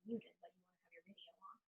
muted, but you want to have your video on.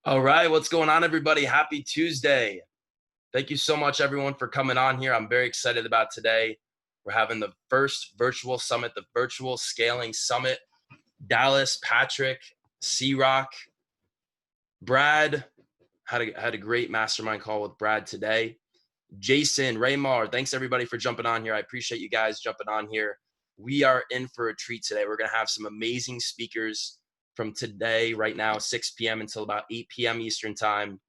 All right, what's going on, everybody? Happy Tuesday. Thank you so much, everyone, for coming on here. I'm very excited about today. We're having the first virtual summit, the Virtual Scaling Summit. Dallas, Patrick, C-Rock, Brad, had a great mastermind call with Brad today. Jason, Raymar, thanks everybody for jumping on here. I appreciate you guys jumping on here. We are in for a treat today. We're going to have some amazing speakers from today, right now, 6 p.m. until about 8 p.m. Eastern time.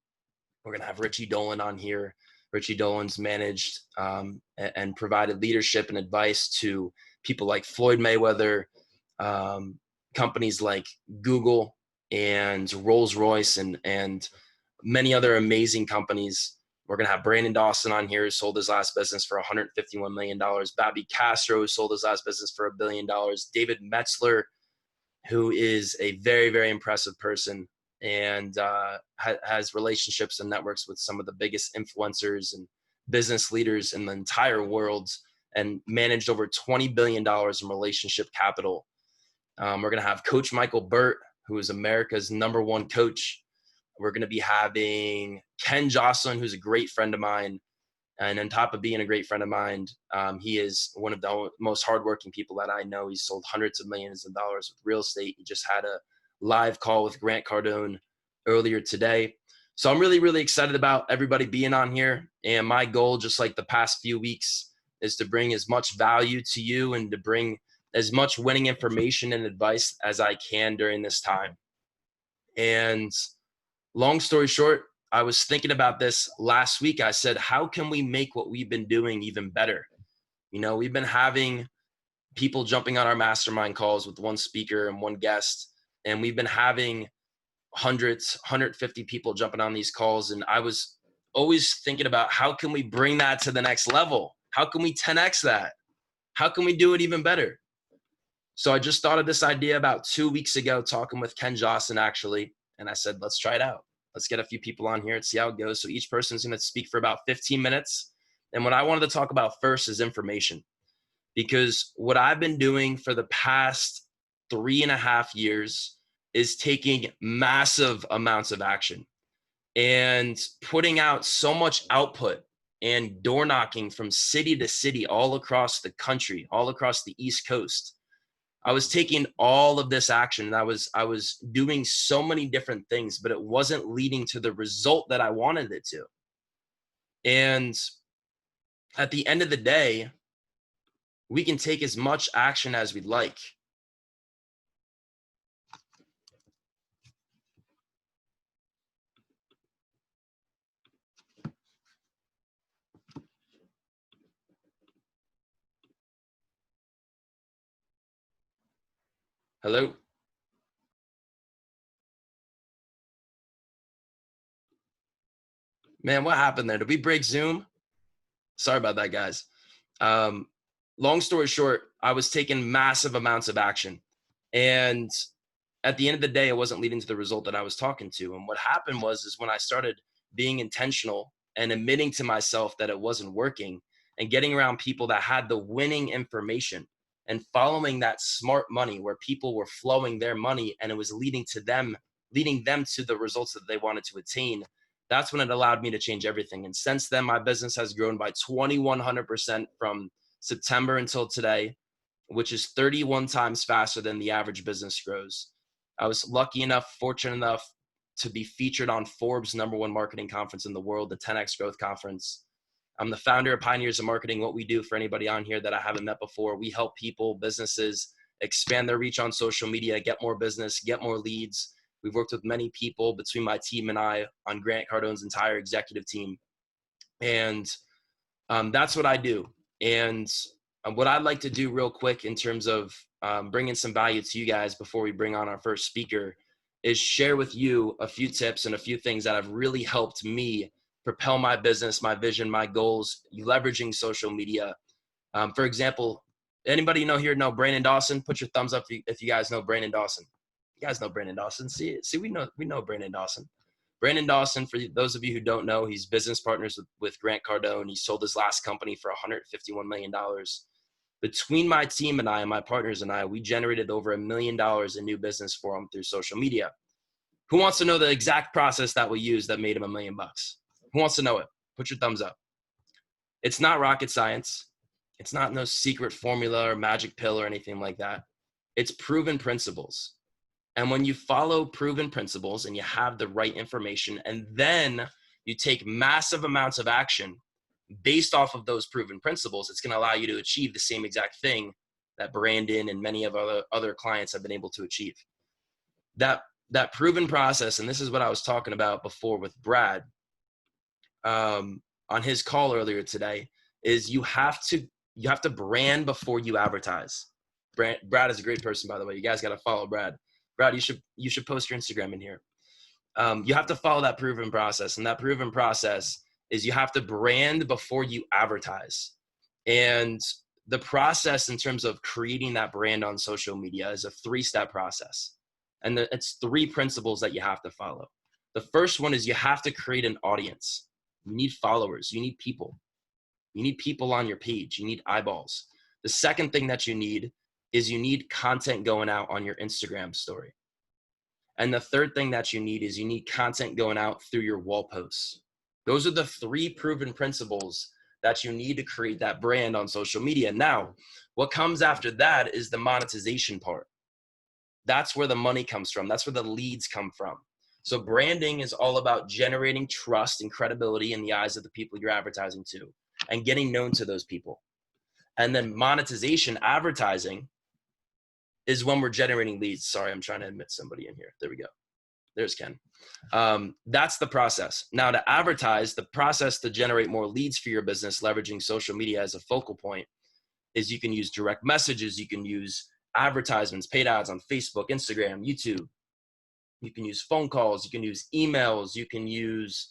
We're going to have Richie Dolan on here. Richie Dolan's managed and provided leadership and advice to people like Floyd Mayweather, companies like Google and Rolls-Royce and many other amazing companies. We're going to have Brandon Dawson on here, who sold his last business for $151 million. Bobby Castro, who sold his last business for $1 billion. David Metzler, who is a very, very impressive person and has relationships and networks with some of the biggest influencers and business leaders in the entire world and managed over $20 billion in relationship capital. We're going to have Coach Michael Burt, who is America's #1 coach. We're going to be having Ken Jocelyn, who's a great friend of mine. And on top of being a great friend of mine, he is one of the most hardworking people that I know. He's sold hundreds of millions of dollars with real estate. He just had a live call with Grant Cardone earlier today. So I'm really, really excited about everybody being on here. And my goal, just like the past few weeks, is to bring as much value to you and to bring as much winning information and advice as I can during this time. And long story short, I was thinking about this last week. I said, how can we make what we've been doing even better? You know, we've been having people jumping on our mastermind calls with one speaker and one guest. And we've been having hundreds, 150 people jumping on these calls. And I was always thinking about how can we bring that to the next level? How can we 10X that? How can we do it even better? So I just thought of this idea about 2 weeks ago, talking with Ken Johnson actually. And I said, let's try it out. Let's get a few people on here and see how it goes. So each person's going to speak for about 15 minutes. And what I wanted to talk about first is information, because what I've been doing for the past 3.5 years is taking massive amounts of action and putting out so much output and door knocking from city to city all across the country, all across the East Coast. I was taking all of this action and I was doing so many different things, but it wasn't leading to the result that I wanted it to. And at the end of the day, we can take as much action as we'd like. Hello? Man, what happened there? Did we break Zoom? Sorry about that, guys. Long story short, I was taking massive amounts of action. And at the end of the day, it wasn't leading to the result that I was talking to. And what happened is when I started being intentional and admitting to myself that it wasn't working and getting around people that had the winning information and following that smart money where people were flowing their money and it was leading them to the results that they wanted to attain. That's when it allowed me to change everything. And since then, my business has grown by 2,100% from September until today, which is 31 times faster than the average business grows. I was lucky enough, fortunate enough to be featured on Forbes' #1 marketing conference in the world, the 10X Growth Conference. I'm the founder of Pioneers of Marketing. What we do, for anybody on here that I haven't met before, we help people, businesses expand their reach on social media, get more business, get more leads. We've worked with many people between my team and I on Grant Cardone's entire executive team. And that's what I do. And what I'd like to do real quick in terms of bringing some value to you guys before we bring on our first speaker is share with you a few tips and a few things that have really helped me propel my business, my vision, my goals, leveraging social media. For example, anybody know Brandon Dawson? Put your thumbs up if you guys know Brandon Dawson. You guys know Brandon Dawson. See, we know Brandon Dawson. Brandon Dawson, for those of you who don't know, he's business partners with Grant Cardone. He sold his last company for $151 million. Between my team and I and my partners and I, we generated over $1 million in new business for him through social media. Who wants to know the exact process that we used that made him $1 million? Who wants to know it? Put your thumbs up. It's not rocket science. It's not no secret formula or magic pill or anything like that. It's proven principles. And when you follow proven principles and you have the right information, and then you take massive amounts of action based off of those proven principles, it's going to allow you to achieve the same exact thing that Brandon and many of our other clients have been able to achieve. That proven process, and this is what I was talking about before with Brad on his call earlier today, is you have to brand before you advertise. Brad is a great person, by the way. You guys got to follow Brad. Brad, you should post your Instagram in here. You have to follow that proven process, and that proven process is you have to brand before you advertise. And the process in terms of creating that brand on social media is a 3-step process. And it's 3 principles that you have to follow. The first one is you have to create an audience. You need followers. You need people. You need people on your page. You need eyeballs. The second thing that you need is you need content going out on your Instagram story. And the third thing that you need is you need content going out through your wall posts. Those are the 3 proven principles that you need to create that brand on social media. Now, what comes after that is the monetization part. That's where the money comes from. That's where the leads come from. So branding is all about generating trust and credibility in the eyes of the people you're advertising to and getting known to those people. And then monetization, advertising, is when we're generating leads. Sorry, I'm trying to admit somebody in here. There we go. There's Ken. That's the process. Now to advertise, the process to generate more leads for your business, leveraging social media as a focal point, is you can use direct messages, you can use advertisements, paid ads on Facebook, Instagram, YouTube. You can use phone calls, you can use emails, you can use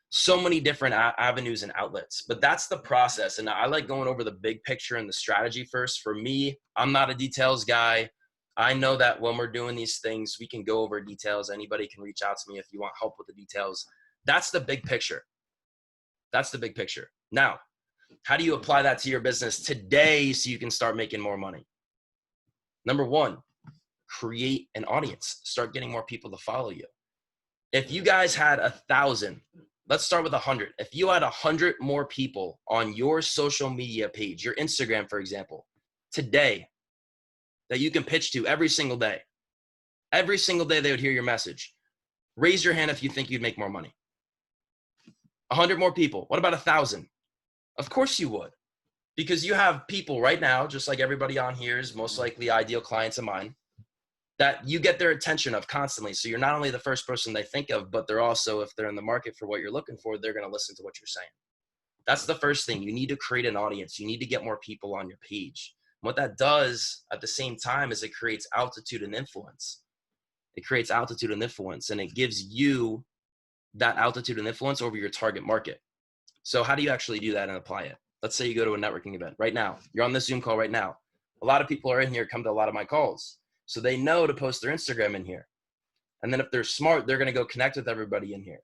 so many different avenues and outlets. But that's the process. And I like going over the big picture and the strategy first. For me, I'm not a details guy. I know that when we're doing these things, we can go over details. Anybody can reach out to me if you want help with the details. That's the big picture. That's the big picture. Now, how do you apply that to your business today so you can start making more money? Number one, create an audience. Start getting more people to follow you. If you guys had 1,000, let's start with 100. If you had 100 more people on your social media page, your Instagram, for example, today, that you can pitch to every single day they would hear your message. Raise your hand if you think you'd make more money. 100 more people. What about 1,000? Of course you would, because you have people right now, just like everybody on here is most likely ideal clients of mine, that you get their attention of constantly. So you're not only the first person they think of, but they're also, if they're in the market for what you're looking for, they're going to listen to what you're saying. That's the first thing. You need to create an audience. You need to get more people on your page. And what that does at the same time is it creates altitude and influence. It creates altitude and influence, and it gives you that altitude and influence over your target market. So how do you actually do that and apply it? Let's say you go to a networking event right now. You're on this Zoom call right now. A lot of people are in here, come to a lot of my calls. So they know to post their Instagram in here. And then if they're smart, they're going to go connect with everybody in here.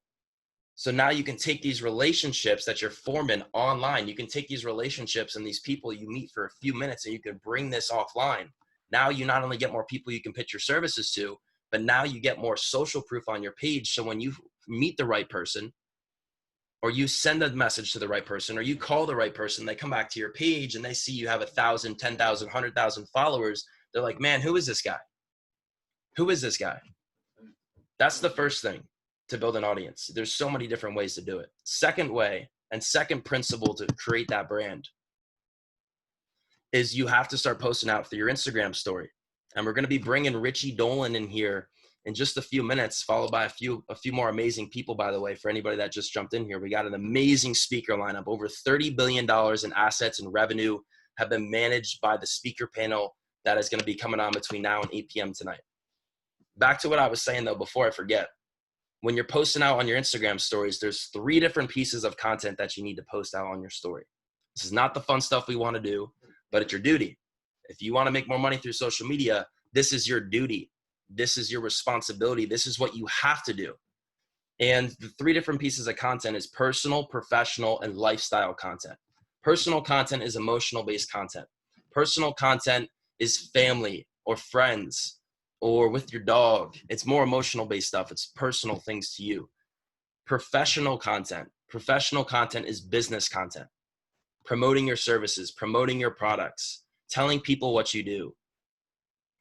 So now you can take these relationships that you're forming online. You can take these relationships and these people you meet for a few minutes, and you can bring this offline. Now you not only get more people you can pitch your services to, but now you get more social proof on your page. So when you meet the right person, or you send a message to the right person, or you call the right person, they come back to your page and they see you have 1,000, 10,000, 100,000 followers. They're like, man, who is this guy? Who is this guy? That's the first thing to build an audience. There's so many different ways to do it. Second way and second principle to create that brand is you have to start posting out through your Instagram story. And we're going to be bringing Richie Dolan in here in just a few minutes, followed by a few more amazing people, by the way, for anybody that just jumped in here. We got an amazing speaker lineup. Over $30 billion in assets and revenue have been managed by the speaker panel that is going to be coming on between now and 8 p.m. tonight. Back to what I was saying, though, before I forget. When you're posting out on your Instagram stories, there's 3 different pieces of content that you need to post out on your story. This is not the fun stuff we want to do, but it's your duty. If you want to make more money through social media, this is your duty. This is your responsibility. This is what you have to do. And the 3 different pieces of content is personal, professional, and lifestyle content. Personal content is emotional-based content. Personal content is family or friends or with your dog. It's more emotional-based stuff. It's personal things to you. Professional content is business content. Promoting your services, promoting your products, telling people what you do,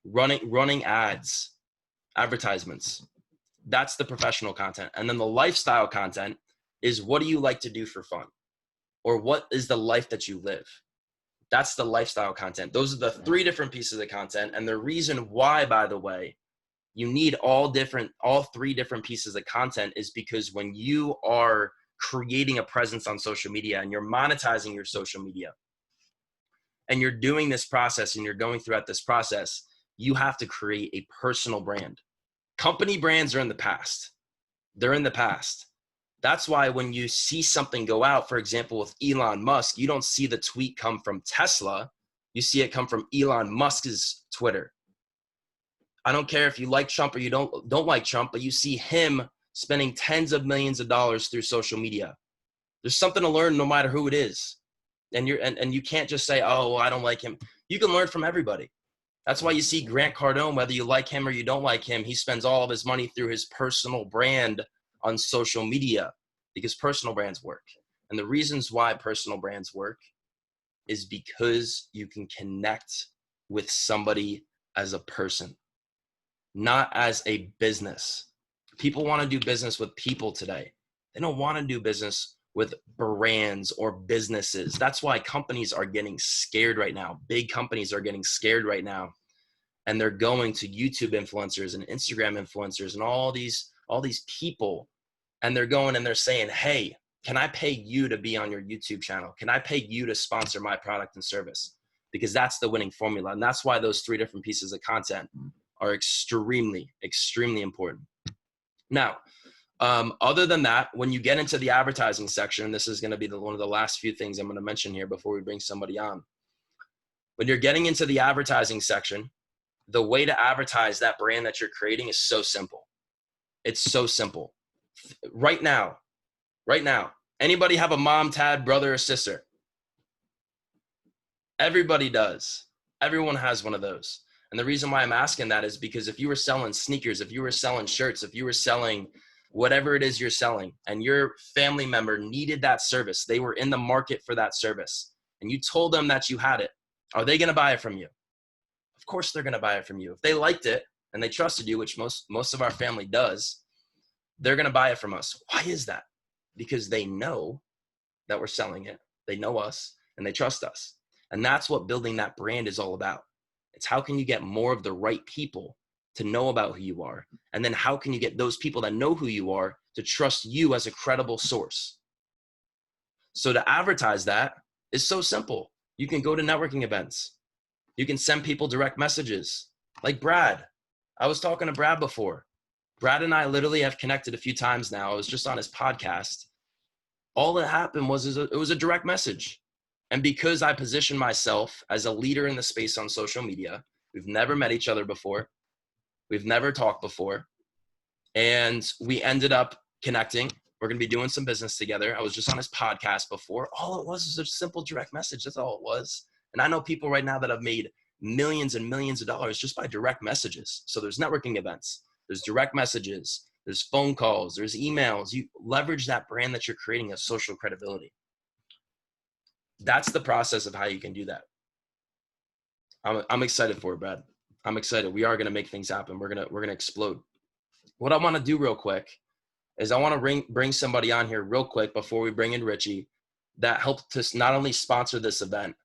running ads, advertisements. That's the professional content. And then the lifestyle content is, what do you like to do for fun? Or what is the life that you live? That's the lifestyle content. Those are the 3 different pieces of content. And the reason why, by the way, you need all 3 different pieces of content is because when you are creating a presence on social media and you're monetizing your social media and you're doing this process and you're going throughout this process, you have to create a personal brand. Company brands are in the past. They're in the past. That's why when you see something go out, for example, with Elon Musk, you don't see the tweet come from Tesla. You see it come from Elon Musk's Twitter. I don't care if you like Trump or you don't like Trump, but you see him spending tens of millions of dollars through social media. There's something to learn no matter who it is. And you can't just say, oh, well, I don't like him. You can learn from everybody. That's why you see Grant Cardone, whether you like him or you don't like him, he spends all of his money through his personal brand on social media because personal brands work. And the reasons why personal brands work is because you can connect with somebody as a person, not as a business. People want to do business with people today. They don't want to do business with brands or businesses. That's why companies are getting scared right now. Big companies are getting scared right now. And they're going to YouTube influencers and Instagram influencers and all these people. And they're going and they're saying, hey, can I pay you to be on your YouTube channel? Can I pay you to sponsor my product and service? because that's the winning formula. And that's why those 3 different pieces of content are extremely, extremely important. Now, other than that, when you get into the advertising section, this is going to be one of the last few things I'm going to mention here before we bring somebody on. When you're getting into the advertising section, the way to advertise that brand that you're creating is so simple. It's so simple. Right now, anybody have a mom, dad, brother, or sister? Everybody does. Everyone has one of those. And the reason why I'm asking that is because if you were selling sneakers, if you were selling shirts, if you were selling whatever it is you're selling, and your family member needed that service, they were in the market for that service, and you told them that you had it, are they going to buy it from you? Of course they're going to buy it from you. If they liked it and they trusted you, which most of our family does, they're going to buy it from us. Why is that? Because they know that we're selling it. They know us and they trust us. And that's what building that brand is all about. It's how can you get more of the right people to know about who you are? And then how can you get those people that know who you are to trust you as a credible source? So to advertise that is so simple. You can go to networking events. You can send people direct messages like Brad. I was talking to Brad before. Brad and I literally have connected a few times now. I was just on his podcast. All that happened was it was a direct message. And because I position myself as a leader in the space on social media, we've never met each other before. We've never talked before. And we ended up connecting. We're going to be doing some business together. I was just on his podcast before. All it was a simple direct message. That's all it was. And I know people right now that have made millions and millions of dollars just by direct messages. So there's networking events, there's direct messages, there's phone calls, there's emails. You leverage that brand that you're creating as social credibility. That's the process of how you can do that. I'm excited for it, Brad. I'm excited. We are going to make things happen. We're going to explode. What I want to do real quick is I want to bring somebody on here real quick before we bring in Richie that helped us not only sponsor this event,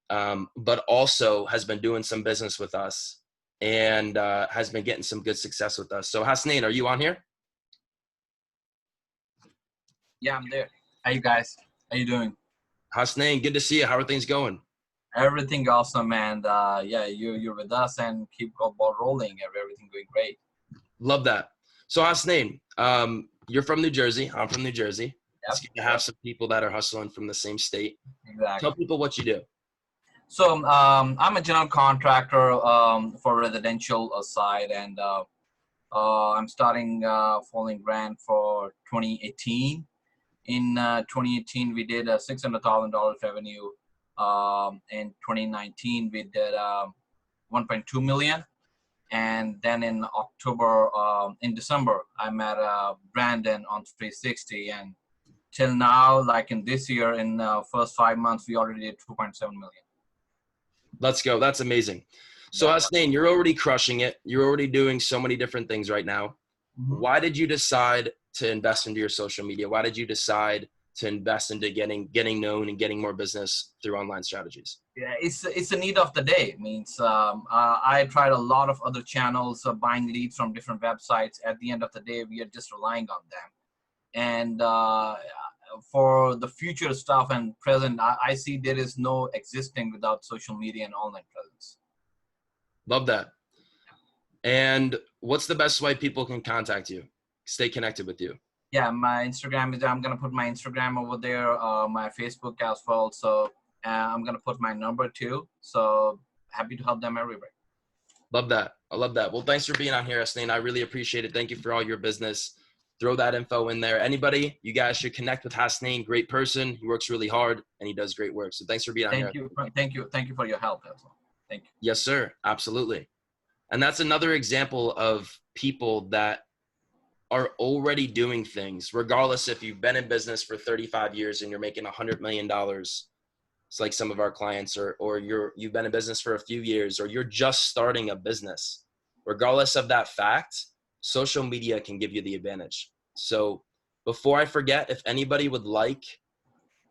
but also has been doing some business with us and has been getting some good success with us. So Hasnain, are you on here? Yeah, I'm there. How you guys? How you doing? Hasnain, good to see you. How are things going? Everything awesome, man. Yeah, you're with us and keep the ball rolling. Everything going great. Love that. So Hasnain, you're from New Jersey. I'm from New Jersey. Yep. It's good to have some people that are hustling from the same state. Exactly. Tell people what you do. So I'm a general contractor for residential side, and I'm starting Falling Brand for 2018. In 2018, we did $600,000 revenue. In 2019, we did 1.2 million. And then in December, I met Brandon on 360. And till now, like in this year, in the first 5 months, we already did 2.7 million. Let's go. That's amazing. So Hasnain, you're already crushing it. You're already doing so many different things right now. Mm-hmm. Why did you decide to invest into your social media? Why did you decide to invest into getting known and getting more business through online strategies? Yeah, it's a need of the day. It means I tried a lot of other channels of buying leads from different websites. At the end of the day, we are just relying on them. And for the future stuff and present, I see there is no existing without social media and online presence. Love that. And what's the best way people can contact you, stay connected with you? Yeah, my Instagram is, I'm going to put my Instagram over there, my Facebook as well. So I'm going to put my number too. So happy to help them everywhere. Love that. I love that. Well, thanks for being on here, Hasnain. I really appreciate it. Thank you for all your business. Throw that info in there. Anybody, you guys should connect with Hasnain. Great person. He works really hard and he does great work. So thanks for being on here. Thank you for your help as well. Thank you. Yes, sir. Absolutely. And that's another example of people that are already doing things, regardless if you've been in business for 35 years and you're making $100 million. It's like some of our clients, or you've been in business for a few years, or you're just starting a business. Regardless of that fact, social media can give you the advantage. So before I forget, if anybody would like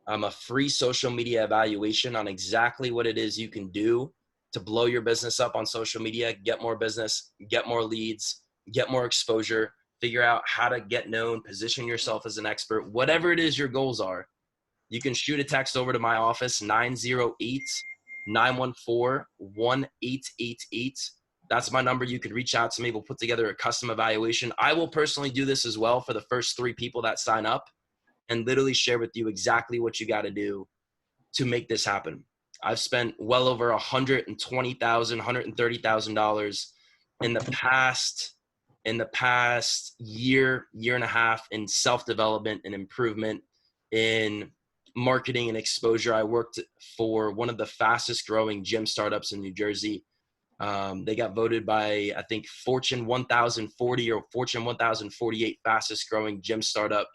a free social media evaluation on exactly what it is you can do to blow your business up on social media, get more business, get more leads, get more exposure, figure out how to get known, position yourself as an expert, whatever it is your goals are, you can shoot a text over to my office, 914-1888. That's my number. You could reach out to me. We'll put together a custom evaluation. I will personally do this as well for the first 3 people that sign up and literally share with you exactly what you got to do to make this happen. I've spent well over $120,000, $130,000 in the past year and a half in self-development and improvement in marketing and exposure. I worked for one of the fastest growing gym startups in New Jersey. They got voted by, I think, Fortune 1040 or Fortune 1048 fastest growing gym startup.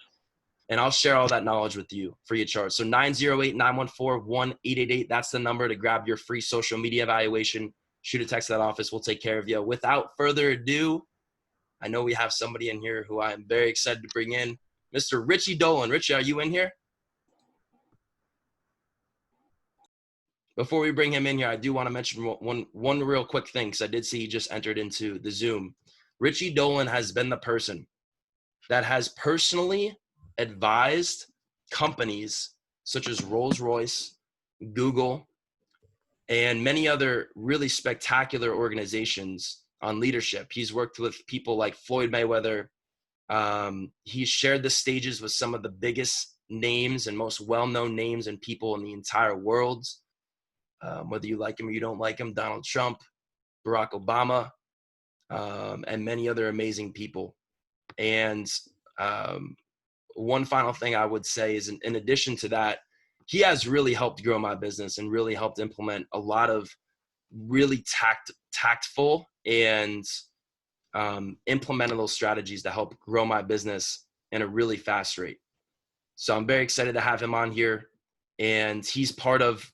And I'll share all that knowledge with you free of charge. So 908-914-1888. That's the number to grab your free social media evaluation. Shoot a text to that office. We'll take care of you. Without further ado, I know we have somebody in here who I'm very excited to bring in, Mr. Richie Dolan. Richie, are you in here? Before we bring him in here, I do want to mention one real quick thing, because I did see he just entered into the Zoom. Richie Dolan has been the person that has personally advised companies such as Rolls-Royce, Google, and many other really spectacular organizations on leadership. He's worked with people like Floyd Mayweather. He's shared the stages with some of the biggest names and most well-known names and people in the entire world. Whether you like him or you don't like him, Donald Trump, Barack Obama, and many other amazing people. And one final thing I would say is, in addition to that, he has really helped grow my business and really helped implement a lot of really tactful and implemented those strategies to help grow my business in a really fast rate. So I'm very excited to have him on here, and he's part of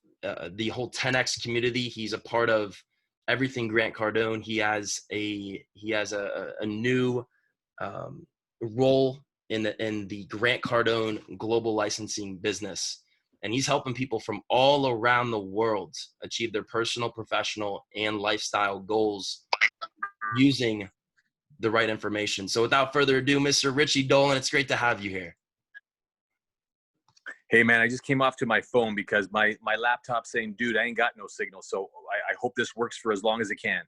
the whole 10X community. He's a part of everything Grant Cardone. He has a new role in the Grant Cardone global licensing business. And he's helping people from all around the world achieve their personal, professional, and lifestyle goals using the right information. So without further ado, Mr. Richie Dolan, it's great to have you here. Hey man, I just came off to my phone because my laptop's saying, dude, I ain't got no signal. So I hope this works for as long as it can.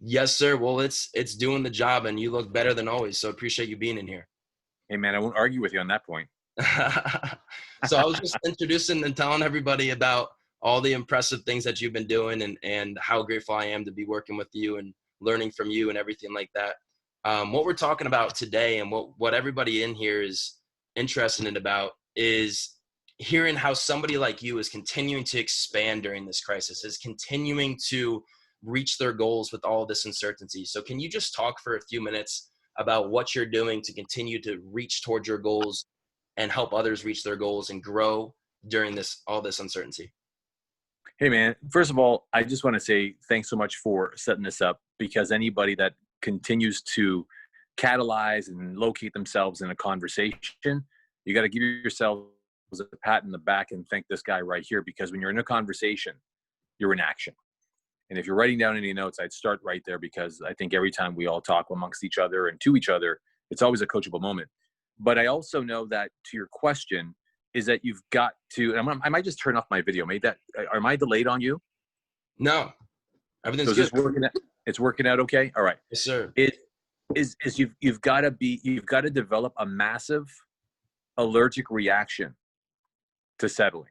Yes, sir. Well, it's doing the job, and you look better than always. So appreciate you being in here. Hey man, I won't argue with you on that point. So I was just introducing and telling everybody about all the impressive things that you've been doing, and how grateful I am to be working with you and learning from you and everything like that. What we're talking about today, and what everybody in here is interested in about, is hearing how somebody like you is continuing to expand during this crisis, is continuing to reach their goals with all this uncertainty. So can you just talk for a few minutes about what you're doing to continue to reach towards your goals and help others reach their goals and grow during all this uncertainty? Hey man, first of all, I just want to say thanks so much for setting this up, because anybody that continues to catalyze and locate themselves in a conversation, you got to give yourselves a pat in the back and thank this guy right here, because when you're in a conversation, you're in action. And if you're writing down any notes, I'd start right there, because I think every time we all talk amongst each other and to each other, it's always a coachable moment. But I also know that, to your question, is that you've got to, and I might just turn off my video. Am I delayed on you? No, everything's so good. It's working out okay? All right. Yes, sir. You've got to develop a massive allergic reaction to settling.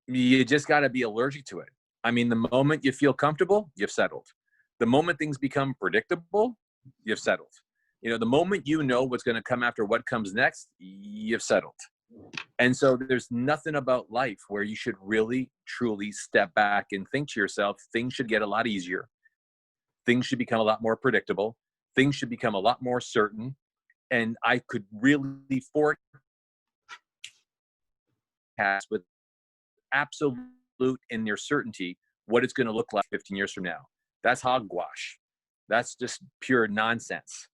You just got to be allergic to it. I mean, the moment you feel comfortable, you've settled. The moment things become predictable, you've settled. You know, the moment you know what's going to come after what comes next, you've settled. And so there's nothing about life where you should really, truly step back and think to yourself, things should get a lot easier. Things should become a lot more predictable. Things should become a lot more certain. And I could really forecast with absolute and near certainty what it's going to look like 15 years from now. That's hogwash. That's just pure nonsense.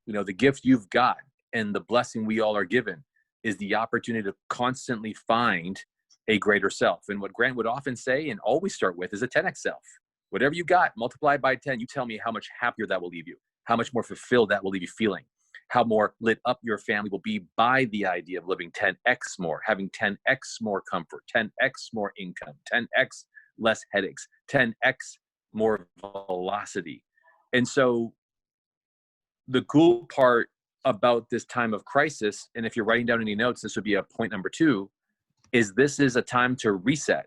You know, the gift you've got and the blessing we all are given is the opportunity to constantly find a greater self. And what Grant would often say and always start with is a 10X self. Whatever you got, multiply by 10, you tell me how much happier that will leave you, how much more fulfilled that will leave you feeling. how more lit up your family will be by the idea of living 10x more, having 10x more comfort, 10x more income, 10x less headaches, 10x more velocity. And so the cool part about this time of crisis, and if you're writing down any notes, this would be a point number 2, is this is a time to reset,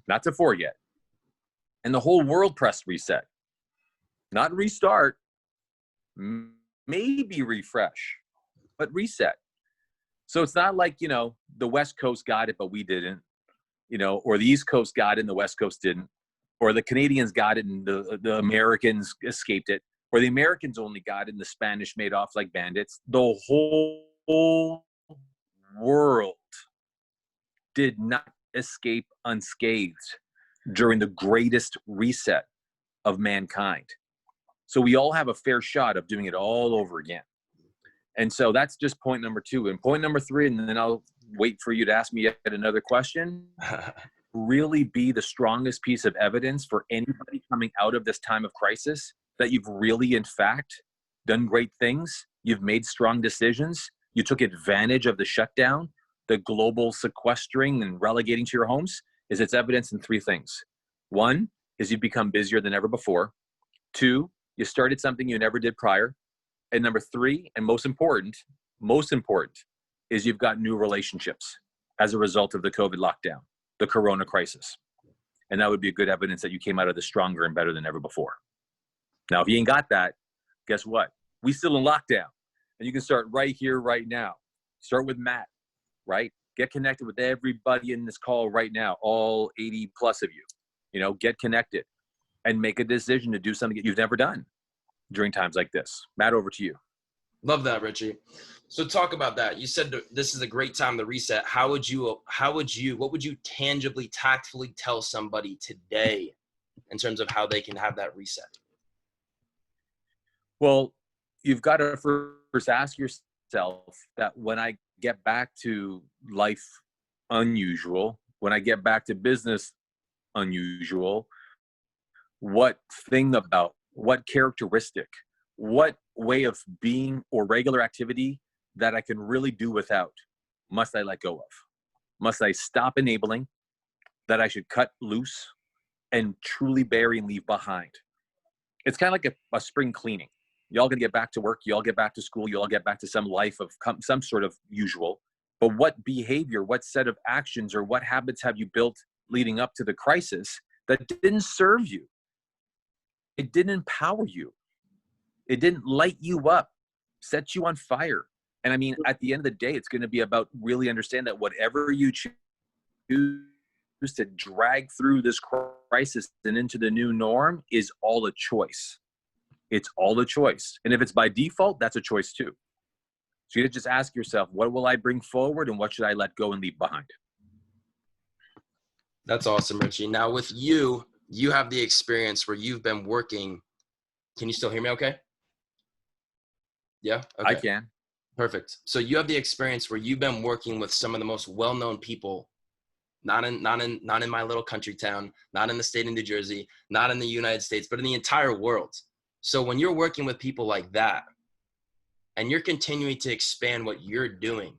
not to forget. And the whole world pressed reset, not restart, maybe refresh, but reset. So it's not like, the West Coast got it, but we didn't, or the East Coast got it and the West Coast didn't, or the Canadians got it and the Americans escaped it, or the Americans only got it and the Spanish made off like bandits. The whole world did not escape unscathed during the greatest reset of mankind. So we all have a fair shot of doing it all over again. And so that's just point number 2. And point number 3, and then I'll wait for you to ask me yet another question, really be the strongest piece of evidence for anybody coming out of this time of crisis that you've really, in fact, done great things. You've made strong decisions. You took advantage of the shutdown, the global sequestering and relegating to your homes, is its evidence in 3 things. 1 is you've become busier than ever before. 2, you started something you never did prior. And number 3, and most important, is you've got new relationships as a result of the COVID lockdown, the Corona crisis. And that would be a good evidence that you came out of this stronger and better than ever before. Now, if you ain't got that, guess what? We still in lockdown. And you can start right here, right now. Start with Matt, right? Get connected with everybody in this call right now, all 80 plus of you. Get connected and make a decision to do something that you've never done during times like this. Matt, over to you. Love that, Richie. So talk about that. You said this is a great time to reset. What would you tangibly, tactfully tell somebody today in terms of how they can have that reset? Well, you've got to first ask yourself that when I get back to life unusual, when I get back to business unusual, what characteristic, what way of being or regular activity that I can really do without must I let go of? Must I stop enabling, that I should cut loose and truly bury and leave behind? It's kind of like a spring cleaning. Y'all gonna get back to work, you all get back to school, you all get back to some life of some sort of usual. But what behavior, what set of actions, or what habits have you built leading up to the crisis that didn't serve you? It didn't empower you. It didn't light you up, set you on fire. And I mean, at the end of the day, it's going to be about really understand that whatever you choose to drag through this crisis and into the new norm is all a choice. It's all a choice. And if it's by default, that's a choice too. So you just ask yourself, what will I bring forward and what should I let go and leave behind? That's awesome, Richie. Now with you have the experience where you've been working. Can you still hear me okay? Yeah? Okay. I can. Perfect. So you have the experience where you've been working with some of the most well-known people, not in my little country town, not in the state of New Jersey, not in the United States, but in the entire world. So when you're working with people like that and you're continuing to expand what you're doing,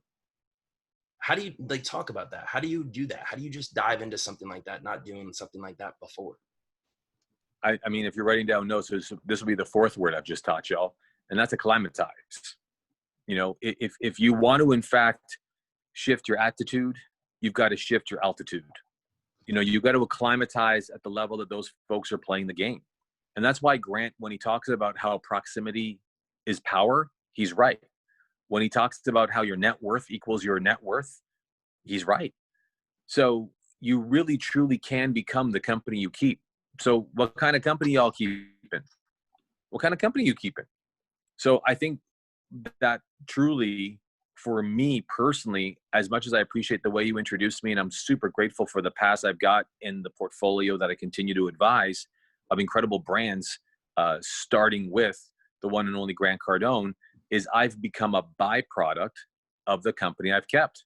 how do you talk about that? How do you do that? How do you just dive into something like that, not doing something like that before? I mean, if you're writing down notes, this will be the 4th word I've just taught y'all, and that's acclimatize. If you want to, in fact, shift your attitude, you've got to shift your altitude. You've got to acclimatize at the level that those folks are playing the game. And that's why Grant, when he talks about how proximity is power, he's right. When he talks about how your net worth equals your net worth, he's right. So you really, truly can become the company you keep. So what kind of company y'all keeping? What kind of company you keeping? So I think that truly, for me personally, as much as I appreciate the way you introduced me, and I'm super grateful for the past I've got in the portfolio that I continue to advise of incredible brands, starting with the one and only Grant Cardone, is I've become a byproduct of the company I've kept.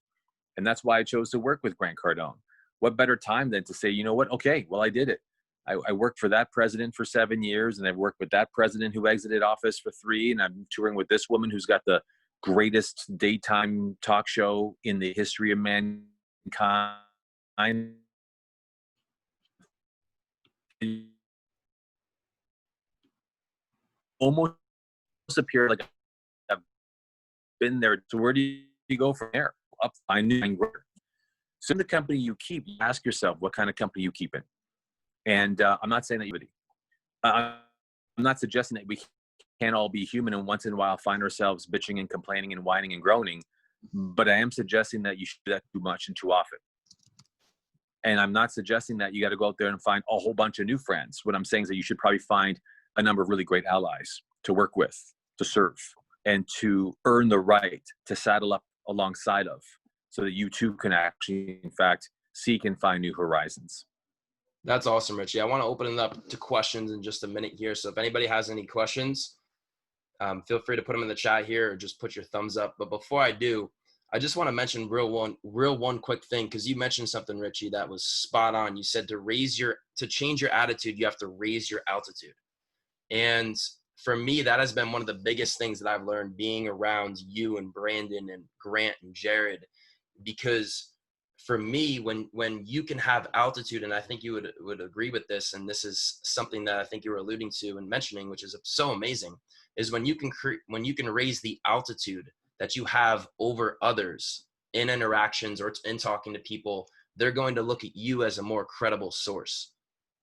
And that's why I chose to work with Grant Cardone. What better time than to say, you know what? Okay, well, I did it. I worked for that president for 7 years, and I've worked with that president who exited office for 3, and I'm touring with this woman who's got the greatest daytime talk show in the history of mankind. Almost appear like I've been there. So where do you go from there? Up, I knew. So the company you keep, you ask yourself what kind of company you keep in. And I'm not saying that I'm not suggesting that we can't all be human and once in a while find ourselves bitching and complaining and whining and groaning. But I am suggesting that you should do that too much and too often. And I'm not suggesting that you got to go out there and find a whole bunch of new friends. What I'm saying is that you should probably find a number of really great allies to work with, to serve, and to earn the right to saddle up alongside of, so that you too can actually, in fact, seek and find new horizons. That's awesome, Richie. I want to open it up to questions in just a minute here. So if anybody has any questions, feel free to put them in the chat here or just put your thumbs up. But before I do, I just want to mention real one quick thing, because you mentioned something, Richie, that was spot on. You said to change your attitude, you have to raise your altitude. And for me, that has been one of the biggest things that I've learned being around you and Brandon and Grant and Jared, because for me, when you can have altitude, and I think you would agree with this, and this is something that I think you were alluding to and mentioning, which is so amazing, is when you can raise the altitude that you have over others in interactions or in talking to people, they're going to look at you as a more credible source.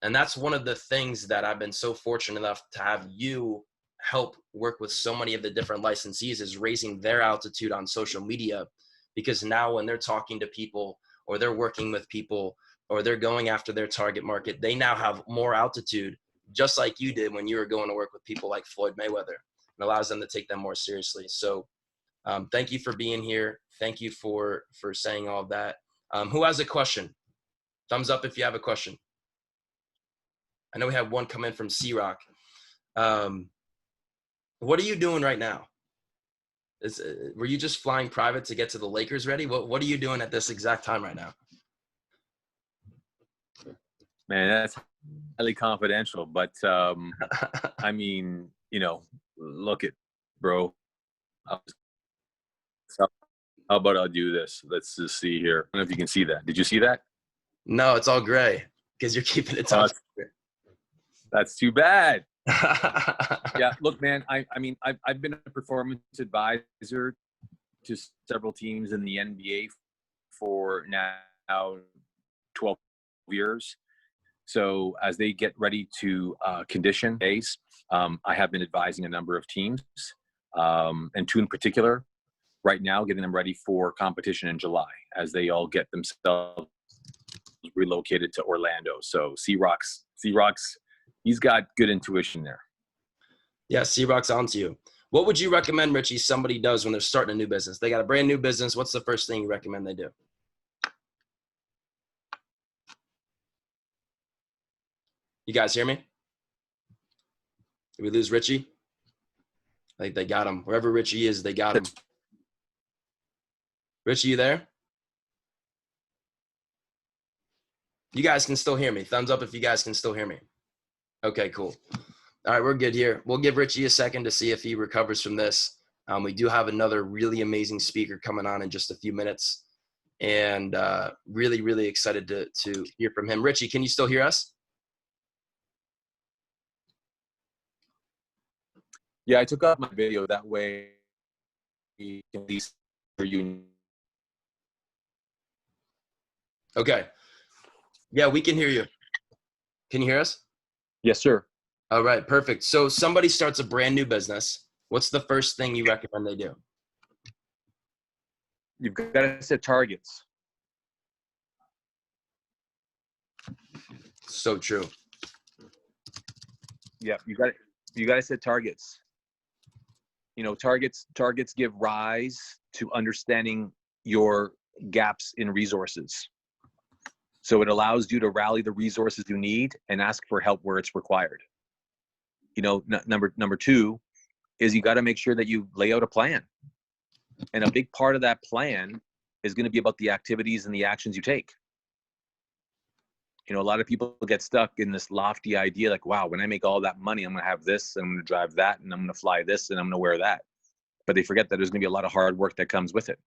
And that's one of the things that I've been so fortunate enough to have you help work with so many of the different licensees, is raising their altitude on social media. Because now when they're talking to people or they're working with people or they're going after their target market, they now have more altitude, just like you did when you were going to work with people like Floyd Mayweather. It allows them to take them more seriously. So thank you for being here. Thank you for saying all of that. Who has a question? Thumbs up if you have a question. I know we have one come in from C-Rock. What are you doing right now? Were you just flying private to get to the Lakers ready? What are you doing at this exact time right now? Man, that's highly confidential, but I mean, look it, bro. How about I'll do this? Let's just see here. I don't know if you can see that. Did you see that? No, it's all gray because you're keeping it top. That's too bad. Yeah, look, man, I've been a performance advisor to several teams in the NBA for now 12 years. So as they get ready to condition days, I have been advising a number of teams, and two in particular right now, getting them ready for competition in July as they all get themselves relocated to Orlando. So C-Rock's, he's got good intuition there. Yeah, C-Rock's onto you. What would you recommend, Richie, somebody does when they're starting a new business? They got a brand new business. What's the first thing you recommend they do? You guys hear me? Did we lose Richie? I think they got him. Wherever Richie is, they got him. Richie, you there? You guys can still hear me. Thumbs up if you guys can still hear me. Okay, cool. All right, we're good here. We'll give Richie a second to see if he recovers from this. We do have another really amazing speaker coming on in just a few minutes, and really, really excited to hear from him. Richie, can you still hear us? Yeah, I took off my video. That way we can at least hear you. Okay. Yeah, we can hear you. Can you hear us? Yes, sir. All right, perfect. So somebody starts a brand new business. What's the first thing you recommend they do? You've got to set targets. So true. Yeah, you got to set targets. Targets give rise to understanding your gaps in resources. So it allows you to rally the resources you need and ask for help where it's required. Number two is you got to make sure that you lay out a plan. And a big part of that plan is going to be about the activities and the actions you take. You know, a lot of people get stuck in this lofty idea like, wow, when I make all that money, I'm going to have this, and I'm going to drive that, and I'm going to fly this, and I'm going to wear that. But they forget that there's going to be a lot of hard work that comes with it.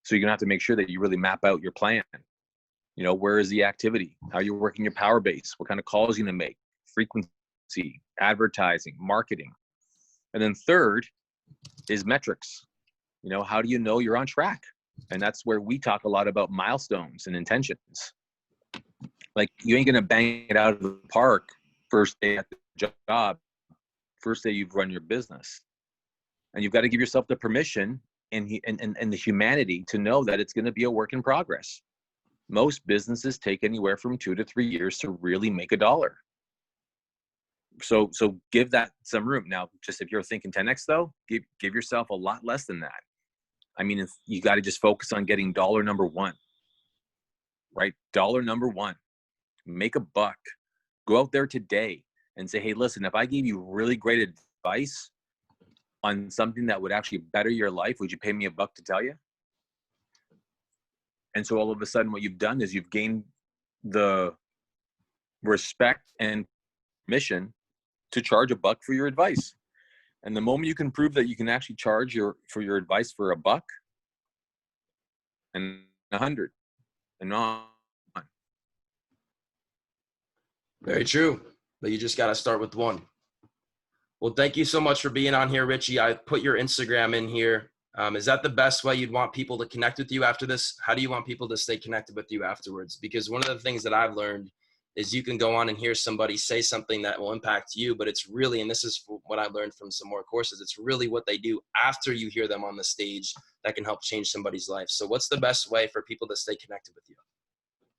So you're going to have to make sure that you really map out your plan. You know, where is the activity? How you're working your power base? What kind of calls you're going to make? Frequency, advertising, marketing. And then third is metrics. You know, how do you know you're on track? And that's where we talk a lot about milestones and intentions. Like, you ain't going to bang it out of the park first day at the job, first day you've run your business. And you've got to give yourself the permission and the humanity to know that it's going to be a work in progress. Most businesses take anywhere from 2 to 3 years to really make a dollar. So give that some room. Now, just if you're thinking 10X though, give yourself a lot less than that. I mean, if you got to just focus on getting dollar number one, right? Dollar number one, make a buck. Go out there today and say, hey, listen, if I gave you really great advice on something that would actually better your life, would you pay me $1 to tell you? And so all of a sudden what you've done is you've gained the respect and permission to charge $1 for your advice. And the moment you can prove that you can actually charge for your advice for $1 and 100 and on. Very true. But you just got to start with one. Well, thank you so much for being on here, Richie. I put your Instagram in here. Is that the best way you'd want people to connect with you after this? How do you want people to stay connected with you afterwards? Because one of the things that I've learned is you can go on and hear somebody say something that will impact you, but it's really, and this is what I learned from some more courses, it's really what they do after you hear them on the stage that can help change somebody's life. So what's the best way for people to stay connected with you?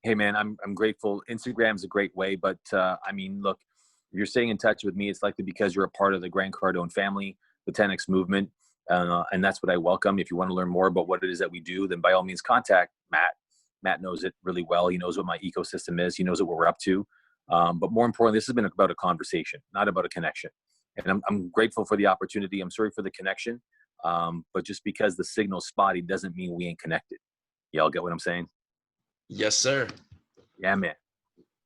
Hey man, I'm grateful. Instagram's a great way, but I mean, look, if you're staying in touch with me, it's likely because you're a part of the Grant Cardone family, the 10X movement, and that's what I welcome. If you want to learn more about what it is that we do, then by all means contact Matt. Matt knows it really well. He knows what my ecosystem is. He knows what we're up to. But more importantly, this has been about a conversation, not about a connection. And I'm grateful for the opportunity. I'm sorry for the connection. But just because the signal's spotty doesn't mean we ain't connected. Y'all get what I'm saying? Yes, sir. Yeah, man.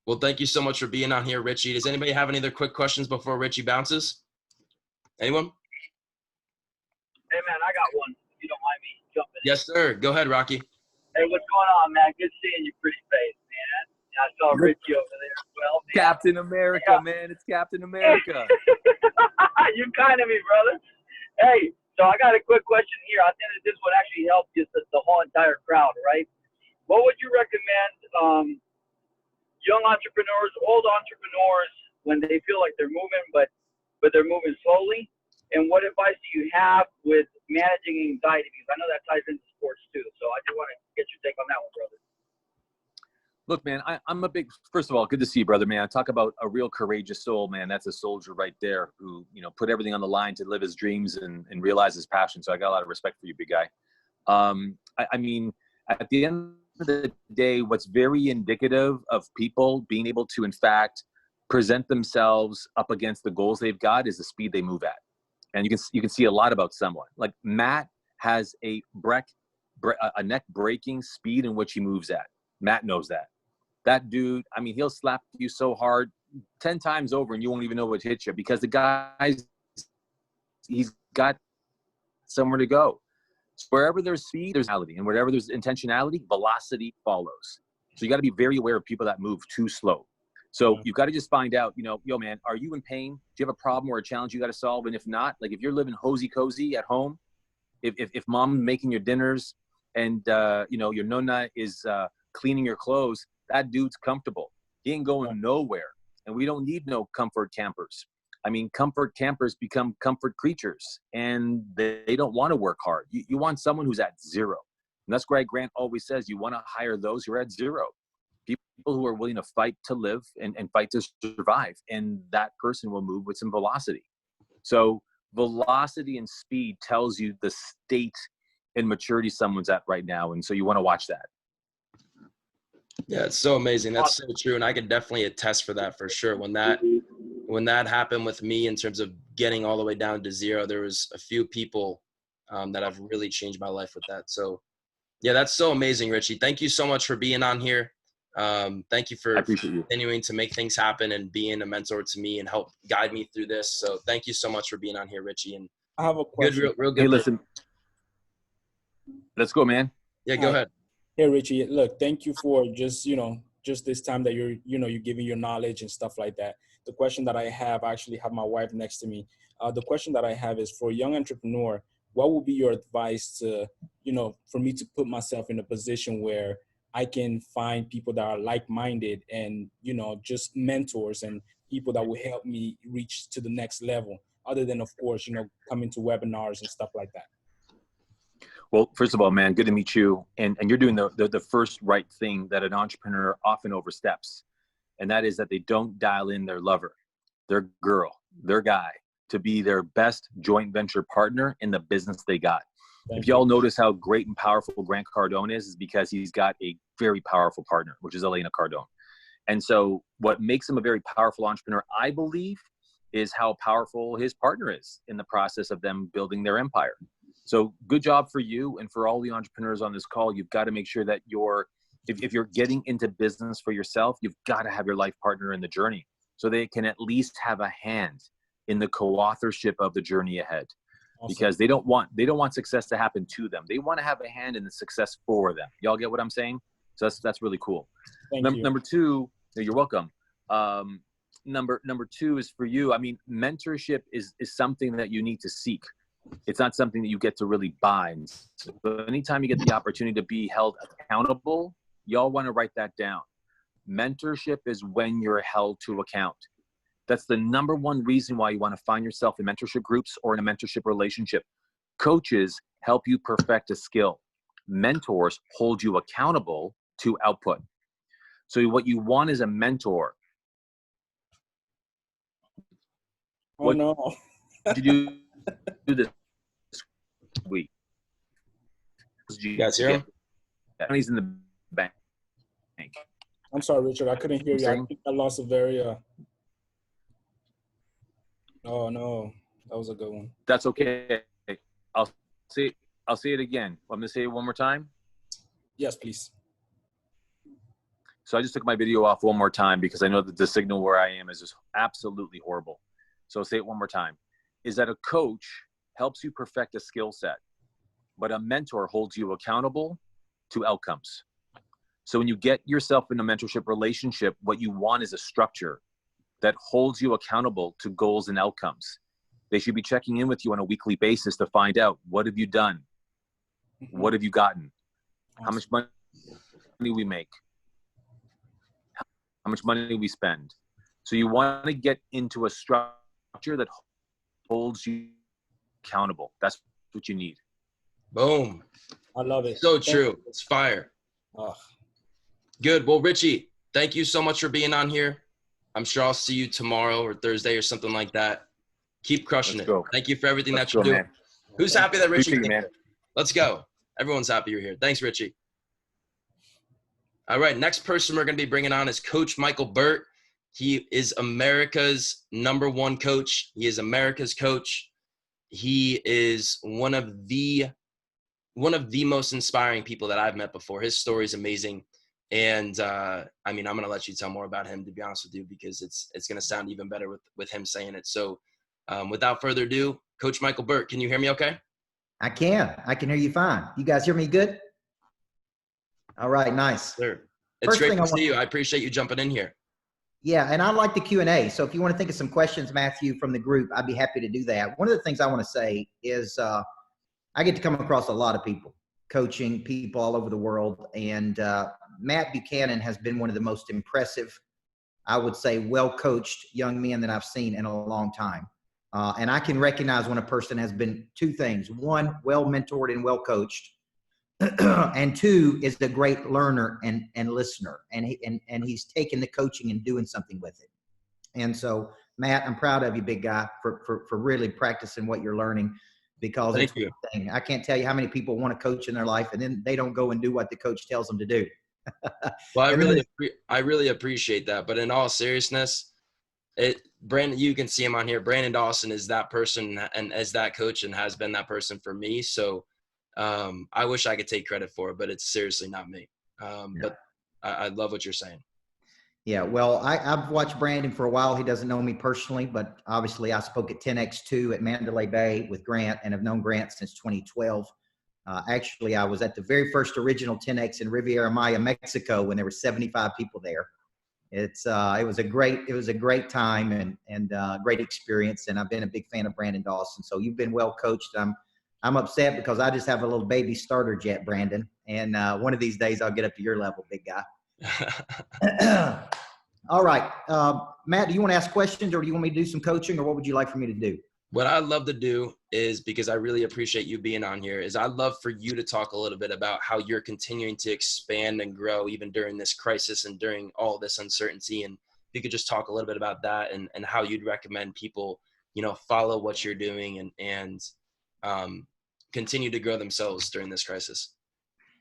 Well, thank you so much for being on here, Richie. Does anybody have any other quick questions before Richie bounces? Anyone? Hey, man, I got one, if you don't mind me jumping in. Yes, sir. Go ahead, Rocky. Hey, what's going on, man? Good seeing your pretty face, man. I saw Richie over there as well, man. Captain America, man. It's Captain America. You kind of me, brother. Hey, so I got a quick question here. I think that this would actually help just the whole entire crowd, right? What would you recommend young entrepreneurs, old entrepreneurs, when they feel like they're moving, but they're moving slowly? And what advice do you have with managing anxiety? Because I know that ties into sports too. So I do want to get your take on that one, brother. Look, man, I'm a big, first of all, good to see you, brother, man. Talk about a real courageous soul, man. That's a soldier right there who, you know, put everything on the line to live his dreams and realize his passion. So I got a lot of respect for you, big guy. I mean, at the end of the day, what's very indicative of people being able to, in fact, present themselves up against the goals they've got is the speed they move at. And you can see a lot about someone. Like Matt has a neck-breaking speed in which he moves at. Matt knows that. That dude, I mean, he'll slap you so hard 10 times over and you won't even know what hit you because the guy's, he's got somewhere to go. So wherever there's speed, there's reality. And wherever there's intentionality, velocity follows. So you got to be very aware of people that move too slow. So you've got to just find out, you know, yo, man, are you in pain? Do you have a problem or a challenge you got to solve? And if not, like if you're living cozy at home, if mom making your dinners and, you know, your nonna is cleaning your clothes, that dude's comfortable. He ain't going nowhere. And we don't need no comfort campers. I mean, comfort campers become comfort creatures and they don't want to work hard. You want someone who's at zero. And that's why Grant always says you want to hire those who are at zero. People who are willing to fight to live and fight to survive. And that person will move with some velocity. So velocity and speed tells you the state and maturity someone's at right now. And so you want to watch that. Yeah, it's so amazing. That's so true. And I can definitely attest for that for sure. When that happened with me in terms of getting all the way down to zero, there was a few people that have really changed my life with that. So yeah, that's so amazing, Richie. Thank you so much for being on here. Thank you I for appreciate you. continuing to make things happen and being a mentor to me and help guide me through this. So thank you so much for being on here, Richie. And I have a good, question. real good. Hey, listen. Let's go, man. Yeah, go Hi. ahead. Hey, Richie, look, thank you for just this time that you're giving your knowledge and stuff like that. The question that I have, I actually have my wife next to me. The question that I have is for a young entrepreneur, what would be your advice to, for me to put myself in a position where I can find people that are like-minded and, just mentors and people that will help me reach to the next level, other than, of course, coming to webinars and stuff like that. Well, first of all, man, good to meet you. And you're doing the first right thing that an entrepreneur often oversteps. And that is that they don't dial in their lover, their girl, their guy to be their best joint venture partner in the business they got. If y'all notice how great and powerful Grant Cardone is because he's got a very powerful partner, which is Elena Cardone. And so what makes him a very powerful entrepreneur, I believe, is how powerful his partner is in the process of them building their empire. So good job for you and for all the entrepreneurs on this call. You've got to make sure that if you're getting into business for yourself, you've got to have your life partner in the journey so they can at least have a hand in the co-authorship of the journey ahead. Awesome. Because they don't want success to happen to them. They want to have a hand in the success for them. Y'all get what I'm saying? So that's really cool. Thank you. Number two, you're welcome. Number two is for you. I mean, mentorship is something that you need to seek. It's not something that you get to really buy. But anytime you get the opportunity to be held accountable, y'all want to write that down. Mentorship is when you're held to account. That's the number one reason why you want to find yourself in mentorship groups or in a mentorship relationship. Coaches help you perfect a skill. Mentors hold you accountable to output. So what you want is a mentor. Oh, what no. did you do this week? You guys hear him? Money's in the bank. I'm sorry, Richard. I couldn't hear you. I think I lost a very. Oh no, that was a good one. That's okay. I'll say it again. I'm gonna say it one more time. Yes, please. So I just took my video off one more time because I know that the signal where I am is just absolutely horrible. So I'll say it one more time. Is that a coach helps you perfect a skill set, but a mentor holds you accountable to outcomes. So when you get yourself in a mentorship relationship, what you want is a structure that holds you accountable to goals and outcomes. They should be checking in with you on a weekly basis to find out, what have you done? What have you gotten? Awesome. How much money we make? How much money we spend? So you want to get into a structure that holds you accountable. That's what you need. Boom. I love it. So true. It's fire. Oh. Good. Well, Richie, thank you so much for being on here. I'm sure I'll see you tomorrow or Thursday or something like that. Keep crushing Let's it. go. Thank you for everything Let's that you're go, doing. man. Who's happy that Richie Appreciate came you, man. here? Let's go. Everyone's happy you're here. Thanks, Richie. All right, next person we're going to be bringing on is Coach Michael Burt. He is America's #1 coach. He is America's coach. He is one of the most inspiring people that I've met before. His story is amazing. And I mean, I'm going to let you tell more about him, to be honest with you, because it's going to sound even better with him saying it. So without further ado, Coach Michael Burt, can you hear me okay? I can hear you fine. You guys hear me good? All right, nice. Sure. It's First great thing to I see you. I appreciate you jumping in here. Yeah, and I like the Q&A. So if you want to think of some questions, Matthew, from the group, I'd be happy to do that. One of the things I want to say is I get to come across a lot of people, coaching people all over the world. And Matt Buchanan has been one of the most impressive, I would say, well-coached young men that I've seen in a long time. And I can recognize when a person has been two things. One, well-mentored and well-coached. And two, is a great learner and listener. And he's taken the coaching and doing something with it. And so, Matt, I'm proud of you, big guy, for really practicing what you're learning, because Thank you. Thing. I can't tell you how many people want to coach in their life and then they don't go and do what the coach tells them to do. Well, I really appreciate that. But in all seriousness, Brandon, you can see him on here. Brandon Dawson is that person and as that coach and has been that person for me. So I wish I could take credit for it, but it's seriously not me. But I love what you're saying. Yeah, well, I've watched Brandon for a while. He doesn't know me personally, but obviously I spoke at 10X2 at Mandalay Bay with Grant and have known Grant since 2012. Actually, I was at the very first original 10X in Riviera Maya, Mexico, when there were 75 people there. It was a great time and great experience, and I've been a big fan of Brandon Dawson. So you've been well coached. I'm upset because I just have a little baby starter jet, Brandon, and one of these days I'll get up to your level, big guy. All right. Matt, do you want to ask questions, or do you want me to do some coaching, or what would you like for me to do? What I'd love to do is, because I really appreciate you being on here, is I'd love for you to talk a little bit about how you're continuing to expand and grow even during this crisis and during all this uncertainty. And if you could just talk a little bit about that and how you'd recommend people, follow what you're doing and continue to grow themselves during this crisis.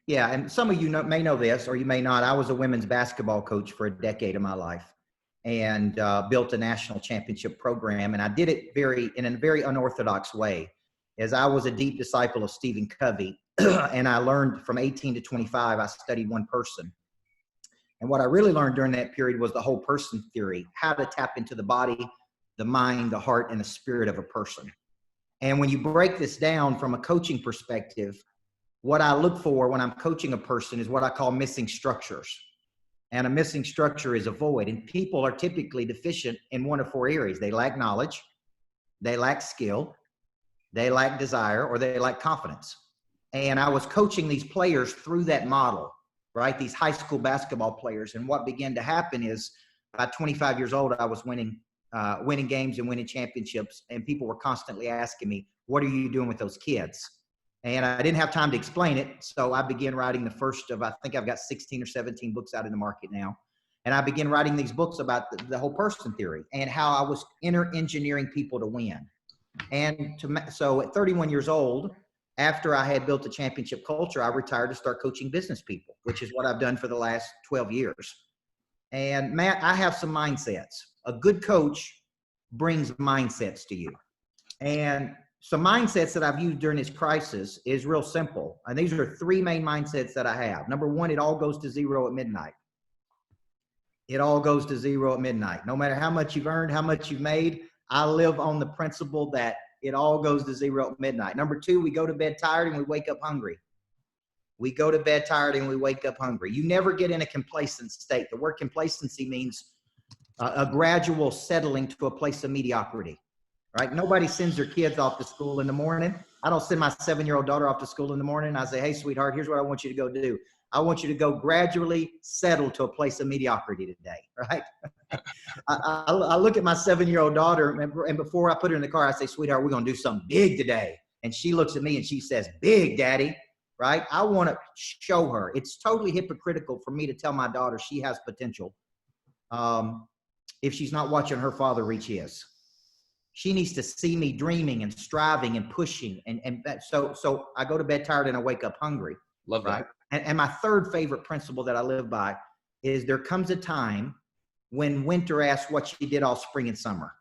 Yeah, and some of you may know this, or you may not. I was a women's basketball coach for a decade of my life, and built a national championship program. And I did it in a very unorthodox way, as I was a deep disciple of Stephen Covey. And I learned from 18 to 25, I studied one person. And what I really learned during that period was the whole person theory, how to tap into the body, the mind, the heart, and the spirit of a person. And when you break this down from a coaching perspective, what I look for when I'm coaching a person is what I call missing structures. And a missing structure is a void. And people are typically deficient in one of four areas. They lack knowledge, they lack skill, they lack desire, or they lack confidence. And I was coaching these players through that model, right? These high school basketball players. And what began to happen is, by 25 years old, I was winning games and winning championships. And people were constantly asking me, what are you doing with those kids? And I didn't have time to explain it. So I began writing the first of, I think I've got 16 or 17 books out in the market now. And I began writing these books about the whole person theory and how I was engineering people to win. And so at 31 years old, after I had built a championship culture, I retired to start coaching business people, which is what I've done for the last 12 years. And Matt, I have some mindsets. A good coach brings mindsets to you. And some mindsets that I've used during this crisis is real simple. And these are three main mindsets that I have. Number one, it all goes to zero at midnight. It all goes to zero at midnight. No matter how much you've earned, how much you've made, I live on the principle that it all goes to zero at midnight. Number two, we go to bed tired and we wake up hungry. We go to bed tired and we wake up hungry. You never get in a complacent state. The word complacency means a gradual settling to a place of mediocrity. Right? Nobody sends their kids off to school in the morning. I don't send my 7-year-old daughter off to school in the morning. I say, hey, sweetheart, here's what I want you to go do. I want you to go gradually settle to a place of mediocrity today, right? I look at my 7-year-old daughter, and before I put her in the car, I say, sweetheart, we're going to do something big today. And she looks at me and she says, big, Daddy, right? I want to show her. It's totally hypocritical for me to tell my daughter she has potential if she's not watching her father reach his. She needs to see me dreaming and striving and pushing. And so I go to bed tired and I wake up hungry. Love that. Right? And my third favorite principle that I live by is there comes a time when winter asks what you did all spring and summer.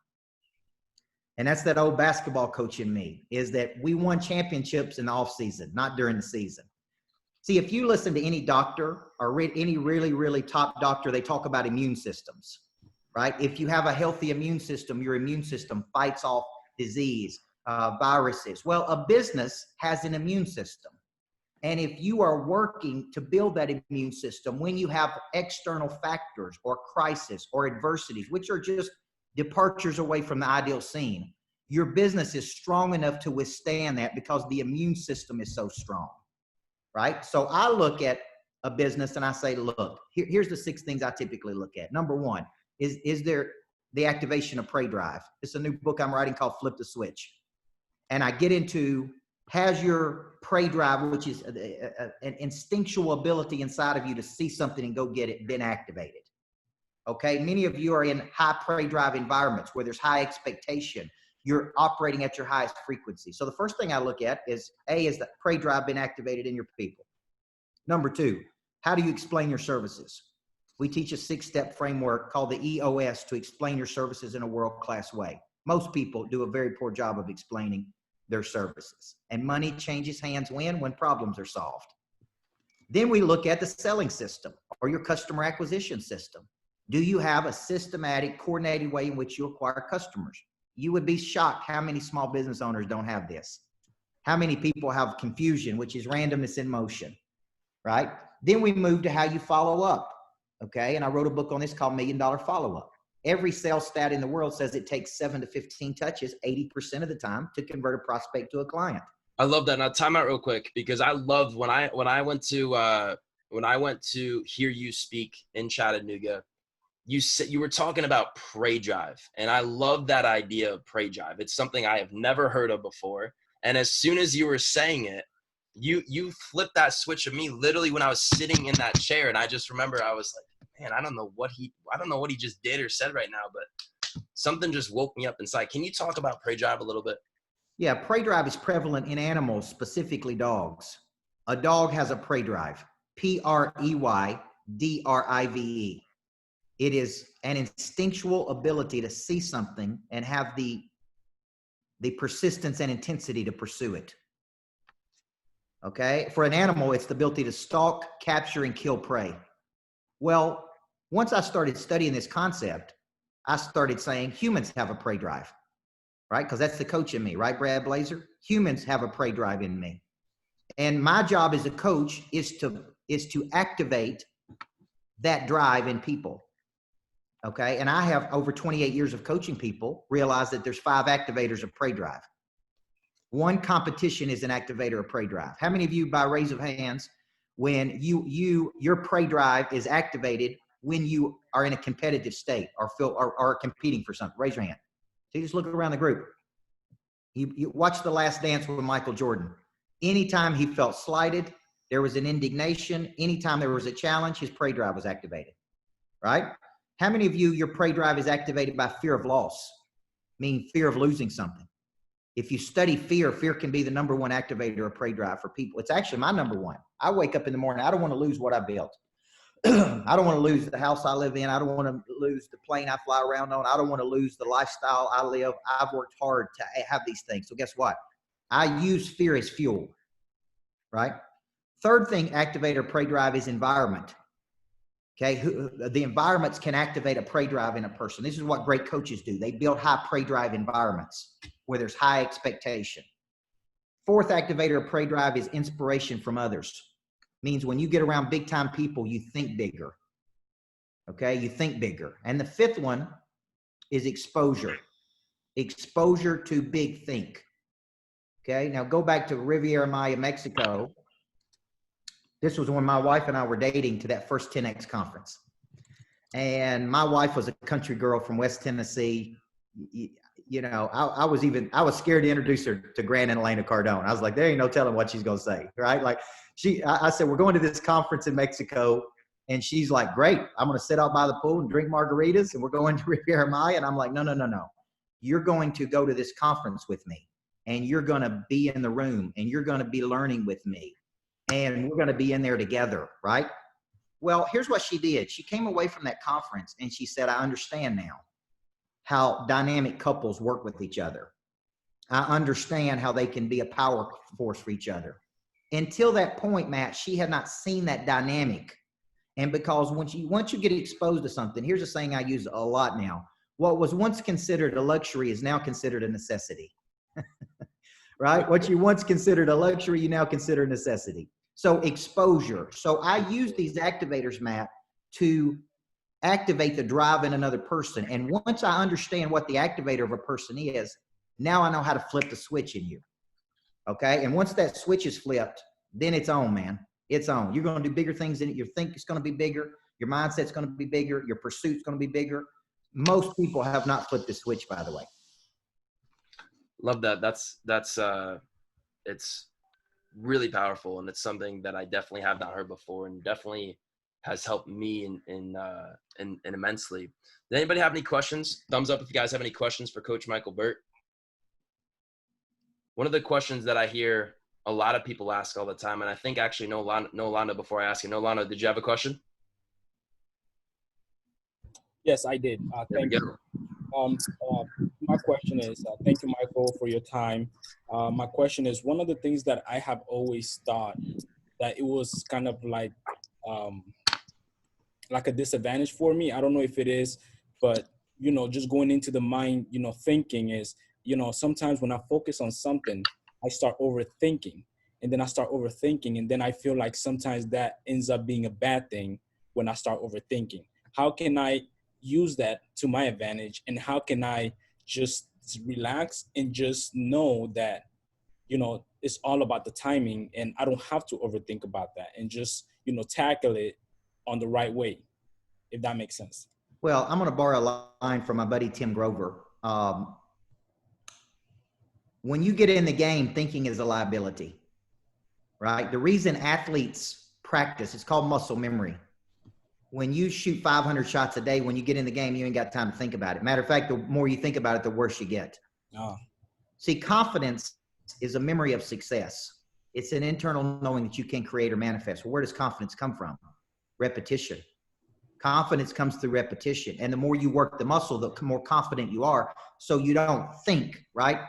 And that's that old basketball coach in me, is that we won championships in the off season, not during the season. See, if you listen to any doctor or read any really, really top doctor, they talk about immune systems. Right? If you have a healthy immune system, your immune system fights off disease, viruses. Well, a business has an immune system. And if you are working to build that immune system, when you have external factors or crisis or adversities, which are just departures away from the ideal scene, your business is strong enough to withstand that because the immune system is so strong. Right? So I look at a business and I say, look, here's the 6 things I typically look at. Number one, is there the activation of prey drive? It's a new book I'm writing called Flip the Switch. And I get into, has your prey drive, which is an instinctual ability inside of you to see something and go get it, been activated? Okay, many of you are in high prey drive environments where there's high expectation. You're operating at your highest frequency. So the first thing I look at is, A, is that prey drive been activated in your people? Number 2, how do you explain your services? We teach a 6-step framework called the EOS to explain your services in a world-class way. Most people do a very poor job of explaining their services. And money changes hands when problems are solved. Then we look at the selling system or your customer acquisition system. Do you have a systematic, coordinated way in which you acquire customers? You would be shocked how many small business owners don't have this. How many people have confusion, which is randomness in motion, right? Then we move to how you follow up, okay? And I wrote a book on this called $1 Million Follow-Up. Every sales stat in the world says it takes 7 to 15 touches 80% of the time to convert a prospect to a client. I love that. Now, time out real quick, because I loved when I went to hear you speak in Chattanooga. You were talking about Pray Drive, and I love that idea of Pray Drive. It's something I have never heard of before. And as soon as you were saying it, you flipped that switch of me literally when I was sitting in that chair, and I just remember I was like, man, I don't know what he just did or said right now, but something just woke me up inside. Can you talk about Pray Drive a little bit? Yeah, Pray Drive is prevalent in animals, specifically dogs. A dog has a Pray Drive, Preydrive. It is an instinctual ability to see something and have the persistence and intensity to pursue it. Okay, for an animal, it's the ability to stalk, capture, and kill prey. Well, once I started studying this concept, I started saying humans have a Pray Drive, right? Because that's the coach in me, right, Brad Blazer? Humans have a Pray Drive in me. And my job as a coach is to activate that drive in people. Okay, and I have over 28 years of coaching people realize that there's 5 activators of Pray Drive. One, competition is an activator of Pray Drive. How many of you, by raise of hands, when your Pray Drive is activated when you are in a competitive state or are competing for something? Raise your hand. So you just look around the group. You watch The Last Dance with Michael Jordan. Anytime he felt slighted, there was an indignation. Anytime there was a challenge, his Pray Drive was activated, right? How many of you, your Pray Drive is activated by fear of loss, meaning fear of losing something? If you study fear, fear can be the #1 activator of Pray Drive for people. It's actually my #1. I wake up in the morning, I don't want to lose what I built. I don't want to lose the house I live in. I don't want to lose the plane I fly around on. I don't want to lose the lifestyle I live. I've worked hard to have these things. So guess what? I use fear as fuel, right? Third thing, activator Pray Drive is environment. Okay, the environments can activate a Pray Drive in a person. This is what great coaches do. They build high Pray Drive environments where there's high expectation. Fourth activator of Pray Drive is inspiration from others. Means when you get around big time people, you think bigger. Okay, you think bigger. And the fifth one is exposure. Exposure to big think. Okay, now go back to Riviera Maya, Mexico. This was when my wife and I were dating to that first 10X conference. And my wife was a country girl from West Tennessee. You know, I was scared to introduce her to Grant and Elena Cardone. I was like, there ain't no telling what she's going to say, right? Like I said, we're going to this conference in Mexico. And she's like, great, I'm going to sit out by the pool and drink margaritas. And we're going to Riviera Maya. And I'm like, no. You're going to go to this conference with me. And you're going to be in the room. And you're going to be learning with me. And we're going to be in there together, right? Well, here's what she did. She came away from that conference and she said, I understand now how dynamic couples work with each other. I understand how they can be a power force for each other. Until that point, Matt, she had not seen that dynamic. And because once you get exposed to something, here's a saying I use a lot now. What was once considered a luxury is now considered a necessity. Right? What you once considered a luxury, you now consider a necessity. So exposure. So I use these activators, Matt, to activate the drive in another person. And once I understand what the activator of a person is, now I know how to flip the switch in you. Okay? And once that switch is flipped, then it's on, man. It's on. You're going to do bigger things in it. You think it's going to be bigger. Your mindset's going to be bigger. Your pursuit's going to be bigger. Most people have not flipped the switch, by the way. Love that. It's really powerful, and it's something that I definitely have not heard before, and definitely has helped me in immensely. Does anybody have any questions? Thumbs up if you guys have any questions for Coach Michael Burt. One of the questions that I hear a lot of people ask all the time, and I think actually Nolanda, before I ask you, Nolanda, did you have a question? Yes, I did. Thank you. My question is, thank you, Michael, for your time. My question is, one of the things that I have always thought that it was kind of like a disadvantage for me. I don't know if it is, but, you know, just going into the mind, you know, thinking is, you know, sometimes when I focus on something, I start overthinking, and then I start overthinking, and then I feel like sometimes that ends up being a bad thing when I start overthinking. How can I use that to my advantage, and how can I just relax and just know that, you know, it's all about the timing, and I don't have to overthink about that, and just, you know, tackle it on the right way, if that makes sense. Well, I'm going to borrow a line from my buddy Tim Grover. When you get in the game, thinking is a liability, right? The reason athletes practice, it's called muscle memory. When you shoot 500 shots a day, when you get in the game, you ain't got time to think about it. Matter of fact, the more you think about it, the worse you get. Oh. See, confidence is a memory of success. It's an internal knowing that you can create or manifest. Well, where does confidence come from? Repetition. Confidence comes through repetition. And the more you work the muscle, the more confident you are. So you don't think, right?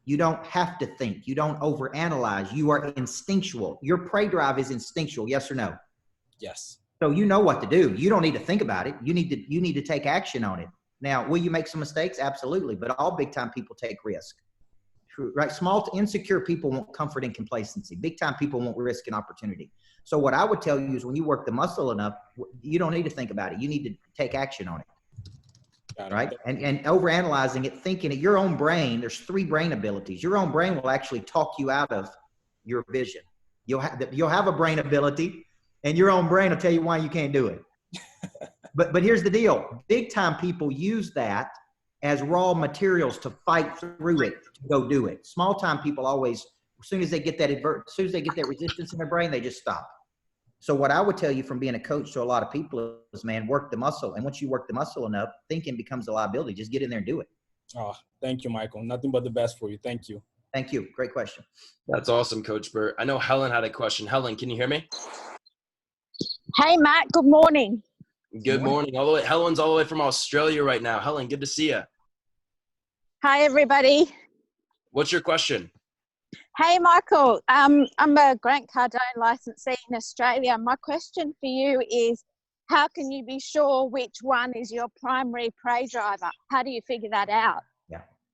You don't have to think. You don't overanalyze. You are instinctual. Your prey drive is instinctual, yes or no? Yes. So you know what to do. You don't need to think about it. You need to take action on it. Now, will you make some mistakes? Absolutely. But all big time people take risk. Right? Small to insecure people want comfort and complacency. Big time people want risk and opportunity. So what I would tell you is when you work the muscle enough, you don't need to think about it. You need to take action on it. Right? And overanalyzing it, thinking it, your own brain, there's 3 brain abilities. Your own brain will actually talk you out of your vision. You'll have a brain ability, and your own brain will tell you why you can't do it. But here's the deal. Big time people use that as raw materials to fight through it, to go do it. Small time people always, as soon as they get that resistance in their brain, they just stop. So what I would tell you from being a coach to a lot of people is, man, work the muscle. And once you work the muscle enough, thinking becomes a liability. Just get in there and do it. Oh, thank you, Michael. Nothing but the best for you. Thank you. Thank you. Great question. That's awesome, Coach Burt. I know Helen had a question. Helen, can you hear me? Hey, Matt. Good morning. Good morning. Helen's all the way from Australia right now. Helen, good to see you. Hi, everybody. What's your question? Hey, Michael. I'm a Grant Cardone licensee in Australia. My question for you is, how can you be sure which one is your primary prey driver? How do you figure that out?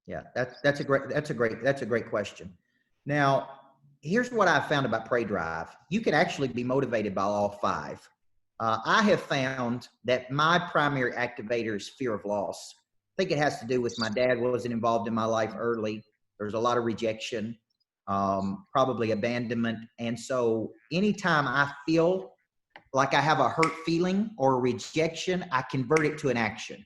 Yeah. That's a great question. Now, here's what I've found about prey drive. You can actually be motivated by all 5. I have found that my primary activator is fear of loss. I think it has to do with my dad wasn't involved in my life early. There's a lot of rejection, probably abandonment. And so anytime I feel like I have a hurt feeling or a rejection, I convert it to an action.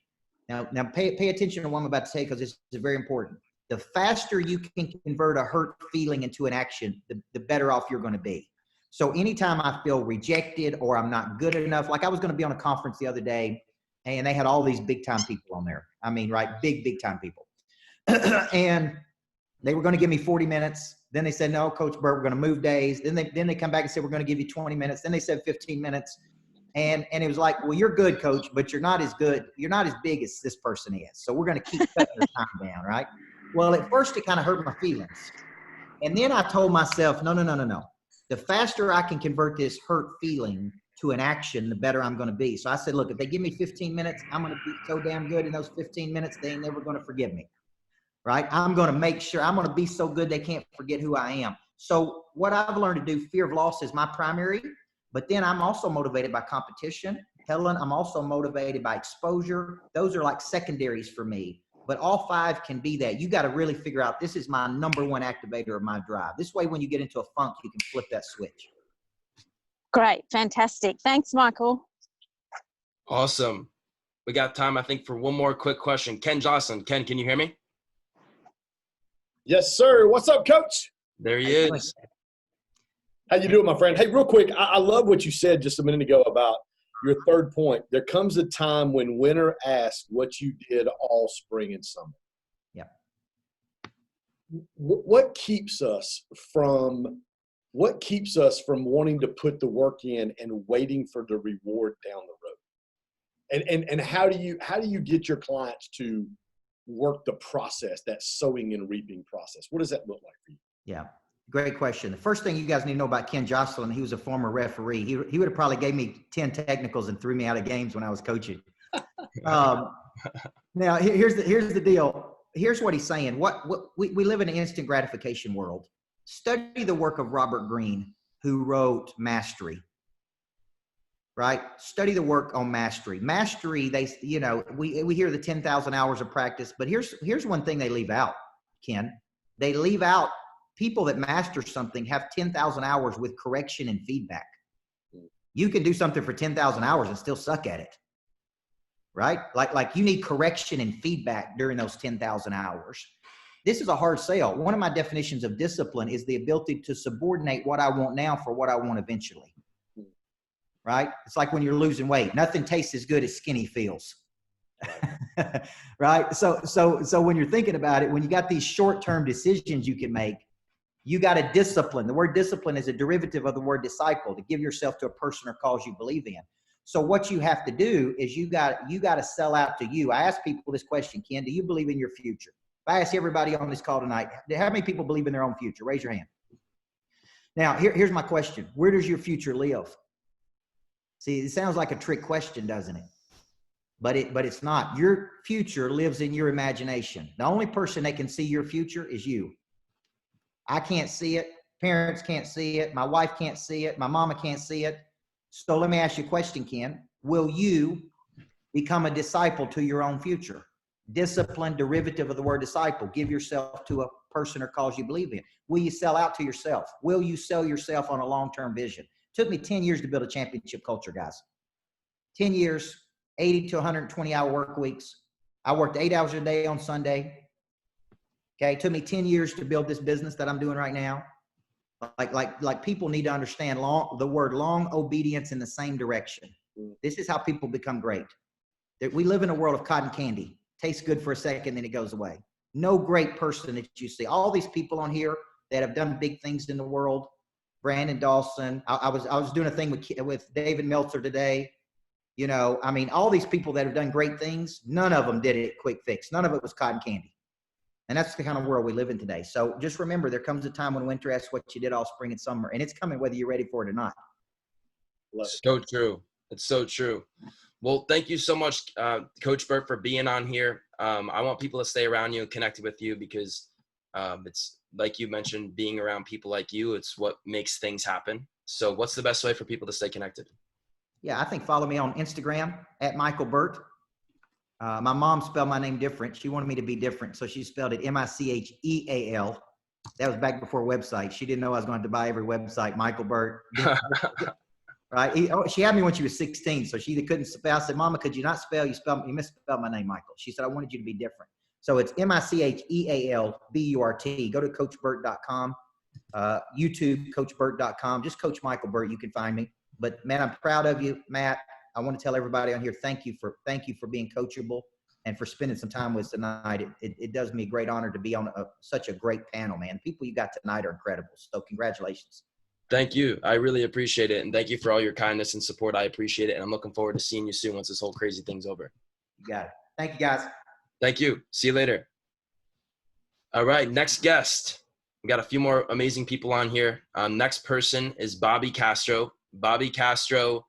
Now pay attention to what I'm about to say, because this is very important. The faster you can convert a hurt feeling into an action, the better off you're going to be. So anytime I feel rejected or I'm not good enough, like I was going to be on a conference the other day and they had all these big time people on there. I mean, right. Big time people. And they were going to give me 40 minutes. Then they said, no, Coach Burt, we're going to move days. Then they come back and said, we're going to give you 20 minutes. Then they said 15 minutes. And it was like, well, you're good, Coach, but you're not as good. You're not as big as this person is. So we're going to keep cutting your time down. Right. Well, at first it kind of hurt my feelings. And then I told myself, no. The faster I can convert this hurt feeling to an action, the better I'm going to be. So I said, look, if they give me 15 minutes, I'm going to be so damn good in those 15 minutes, they ain't never going to forgive me. Right? I'm going to make sure I'm going to be so good they can't forget who I am. So what I've learned to do, fear of loss is my primary, but then I'm also motivated by competition. Helen, I'm also motivated by exposure. Those are like secondaries for me, but all 5 can be that. You got to really figure out, this is my number 1 activator of my drive. This way, when you get into a funk, you can flip that switch. Great. Fantastic. Thanks, Michael. Awesome. We got time, I think, for one more quick question. Ken Jocelyn. Ken, can you hear me? Yes, sir. What's up, Coach? There he is. How you doing, my friend? Hey, real quick, I love what you said just a minute ago about your third point. There comes a time when winter asks what you did all spring and summer. Yeah. What keeps us from wanting to put the work in and waiting for the reward down the road? And how do you get your clients to work the process, that sowing and reaping process? What does that look like for you? Yeah. Great question. The first thing you guys need to know about Ken Jocelyn, he was a former referee. He would have probably gave me 10 technicals and threw me out of games when I was coaching. Now, here's the deal. Here's what he's saying. We live in an instant gratification world. Study the work of Robert Greene, who wrote Mastery. Right? Study the work on mastery. Mastery, we hear the 10,000 hours of practice, but here's one thing they leave out, Ken. They leave out people that master something have 10,000 hours with correction and feedback. You can do something for 10,000 hours and still suck at it. Right? Like you need correction and feedback during those 10,000 hours. This is a hard sell. One of my definitions of discipline is the ability to subordinate what I want now for what I want eventually. Right? It's like when you're losing weight. Nothing tastes as good as skinny feels. Right? So when you're thinking about it, when you got these short-term decisions you can make, you got to discipline. The word discipline is a derivative of the word disciple, to give yourself to a person or cause you believe in. So what you have to do is you got to sell out to you. I ask people this question, Ken, do you believe in your future? If I ask everybody on this call tonight, how many people believe in their own future? Raise your hand. Now, here's my question. Where does your future live? See, it sounds like a trick question, doesn't it? But it's not. Your future lives in your imagination. The only person that can see your future is you. I can't see it. Parents can't see it. My wife can't see it. My mama can't see it. So let me ask you a question, Ken. Will you become a disciple to your own future? Discipline, derivative of the word disciple. Give yourself to a person or cause you believe in. Will you sell out to yourself? Will you sell yourself on a long-term vision? It took me 10 years to build a championship culture, guys. 10 years, 80 to 120-hour work weeks. I worked 8 hours a day on Sunday. Okay, it took me 10 years to build this business that I'm doing right now. Like people need to understand the word long obedience in the same direction. This is how people become great. We live in a world of cotton candy. Tastes good for a second, then it goes away. No great person that you see. All these people on here that have done big things in the world. Brandon Dawson. I was doing a thing with David Meltzer today. You know, I mean, all these people that have done great things, none of them did it quick fix. None of it was cotton candy. And that's the kind of world we live in today. So just remember, there comes a time when winter asks what you did all spring and summer, and it's coming whether you're ready for it or not. So true. It's so true. Well, thank you so much, Coach Burt, for being on here. I want people to stay around you and connected with you because it's like you mentioned, being around people like you, it's what makes things happen. So what's the best way for people to stay connected? Yeah, I think follow me on Instagram at Michael Burt. My mom spelled my name different. She wanted me to be different, so she spelled it Micheal. That was back before websites. She didn't know I was going to buy every website, Michael Burt. Right? She had me when she was 16, so she couldn't spell. I said, Mama, could you not spell? You misspelled my name, Michael. She said, I wanted you to be different. So it's MichealBurt. Go to CoachBurt.com, YouTube, CoachBurt.com. Just Coach Michael Burt. You can find me. But man, I'm proud of you, Matt. I want to tell everybody on here, thank you for being coachable and for spending some time with us tonight. It does me a great honor to be on such a great panel, man. People you got tonight are incredible. So congratulations. Thank you. I really appreciate it. And thank you for all your kindness and support. I appreciate it. And I'm looking forward to seeing you soon once this whole crazy thing's over. You got it. Thank you, guys. Thank you. See you later. All right. Next guest. We got a few more amazing people on here. Next person is Bobby Castro. Bobby Castro,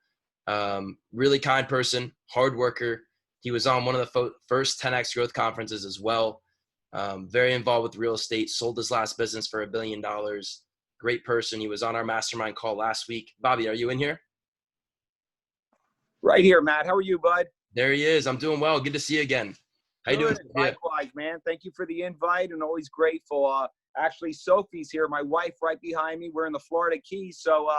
really kind person, hard worker. He was on one of the first 10X growth conferences as well. Very involved with real estate, sold his last business for $1 billion. Great person. He was on our mastermind call last week. Bobby, are you in here? Right here, Matt. How are you, bud? There he is. I'm doing well. Good to see you again. How you doing? Likewise, man. Thank you for the invite and always grateful. Actually, Sophie's here, my wife, right behind me. We're in the Florida Keys, so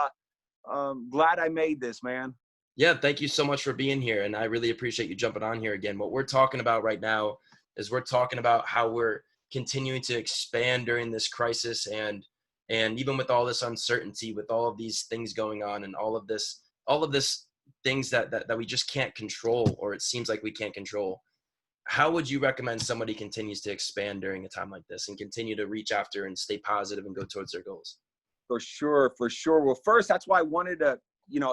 glad I made this, man. Yeah, thank you so much for being here, and I really appreciate you jumping on here again. What we're talking about right now is we're talking about how we're continuing to expand during this crisis, and even with all this uncertainty, with all of these things going on, and all of this things that we just can't control, or it seems like we can't control. How would you recommend somebody continues to expand during a time like this and continue to reach after and stay positive and go towards their goals? For sure. Well, first, that's why I wanted to,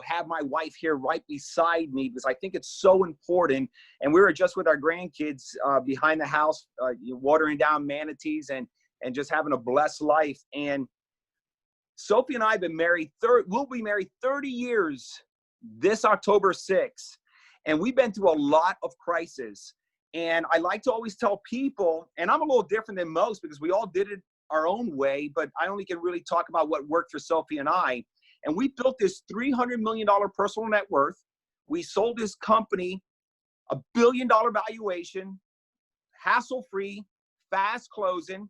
have my wife here right beside me, because I think it's so important. And we were just with our grandkids behind the house, watering down manatees and just having a blessed life. And Sophie and I have been married, we'll be married 30 years this October 6th. And we've been through a lot of crises. And I like to always tell people, and I'm a little different than most because we all did it our own way, but I only can really talk about what worked for Sophie and I. And we built this $300 million personal net worth. We sold this company $1 billion valuation, hassle-free, fast closing,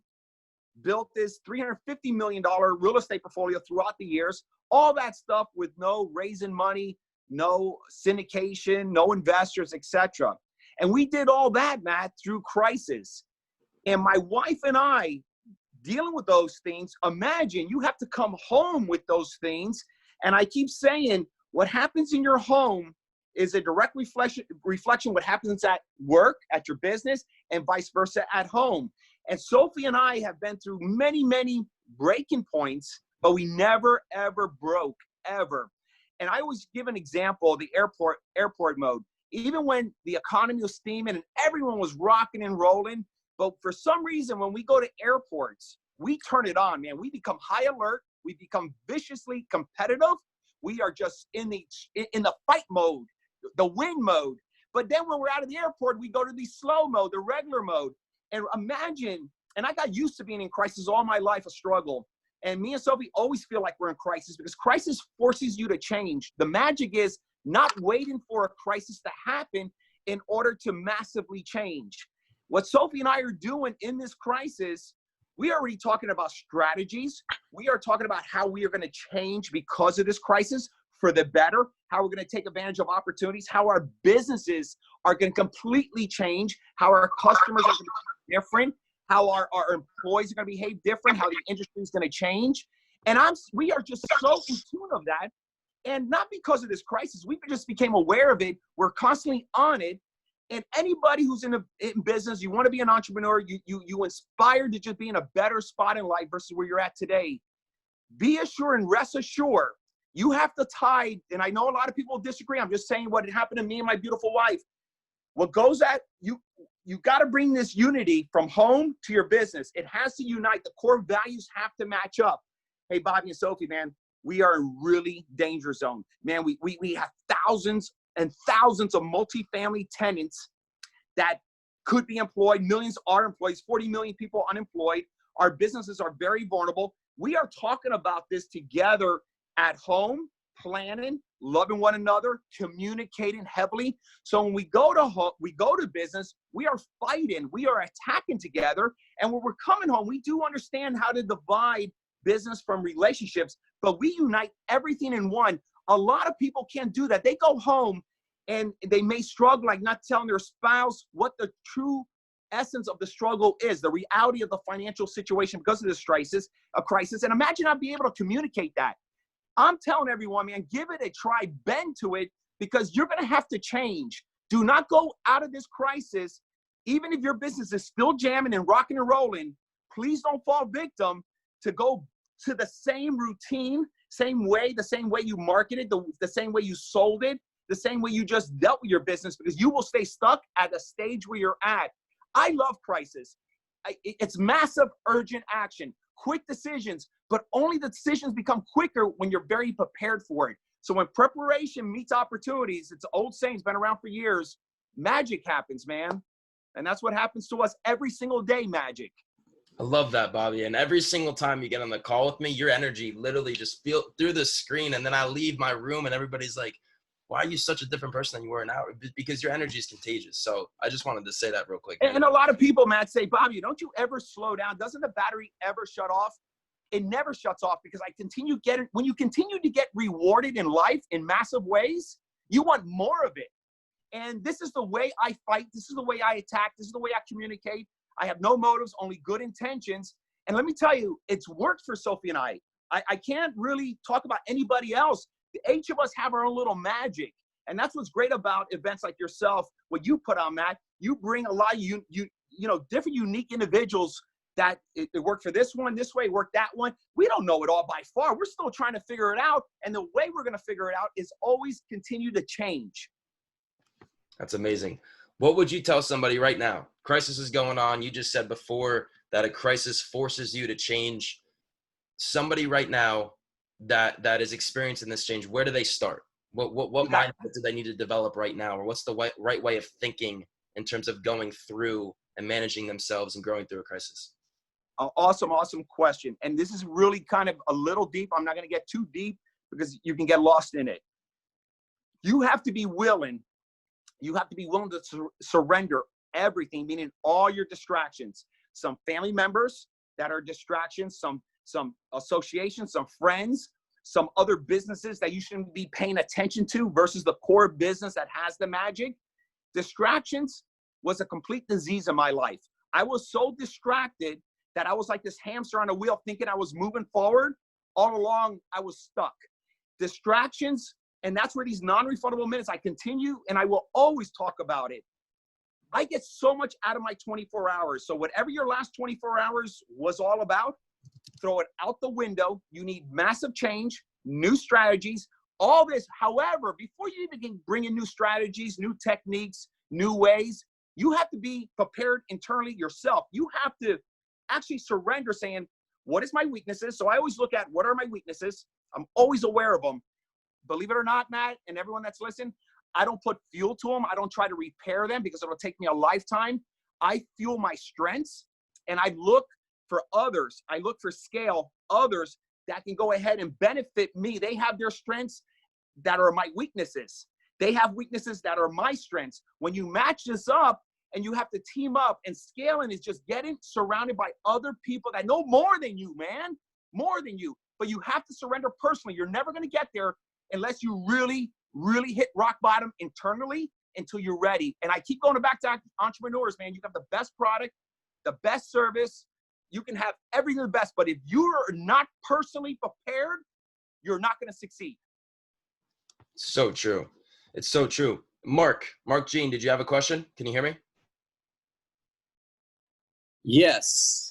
built this $350 million real estate portfolio throughout the years, all that stuff with no raising money, no syndication, no investors, etc. And we did all that, Matt, through crisis. And my wife and I, dealing with those things, imagine you have to come home with those things. And I keep saying, what happens in your home is a direct reflection what happens at work, at your business, and vice versa at home. And Sophie and I have been through many, many breaking points, but we never, ever broke, ever. And I always give an example, the airport mode. Even when the economy was steaming and everyone was rocking and rolling, but for some reason, when we go to airports, we turn it on, man. We become high alert. We become viciously competitive. We are just in the fight mode, the win mode. But then when we're out of the airport, we go to the slow mode, the regular mode. And imagine, and I got used to being in crisis all my life, a struggle. And me and Sophie always feel like we're in crisis because crisis forces you to change. The magic is not waiting for a crisis to happen in order to massively change. What Sophie and I are doing in this crisis, we are already talking about strategies. We are talking about how we are going to change because of this crisis for the better, how we're going to take advantage of opportunities, how our businesses are going to completely change, how our customers are going to be different, how our employees are going to behave different, how the industry is going to change. And we are just so in tune of that. And not because of this crisis, we just became aware of it. We're constantly on it. And anybody who's in business, you want to be an entrepreneur, you inspired to just be in a better spot in life versus where you're at today. Be assured and rest assured, you have to tide, and I know a lot of people disagree. I'm just saying what happened to me and my beautiful wife. What goes at you got to bring this unity from home to your business. It has to unite. The core values have to match up. Hey, Bobby and Sophie, man, we are in really danger zone. Man, we have thousands and thousands of multifamily tenants that could be employed. Millions are employed. 40 million people unemployed. Our businesses are very vulnerable. We are talking about this together at home, planning, loving one another, communicating heavily. So when we go to business, we are fighting, we are attacking together. And when we're coming home, we do understand how to divide business from relationships, but we unite everything in one. A lot of people can't do that. They go home and they may struggle, like not telling their spouse what the true essence of the struggle is, the reality of the financial situation because of this crisis. And imagine not being able to communicate that. I'm telling everyone, man, give it a try, bend to it, because you're going to have to change. Do not go out of this crisis, even if your business is still jamming and rocking and rolling. Please don't fall victim to go to the same routine, the same way you marketed, the same way you sold it, the same way you just dealt with your business, because you will stay stuck at a stage where you're at. I love crisis. It's massive, urgent action, quick decisions, but only the decisions become quicker when you're very prepared for it. So when preparation meets opportunities, it's an old saying, it's been around for years, magic happens, man. And that's what happens to us every single day, magic. I love that, Bobby. And every single time you get on the call with me, your energy literally just feel through the screen. And then I leave my room and everybody's like, why are you such a different person than you were now? Because your energy is contagious. So I just wanted to say that real quick. And a lot of people, Matt, say, Bobby, don't you ever slow down? Doesn't the battery ever shut off? It never shuts off, because when you continue to get rewarded in life in massive ways, you want more of it. And this is the way I fight. This is the way I attack. This is the way I communicate. I have no motives, only good intentions. And let me tell you, it's worked for Sophie and I. I can't really talk about anybody else. Each of us have our own little magic. And that's what's great about events like yourself, what you put on, Matt. You bring a lot of different unique individuals that it worked for this one, this way, worked that one. We don't know it all by far. We're still trying to figure it out. And the way we're going to figure it out is always continue to change. That's amazing. What would you tell somebody right now? Crisis is going on. You just said before that a crisis forces you to change. Somebody right now that is experiencing this change, where do they start? What mindset do they need to develop right now, or what's the right way of thinking in terms of going through and managing themselves and growing through a crisis? Awesome question. And this is really kind of a little deep. I'm not going to get too deep because you can get lost in it. You have to be willing. You have to be willing to surrender everything, meaning all your distractions. Some family members that are distractions, some associations, some friends, some other businesses that you shouldn't be paying attention to versus the core business that has the magic. Distractions was a complete disease in my life. I was so distracted that I was like this hamster on a wheel thinking I was moving forward. All along, I was stuck. Distractions, and that's where these non-refundable minutes, I continue and I will always talk about it. I get so much out of my 24 hours. So whatever your last 24 hours was all about, throw it out the window. You need massive change, new strategies, all this. However, before you even can bring in new strategies, new techniques, new ways, you have to be prepared internally yourself. You have to actually surrender saying, what is my weaknesses? So I always look at what are my weaknesses? I'm always aware of them. Believe it or not, Matt, and everyone that's listening, I don't put fuel to them. I don't try to repair them because it'll take me a lifetime. I fuel my strengths and I look for others. I look for scale, others that can go ahead and benefit me. They have their strengths that are my weaknesses. They have weaknesses that are my strengths. When you match this up and you have to team up, and scaling is just getting surrounded by other people that know more than you, man, more than you. But you have to surrender personally. You're never going to get there unless you really hit rock bottom internally until you're ready. And I keep going back to entrepreneurs, man. You have the best product, the best service. You can have everything the best, but if you're not personally prepared, you're not going to succeed. So true. It's so true. Mark Jean, did you have a question? Can you hear me? Yes.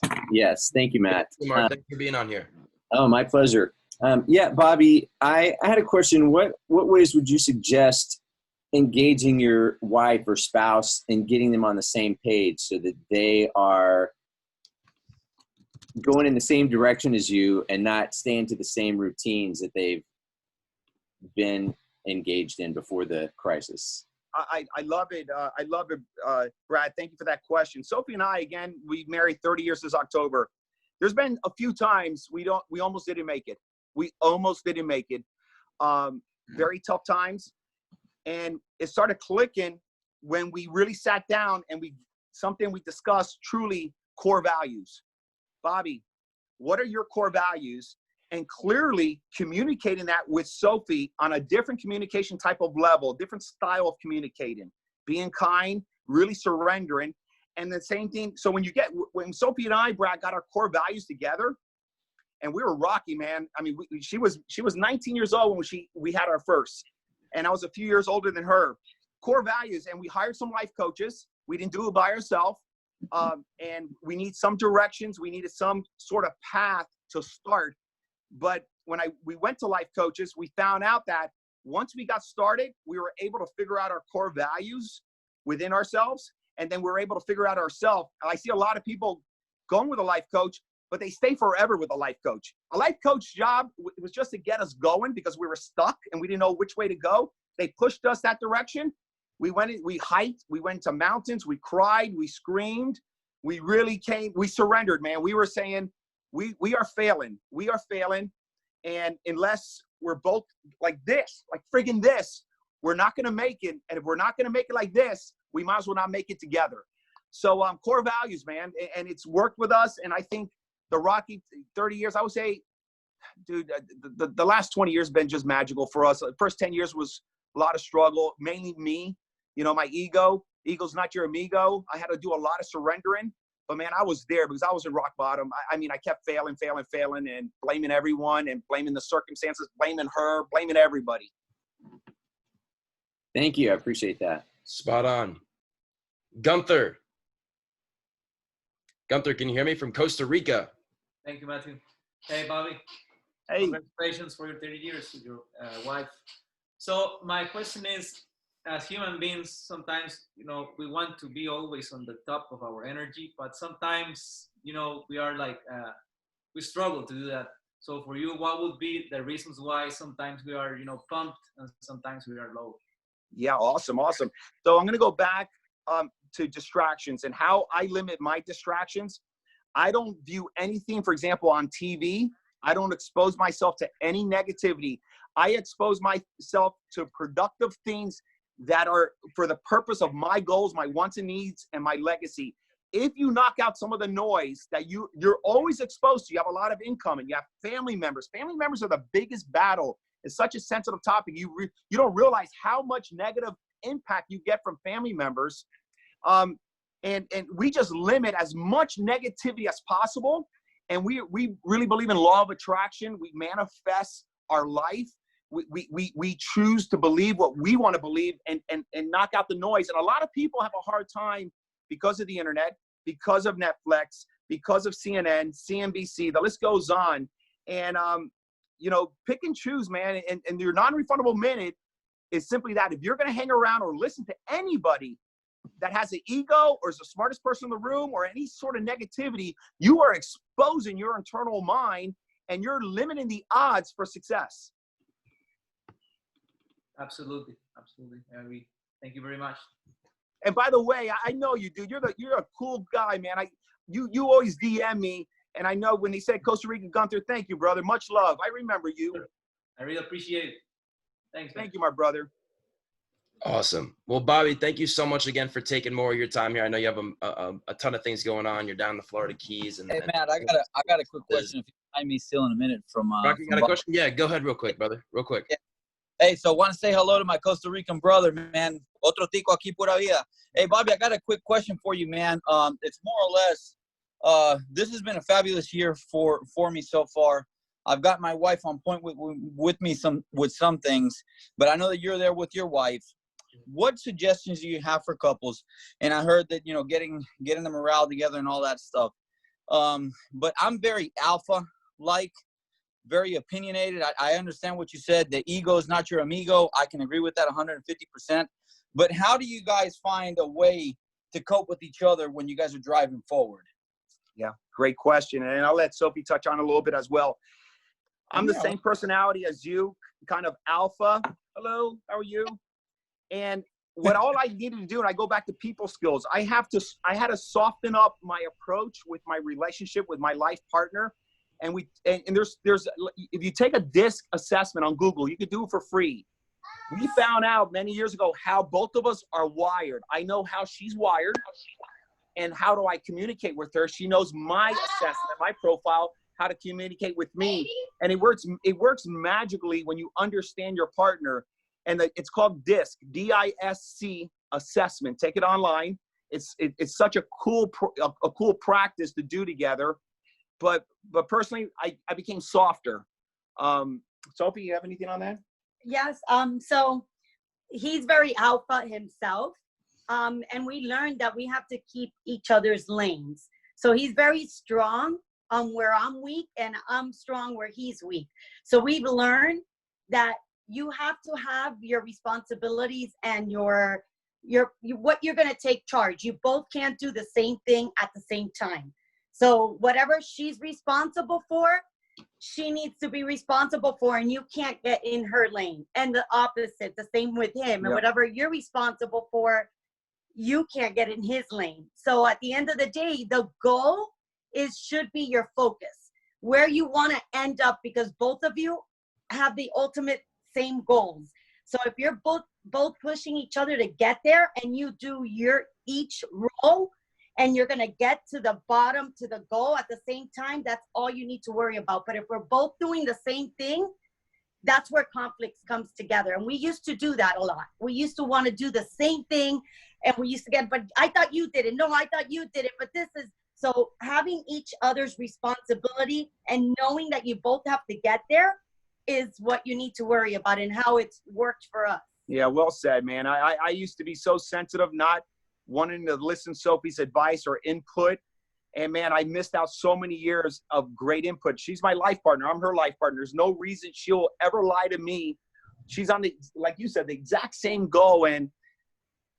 Thank you, Matt. Hey, Mark, thanks for being on here. Oh, my pleasure. Bobby, I had a question. What ways would you suggest engaging your wife or spouse and getting them on the same page so that they are going in the same direction as you and not staying to the same routines that they've been engaged in before the crisis? I love it. Brad. Thank you for that question. Sophie and I, again, we married 30 years this October. There's been a few times we almost didn't make it. Very tough times. And it started clicking when we really sat down and we discussed truly core values. Bobby, what are your core values? And clearly communicating that with Sophie on a different communication type of level, different style of communicating, being kind, really surrendering. And the same thing. So when Sophie and I, Brad, got our core values together, and we were rocky, man. I mean, she was 19 years old when we had our first, and I was a few years older than her. Core values, and we hired some life coaches. We didn't do it by ourselves, and we need some directions. We needed some sort of path to start. But when we went to life coaches, we found out that once we got started, we were able to figure out our core values within ourselves, and then we were able to figure out ourselves. I see a lot of people going with a life coach, but they stay forever with a life coach. A life coach job was just to get us going because we were stuck and we didn't know which way to go. They pushed us that direction. We hiked, we went to mountains, we cried, we screamed. We surrendered, man. We were saying, we are failing. We are failing. And unless we're both like this, like friggin' this, we're not going to make it. And if we're not going to make it like this, we might as well not make it together. So core values, man. And it's worked with us. And I think the rocky 30 years, I would say, dude, the last 20 years have been just magical for us. The first 10 years was a lot of struggle, mainly me. You know, my ego's not your amigo. I had to do a lot of surrendering. But, man, I was there because I was in rock bottom. I mean, I kept failing and blaming everyone and blaming the circumstances, blaming her, blaming everybody. Thank you. I appreciate that. Spot on. Gunther, can you hear me from Costa Rica? Thank you, Matthew. Hey, Bobby. Hey. Congratulations for your 30 years with your wife. So my question is, as human beings, sometimes, we want to be always on the top of our energy, but sometimes, we are like, we struggle to do that. So for you, what would be the reasons why sometimes we are, pumped and sometimes we are low? Yeah, awesome. So I'm going to go back to distractions and how I limit my distractions. I don't view anything, for example, on TV. I don't expose myself to any negativity. I expose myself to productive things that are for the purpose of my goals, my wants and needs, and my legacy. If you knock out some of the noise that you're always exposed to, you have a lot of income and you have family members. Family members are the biggest battle. It's such a sensitive topic. You don't realize how much negative impact you get from family members. And we just limit as much negativity as possible. And we really believe in law of attraction. We manifest our life. We choose to believe what we want to believe and knock out the noise. And a lot of people have a hard time because of the internet, because of Netflix, because of CNN, CNBC, the list goes on. And, pick and choose, man. And your non-refundable minute is simply that. If you're going to hang around or listen to anybody that has an ego or is the smartest person in the room or any sort of negativity, you are exposing your internal mind and you're limiting the odds for success. Absolutely. I agree. Thank you very much. And by the way, I know you, dude. You're a cool guy, man. You always DM me, and I know when he said Costa Rica Gunther, thank you, brother. Much love. I remember you. I really appreciate it. Thanks. Thank you, my brother. Awesome. Well, Bobby, thank you so much again for taking more of your time here. I know you have a ton of things going on. You're down in the Florida Keys. And, hey, Matt, I got a quick question. If you mind me still in a minute from Rocky, got a question? Yeah, go ahead real quick, brother. Real quick. Yeah. Hey, so I want to say hello to my Costa Rican brother, man. Otro tico aquí pura vida. Hey, Bobby, I got a quick question for you, man. It's more or less, this has been a fabulous year for me so far. I've got my wife on point with me with some things, but I know that you're there with your wife. What suggestions do you have for couples? And I heard that, getting the morale together and all that stuff. But I'm very alpha-like, very opinionated. I understand what you said. The ego is not your amigo. I can agree with that 150%. But how do you guys find a way to cope with each other when you guys are driving forward? Yeah, great question. And I'll let Sophie touch on it a little bit as well. I'm the same personality as you, kind of alpha. Hello, how are you? And what all I needed to do, and I go back to people skills, I had to soften up my approach with my relationship with my life partner. And there's if you take a DISC assessment on Google, you could do it for free. We found out many years ago how both of us are wired. I know how she's wired and how do I communicate with her. She knows my assessment, my profile, how to communicate with me. And it works magically when you understand your partner. And it's called DISC, D-I-S-C assessment. Take it online. It's such a cool practice to do together. But personally, I became softer. Sophie, you have anything on that? Yes. So he's very alpha himself. And we learned that we have to keep each other's lanes. So he's very strong where I'm weak, and I'm strong where he's weak. So we've learned that you have to have your responsibilities and your what you're going to take charge. You both can't do the same thing at the same time. So whatever she's responsible for, she needs to be responsible for, and you can't get in her lane. And the opposite, the same with him. And whatever you're responsible for, you can't get in his lane. So at the end of the day, the goal should be your focus, where you want to end up, because both of you have the ultimate same goals. So if you're both pushing each other to get there, and you do your each role, and you're going to get to the bottom, to the goal at the same time, that's all you need to worry about. But if we're both doing the same thing, that's where conflicts comes together. And we used to do that a lot. We used to want to do the same thing, and we used to get, but I thought you did it. No, I thought you did it. But this is, so having each other's responsibility and knowing that you both have to get there is what you need to worry about, and how it's worked for us. Yeah, well said, man. I used to be so sensitive, not wanting to listen to Sophie's advice or input. And man, I missed out so many years of great input. She's my life partner. I'm her life partner. There's no reason she'll ever lie to me. She's on the, like you said, the exact same goal. And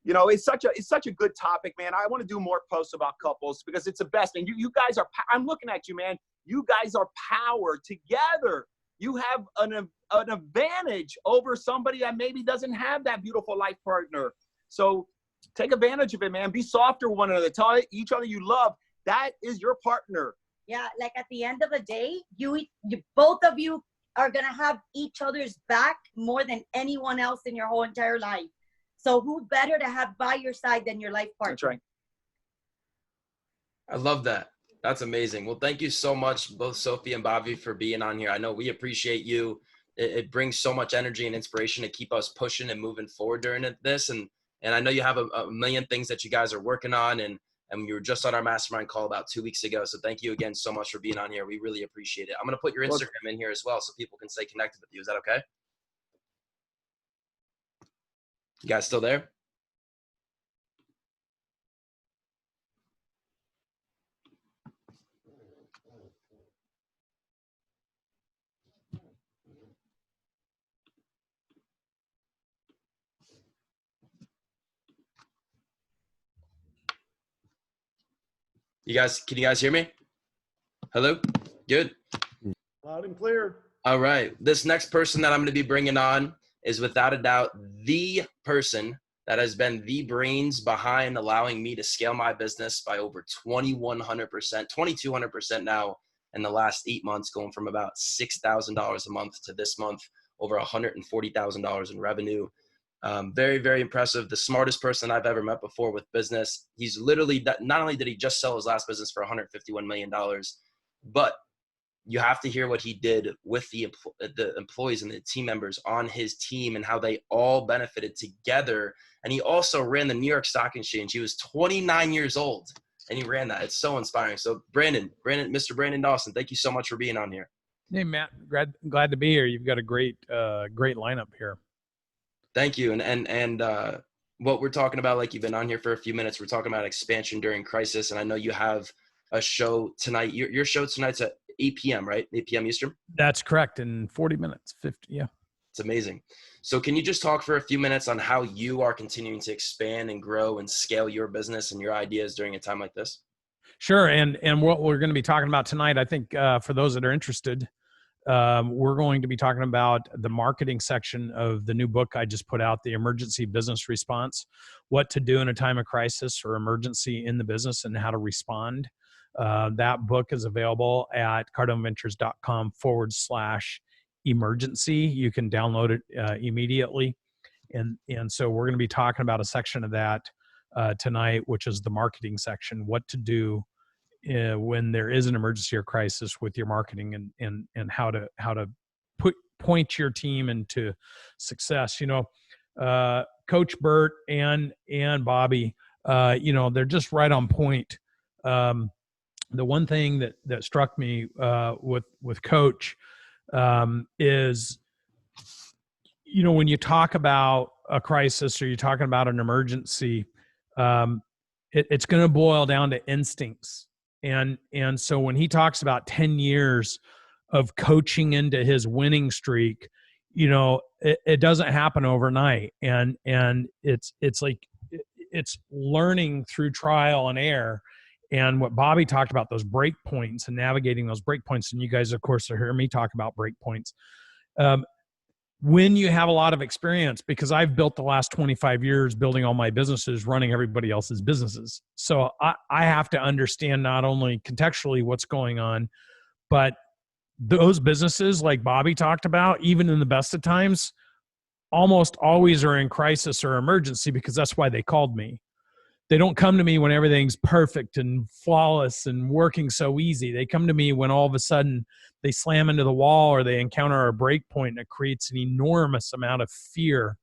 you know, it's such a good topic, man. I want to do more posts about couples because it's the best. And you guys are, I'm looking at you, man. You guys are power together. You have an advantage over somebody that maybe doesn't have that beautiful life partner. So take advantage of it, man. Be softer with one another. Tell each other you love. That is your partner. Yeah, like at the end of the day, you both of you are going to have each other's back more than anyone else in your whole entire life. So who better to have by your side than your life partner? That's right. I love that. That's amazing. Well, thank you so much, both Sophie and Bobby, for being on here. I know we appreciate you. It brings so much energy and inspiration to keep us pushing and moving forward during this. And I know you have a million things that you guys are working on, and you were just on our mastermind call about 2 weeks ago. So thank you again so much for being on here. We really appreciate it. I'm going to put your Instagram in here as well so people can stay connected with you. Is that okay? You guys still there? Can you guys hear me? Hello? Good. Loud and clear. All right. This next person that I'm going to be bringing on is without a doubt the person that has been the brains behind allowing me to scale my business by over 2,100%, 2,200% now in the last 8 months, going from about $6,000 a month to this month, over $140,000 in revenue. Very, very impressive. The smartest person I've ever met before with business. He's literally, not only did he just sell his last business for $151 million, but you have to hear what he did with the employees and the team members on his team and how they all benefited together. And he also ran the New York Stock Exchange. He was 29 years old and he ran that. It's so inspiring. So Mr. Brandon Dawson, thank you so much for being on here. Hey, Matt, glad to be here. You've got a great lineup here. Thank you. And what we're talking about, like you've been on here for a few minutes, we're talking about expansion during crisis. And I know you have a show tonight. Your show tonight's at 8 p.m., right? 8 p.m. Eastern? That's correct. In 40 minutes, 50. Yeah. It's amazing. So can you just talk for a few minutes on how you are continuing to expand and grow and scale your business and your ideas during a time like this? Sure. And what we're going to be talking about tonight, I think for those that are interested, we're going to be talking about the marketing section of the new book I just put out, The Emergency Business Response, what to do in a time of crisis or emergency in the business and how to respond. That book is available at cardoneventures.com/emergency. You can download it immediately. And so we're going to be talking about a section of that tonight, which is the marketing section, what to do when there is an emergency or crisis with your marketing and how to point your team into success. You know, Coach Bert and Bobby, they're just right on point. The one thing that struck me with Coach is, when you talk about a crisis or you're talking about an emergency, it's going to boil down to instincts. And so when he talks about 10 years of coaching into his winning streak, it doesn't happen overnight. And it's like, it's learning through trial and error. And what Bobby talked about, those break points and navigating those break points. And you guys, of course, hear me talk about break points. When you have a lot of experience, because I've built the last 25 years building all my businesses, running everybody else's businesses. So I have to understand not only contextually what's going on, but those businesses like Bobby talked about, even in the best of times, almost always are in crisis or emergency, because that's why they called me. They don't come to me when everything's perfect and flawless and working so easy. They come to me when all of a sudden they slam into the wall or they encounter a break point, and it creates an enormous amount of fear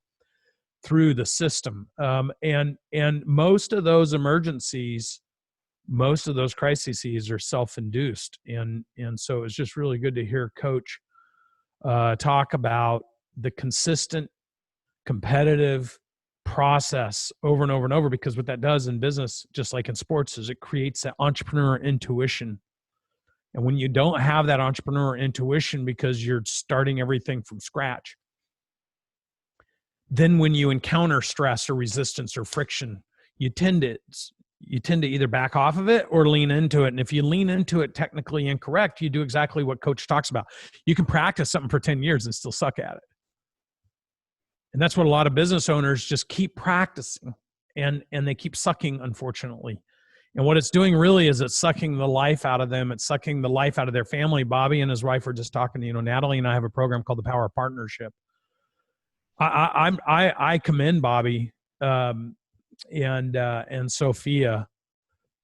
through the system. And most of those emergencies, most of those crises are self-induced. And so it's just really good to hear Coach talk about the consistent, competitive process over and over and over, because what that does in business, just like in sports, is it creates that entrepreneur intuition. And when you don't have that entrepreneur intuition because you're starting everything from scratch, then when you encounter stress or resistance or friction, you tend to you tend to either back off of it or lean into it. And if you lean into it technically incorrect, you do exactly what coach talks about. You can practice something for 10 years and still suck at it. And that's what a lot of business owners just keep practicing, and they keep sucking, unfortunately. And what it's doing really is it's sucking the life out of them. It's sucking the life out of their family. Bobby and his wife were just talking, Natalie and I have a program called the Power of Partnership. I commend Bobby and Sophia,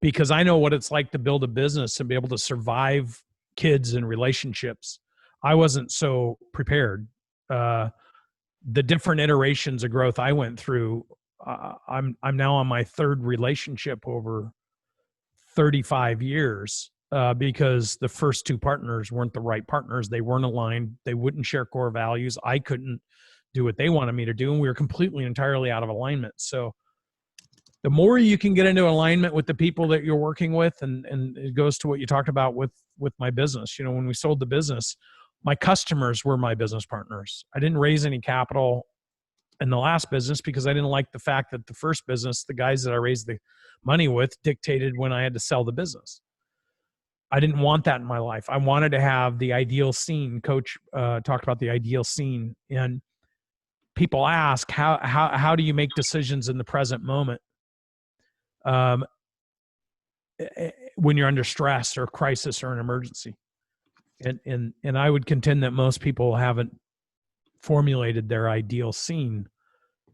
because I know what it's like to build a business and be able to survive kids and relationships. I wasn't so prepared. The different iterations of growth I went through, I'm now on my third relationship over 35 years because the first two partners weren't the right partners. They weren't aligned. They wouldn't share core values. I couldn't do what they wanted me to do, and we were completely and entirely out of alignment. So the more you can get into alignment with the people that you're working with, and it goes to what you talked about with my business. When we sold the business, my customers were my business partners. I didn't raise any capital in the last business because I didn't like the fact that the first business, the guys that I raised the money with, dictated when I had to sell the business. I didn't want that in my life. I wanted to have the ideal scene. Coach talked about the ideal scene, and people ask, how do you make decisions in the present moment when you're under stress or crisis or an emergency? And I would contend that most people haven't formulated their ideal scene.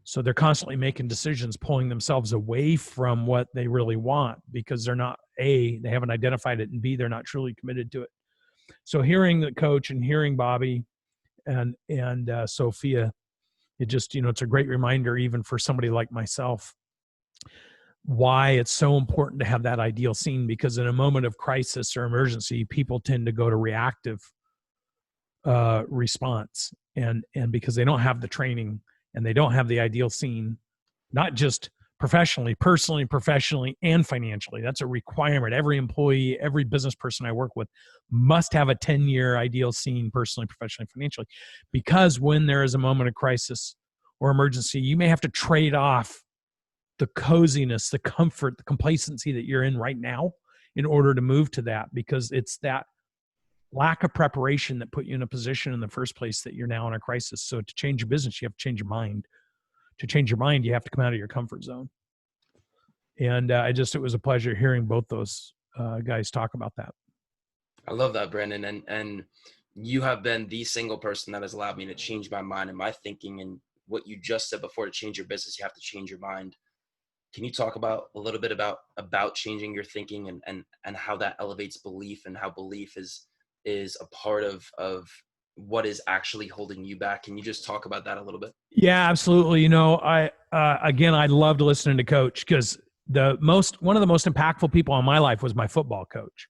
So they're constantly making decisions, pulling themselves away from what they really want because they're not, A, they haven't identified it, and B, they're not truly committed to it. So hearing the coach and hearing Bobby and Sophia, it just, it's a great reminder, even for somebody like myself, why it's so important to have that ideal scene, because in a moment of crisis or emergency, people tend to go to reactive response. And because they don't have the training and they don't have the ideal scene, not just professionally, personally, professionally, and financially. That's a requirement. Every employee, every business person I work with must have a 10-year ideal scene, personally, professionally, financially, because when there is a moment of crisis or emergency, you may have to trade off the coziness, the comfort, the complacency that you're in right now in order to move to that, because it's that lack of preparation that put you in a position in the first place that you're now in a crisis. So to change your business, you have to change your mind. To change your mind, you have to come out of your comfort zone. And it was a pleasure hearing both those guys talk about that. I love that, Brandon. And you have been the single person that has allowed me to change my mind and my thinking. And what you just said before, to change your business, you have to change your mind. Can you talk about a little bit about changing your thinking and how that elevates belief, and how belief is a part of what is actually holding you back? Can you just talk about that a little bit? Yeah, absolutely. I loved listening to Coach, because one of the most impactful people in my life was my football coach,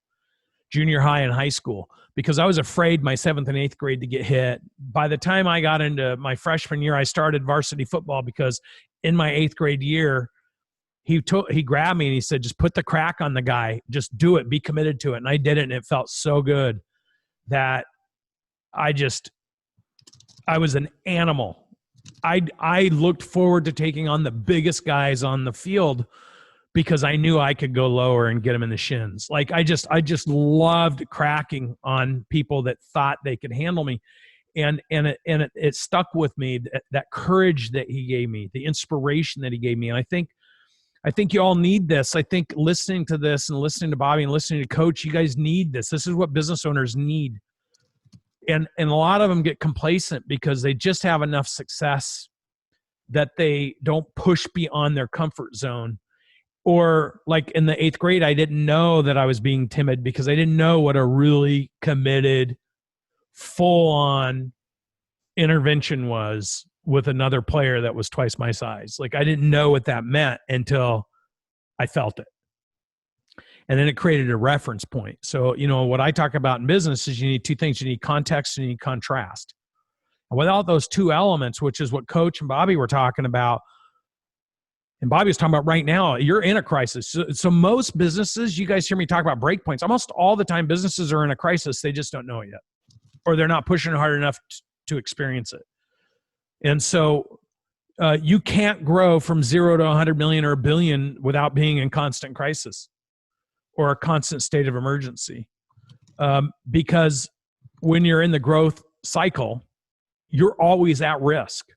junior high and high school, because I was afraid my 7th and 8th grade to get hit. By the time I got into my freshman year, I started varsity football, because in my 8th grade year, he grabbed me and he said, just put the crack on the guy, just do it, be committed to it. And I did it, and it felt so good that I was an animal. I looked forward to taking on the biggest guys on the field because I knew I could go lower and get them in the shins. Like I just loved cracking on people that thought they could handle me. And it stuck with me, that courage that he gave me, the inspiration that he gave me. And I think you all need this. I think listening to this and listening to Bobby and listening to Coach, you guys need this. This is what business owners need. And a lot of them get complacent because they just have enough success that they don't push beyond their comfort zone. Or like in the 8th grade, I didn't know that I was being timid because I didn't know what a really committed, full-on intervention was with another player that was twice my size. Like I didn't know what that meant until I felt it. And then it created a reference point. So, what I talk about in business is you need two things. You need context and you need contrast. And without those two elements, which is what Coach and Bobby were talking about, and Bobby was talking about right now, you're in a crisis. So most businesses, you guys hear me talk about break points. Almost all the time businesses are in a crisis. They just don't know it yet. Or they're not pushing hard enough to experience it. And so you can't grow from 0 to 100 million or a billion without being in constant crisis or a constant state of emergency. Because when you're in the growth cycle, you're always at risk.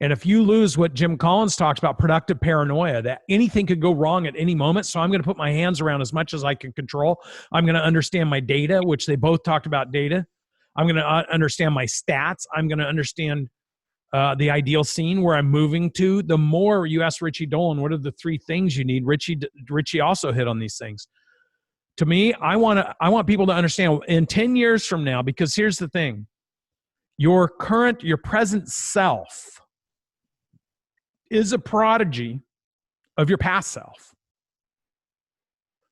And if you lose what Jim Collins talks about, productive paranoia, that anything could go wrong at any moment, so I'm going to put my hands around as much as I can control. I'm going to understand my data, which they both talked about data. I'm going to understand my stats. I'm going to understand the ideal scene where I'm moving to. The more you ask Richie Dolan, what are the 3 things you need? Richie also hit on these things. To me, I want people to understand in 10 years from now, because here's the thing, your present self is a prodigy of your past self.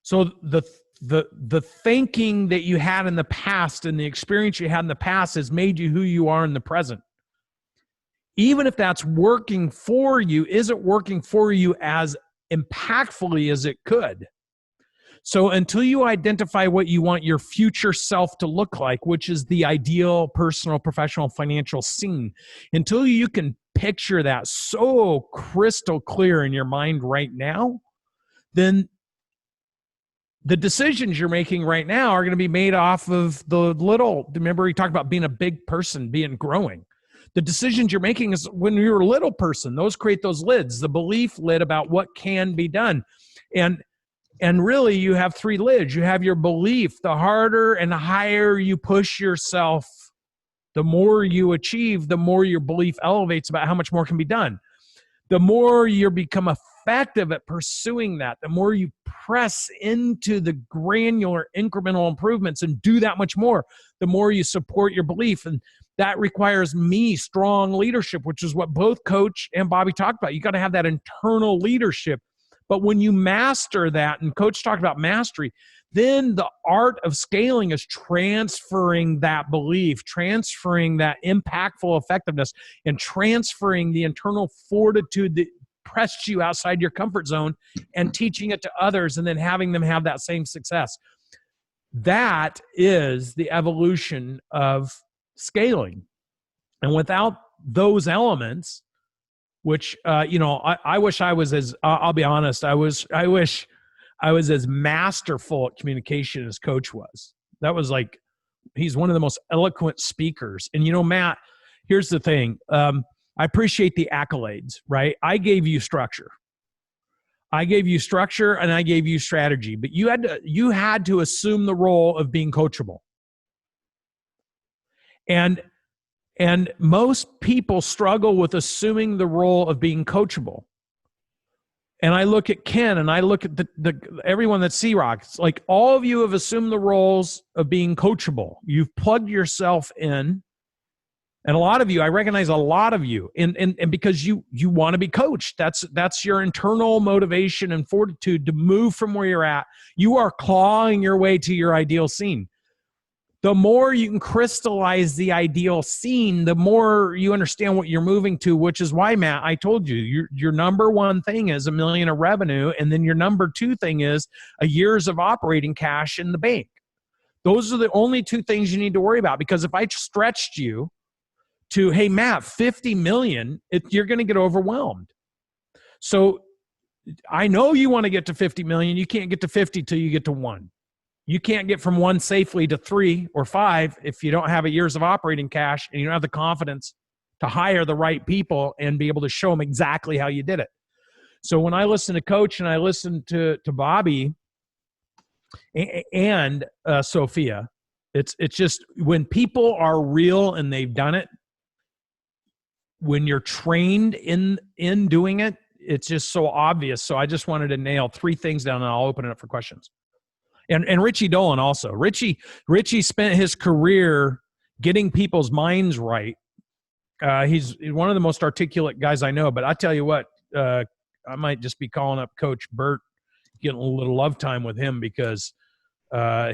So the thinking that you had in the past and the experience you had in the past has made you who you are in the present. Even if that's working for you, is it working for you as impactfully as it could? So until you identify what you want your future self to look like, which is the ideal personal, professional, financial scene, until you can picture that so crystal clear in your mind right now, then the decisions you're making right now are going to be made off of the little. Remember, he talked about being a big person, growing. The decisions you're making is when you're a little person. Those create those lids, the belief lid about what can be done. And really, you have 3 lids. You have your belief. The harder and higher you push yourself, the more you achieve, the more your belief elevates about how much more can be done. The more you become effective at pursuing that, the more you press into the granular incremental improvements and do that much more, the more you support your belief. And that requires strong leadership, which is what both Coach and Bobby talked about. You got to have that internal leadership. But when you master that, and Coach talked about mastery, then the art of scaling is transferring that belief, transferring that impactful effectiveness, and transferring the internal fortitude that pressed you outside your comfort zone and teaching it to others and then having them have that same success. That is the evolution of scaling. And without those elements, which, I wish I was as, I'll be honest, I wish I was as masterful at communication as Coach was. That was like, he's one of the most eloquent speakers. And, Matt, here's the thing. I appreciate the accolades, right? I gave you structure. And I gave you strategy, but you had to assume the role of being coachable. And most people struggle with assuming the role of being coachable. And I look at Ken and I look at everyone that's C-Rock. It's like all of you have assumed the roles of being coachable. You've plugged yourself in. And a lot of you, I recognize a lot of you, and because you want to be coached. That's your internal motivation and fortitude to move from where you're at. You are clawing your way to your ideal scene. The more you can crystallize the ideal scene, the more you understand what you're moving to, which is why, Matt, I told you, your number 1 thing is $1 million of revenue, and then your number 2 thing is a years of operating cash in the bank. Those are the only 2 things you need to worry about, because if I stretched you to, hey, Matt, 50 million, you're going to get overwhelmed. So I know you want to get to 50 million. You can't get to 50 till you get to 1. You can't get from 1 safely to 3 or 5 if you don't have a years of operating cash and you don't have the confidence to hire the right people and be able to show them exactly how you did it. So when I listen to Coach and I listen to Bobby and Sophia, it's just when people are real and they've done it, when you're trained in doing it, it's just so obvious. So I just wanted to nail 3 things down, and I'll open it up for questions. And Richie Dolan also. Richie spent his career getting people's minds right. He's one of the most articulate guys I know. But I tell you what, I might just be calling up Coach Burt, getting a little love time with him, because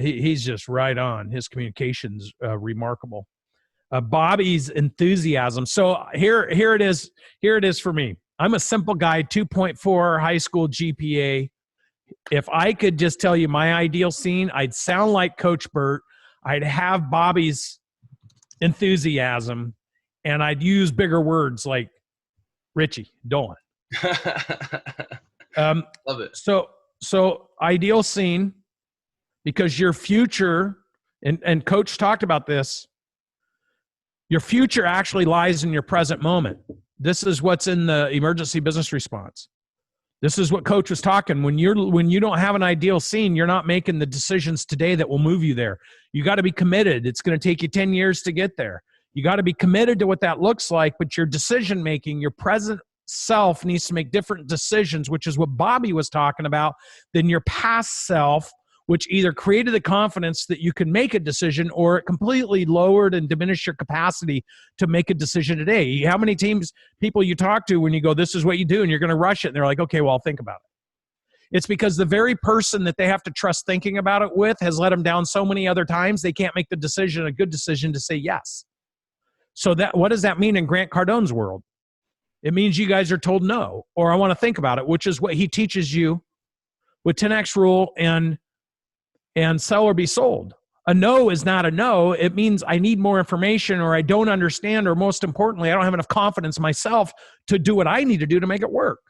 he's just right on. His communication's remarkable. Bobby's enthusiasm. So here it is. Here it is for me. I'm a simple guy, 2.4 high school GPA. If I could just tell you my ideal scene, I'd sound like Coach Burt. I'd have Bobby's enthusiasm, and I'd use bigger words like Richie Dolan. Love it. So ideal scene, because your future, and Coach talked about this, your future actually lies in your present moment. This is what's in the emergency business response. This is what Coach was talking. When you don't have an ideal scene, you're not making the decisions today that will move you there. You got to be committed. It's going to take you 10 years to get there. You got to be committed to what that looks like, but your decision making, your present self needs to make different decisions, which is what Bobby was talking about, than your past self, which either created the confidence that you can make a decision or it completely lowered and diminished your capacity to make a decision today. How many people you talk to when you go, this is what you do, and you're going to rush it, and they're like, okay, well, I'll think about it. It's because the very person that they have to trust thinking about it with has let them down so many other times, they can't make the decision, a good decision, to say yes. So what does that mean in Grant Cardone's world? It means you guys are told no, or I want to think about it, which is what he teaches you with 10X rule and sell or be sold. A no is not a no. It means I need more information, or I don't understand, or most importantly, I don't have enough confidence in myself to do what I need to do to make it work.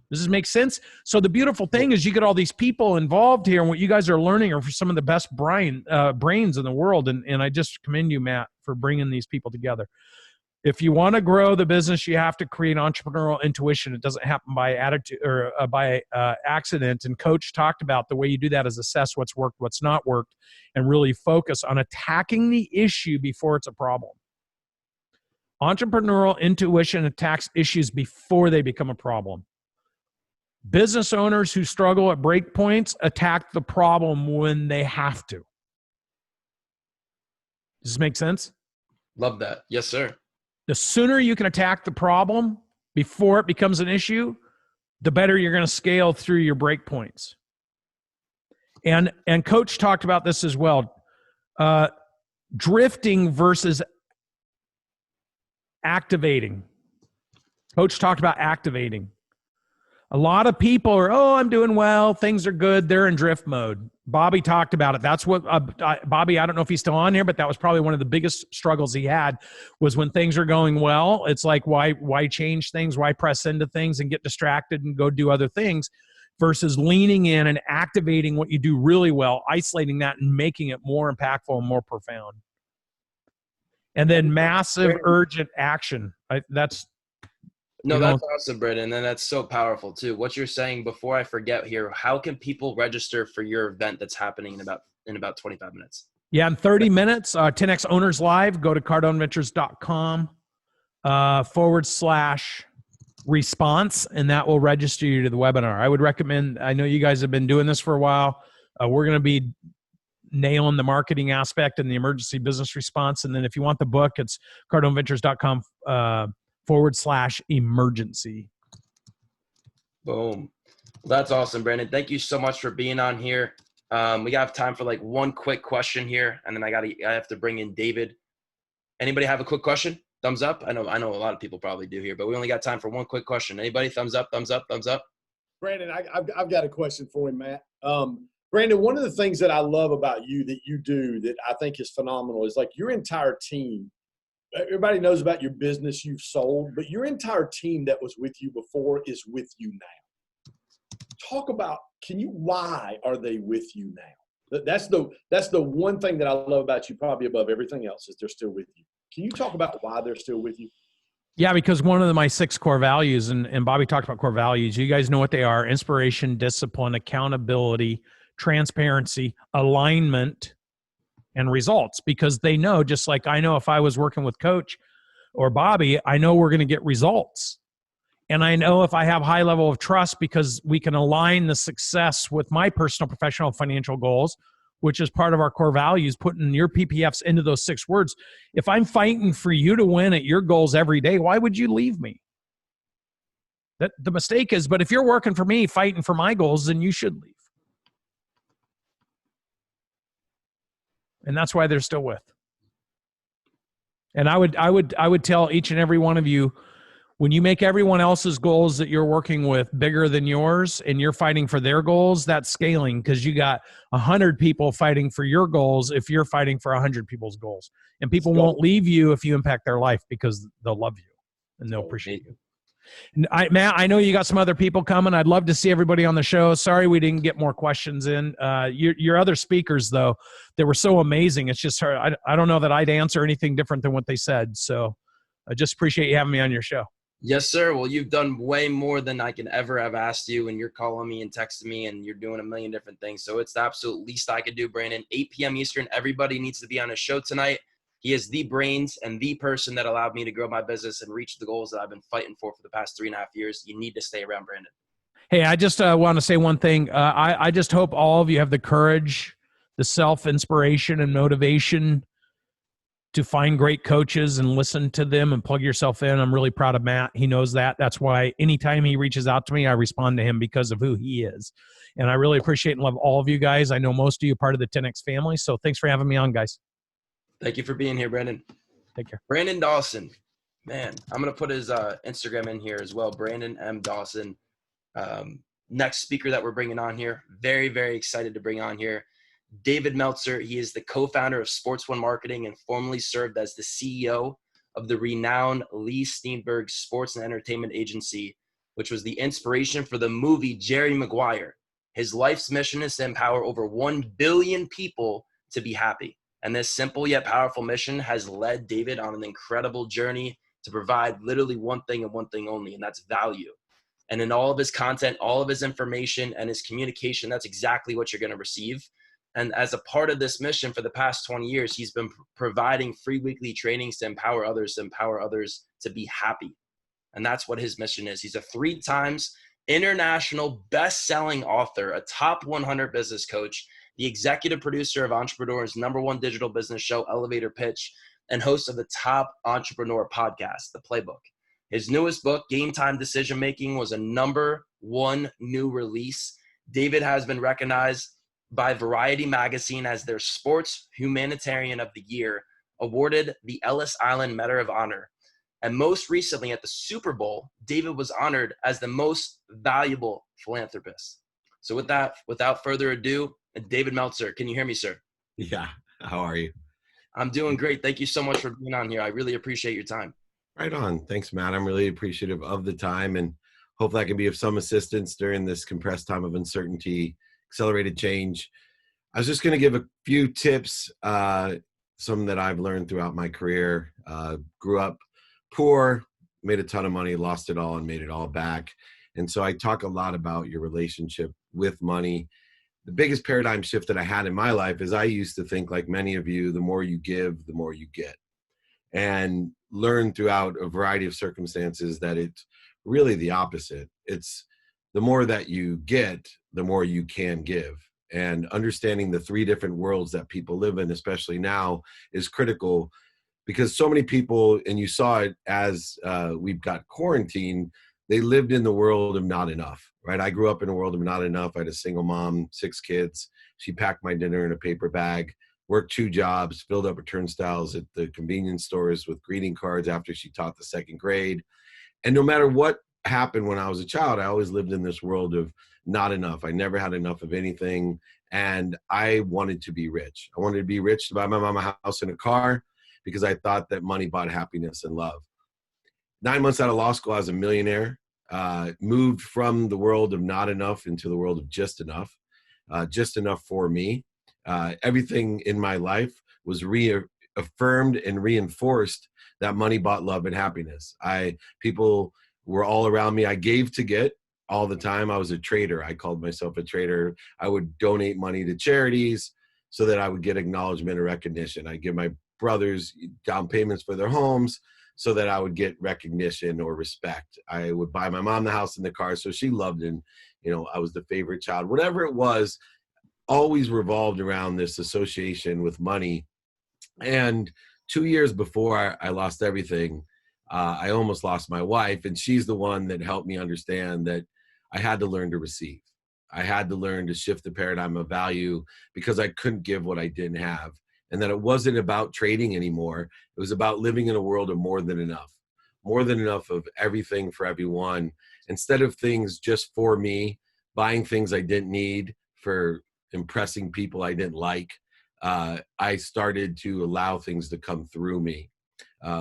Does this make sense? So the beautiful thing is you get all these people involved here, and what you guys are learning are for some of the best brains in the world. And I just commend you, Matt, for bringing these people together. If you want to grow the business, you have to create entrepreneurial intuition. It doesn't happen by attitude or by accident. And Coach talked about the way you do that is assess what's worked, what's not worked, and really focus on attacking the issue before it's a problem. Entrepreneurial intuition attacks issues before they become a problem. Business owners who struggle at break points attack the problem when they have to. Does this make sense? Love that. Yes, sir. The sooner you can attack the problem before it becomes an issue, the better you're going to scale through your break points. And Coach talked about this as well. Drifting versus activating. Coach talked about activating. A lot of people are, oh, I'm doing well, things are good, they're in drift mode. Bobby talked about it. That's what, Bobby, I don't know if he's still on here, but that was probably one of the biggest struggles he had, was when things are going well, it's like, why change things? Why press into things and get distracted and go do other things, versus leaning in and activating what you do really well, isolating that and making it more impactful and more profound. And then massive urgent action. That's awesome, Brendan. And that's so powerful too. What you're saying, before I forget here, how can people register for your event that's happening in about 25 minutes? Yeah, in 30 minutes, 10X Owners Live, go to cardoneventures.com /response, and that will register you to the webinar. I would recommend, I know you guys have been doing this for a while. We're going to be nailing the marketing aspect and the emergency business response. And then if you want the book, it's cardoneventures.com /emergency. Boom. Well, that's awesome, Brandon. Thank you so much for being on here. We have time for like one quick question here, and then I have to bring in David. Anybody have a quick question? Thumbs up. I know a lot of people probably do here, but we only got time for one quick question. Anybody? Thumbs up, thumbs up, thumbs up. Brandon, I've got a question for him, Matt. Brandon, one of the things that I love about you that you do that I think is phenomenal is like your entire team. Everybody knows about your business you've sold, but your entire team that was with you before is with you now. Talk about, why are they with you now? That's the one thing that I love about you, probably above everything else, is they're still with you. Can you talk about why they're still with you? Yeah, because one of my 6 core values, and Bobby talked about core values, you guys know what they are: inspiration, discipline, accountability, transparency, alignment, and results. Because they know, just like I know if I was working with Coach or Bobby, I know we're going to get results. And I know if I have high level of trust, because we can align the success with my personal, professional, financial goals, which is part of our core values, putting your PPFs into those 6 words. If I'm fighting for you to win at your goals every day, why would you leave me? That the mistake is, but if you're working for me, fighting for my goals, then you should leave. And that's why they're still with. And I would tell each and every one of you, when you make everyone else's goals that you're working with bigger than yours and you're fighting for their goals, that's scaling, because you got 100 people fighting for your goals if you're fighting for 100 people's goals. And people won't leave you if you impact their life, because they'll love you. and they'll appreciate you. Matt, I know you got some other people coming. I'd love to see everybody on the show. Sorry we didn't get more questions in. Your other speakers, though, they were so amazing. It's just hard. I don't know that I'd answer anything different than what they said. So I just appreciate you having me on your show. Yes, sir. Well, you've done way more than I can ever have asked you, and you're calling me and texting me, and you're doing a million different things. So it's the absolute least I could do, Brandon. 8 p.m. Eastern, everybody needs to be on a show tonight. He is the brains and the person that allowed me to grow my business and reach the goals that I've been fighting for the past 3.5 years. You need to stay around, Brandon. Hey, I just want to say one thing. I just hope all of you have the courage, the self-inspiration and motivation to find great coaches and listen to them and plug yourself in. I'm really proud of Matt. He knows that. That's why anytime he reaches out to me, I respond to him because of who he is. And I really appreciate and love all of you guys. I know most of you are part of the 10X family. So thanks for having me on, guys. Thank you for being here, Brandon. Take care. Brandon Dawson. Man, I'm going to put his Instagram in here as well. Brandon M. Dawson. Next speaker that we're bringing on here. Very, very excited to bring on here. David Meltzer. He is the co-founder of Sports One Marketing and formerly served as the CEO of the renowned Lee Steenberg Sports and Entertainment Agency, which was the inspiration for the movie Jerry Maguire. His life's mission is to empower over 1 billion people to be happy. And this simple yet powerful mission has led David on an incredible journey to provide literally one thing and one thing only, and that's value. And in all of his content, all of his information and his communication, that's exactly what you're going to receive. And as a part of this mission for the past 20 years, he's been providing free weekly trainings to empower others to be happy. And that's what his mission is. He's a 3 times international best-selling author, a top 100 business coach, the executive producer of Entrepreneur's #1 digital business show, Elevator Pitch, and host of the top entrepreneur podcast, The Playbook. His newest book, Game Time Decision Making, was a #1 new release. David has been recognized by Variety Magazine as their Sports Humanitarian of the Year, awarded the Ellis Island Medal of Honor. And most recently at the Super Bowl, David was honored as the most valuable philanthropist. So with that, without further ado, David Meltzer, can you hear me, sir? Yeah. How are you? I'm doing great. Thank you so much for being on here. I really appreciate your time. Right on. Thanks, Matt. I'm really appreciative of the time, and hopefully I can be of some assistance during this compressed time of uncertainty, accelerated change. I was just going to give a few tips, some that I've learned throughout my career. Grew up poor, made a ton of money, lost it all, and made it all back. And so I talk a lot about your relationship with money. The biggest paradigm shift that I had in my life is I used to think, like many of you, the more you give, the more you get. And learned throughout a variety of circumstances that it's really the opposite. It's the more that you get, the more you can give. And understanding the 3 different worlds that people live in, especially now, is critical, because so many people, and you saw it as we've got quarantined, they lived in the world of not enough, right? I grew up in a world of not enough. I had a single mom, 6 kids. She packed my dinner in a paper bag, worked 2 jobs, filled up her turnstiles at the convenience stores with greeting cards after she taught the 2nd grade. And no matter what happened when I was a child, I always lived in this world of not enough. I never had enough of anything. And I wanted to be rich. I wanted to be rich to buy my mom a house and a car because I thought that money bought happiness and love. 9 months out of law school, I was a millionaire. Moved from the world of not enough into the world of just enough for me. Everything in my life was reaffirmed and reinforced that money bought love and happiness. People were all around me. I gave to get all the time. I was a trader. I called myself a trader. I would donate money to charities so that I would get acknowledgement or recognition. I give my brothers down payments for their homes so that I would get recognition or respect. I would buy my mom the house and the car so she loved, and I was the favorite child. Whatever it was, always revolved around this association with money. And 2 years before I lost everything, I almost lost my wife, and she's the one that helped me understand that I had to learn to receive. I had to learn to shift the paradigm of value because I couldn't give what I didn't have. And that it wasn't about trading anymore. It was about living in a world of more than enough of everything for everyone. Instead of things just for me, buying things I didn't need for impressing people I didn't like, I started to allow things to come through me.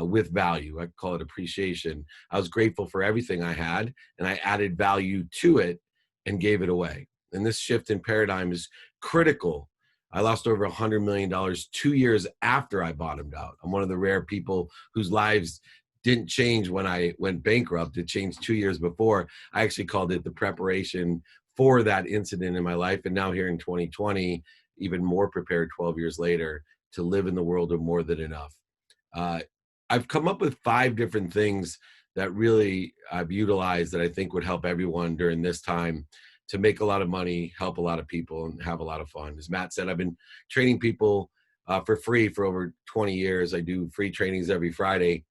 with value. I call it appreciation. I was grateful for everything I had, and I added value to it and gave it away. And this shift in paradigm is critical. I lost over $100 million 2 years after I bottomed out. I'm one of the rare people whose lives didn't change when I went bankrupt. It changed 2 years before. I actually called it the preparation for that incident in my life. And now here in 2020, even more prepared 12 years later to live in the world of more than enough. I've come up with 5 different things that really I've utilized that I think would help everyone during this time to make a lot of money, help a lot of people, and have a lot of fun. As Matt said, I've been training people for free for over 20 years. I do free trainings every Friday.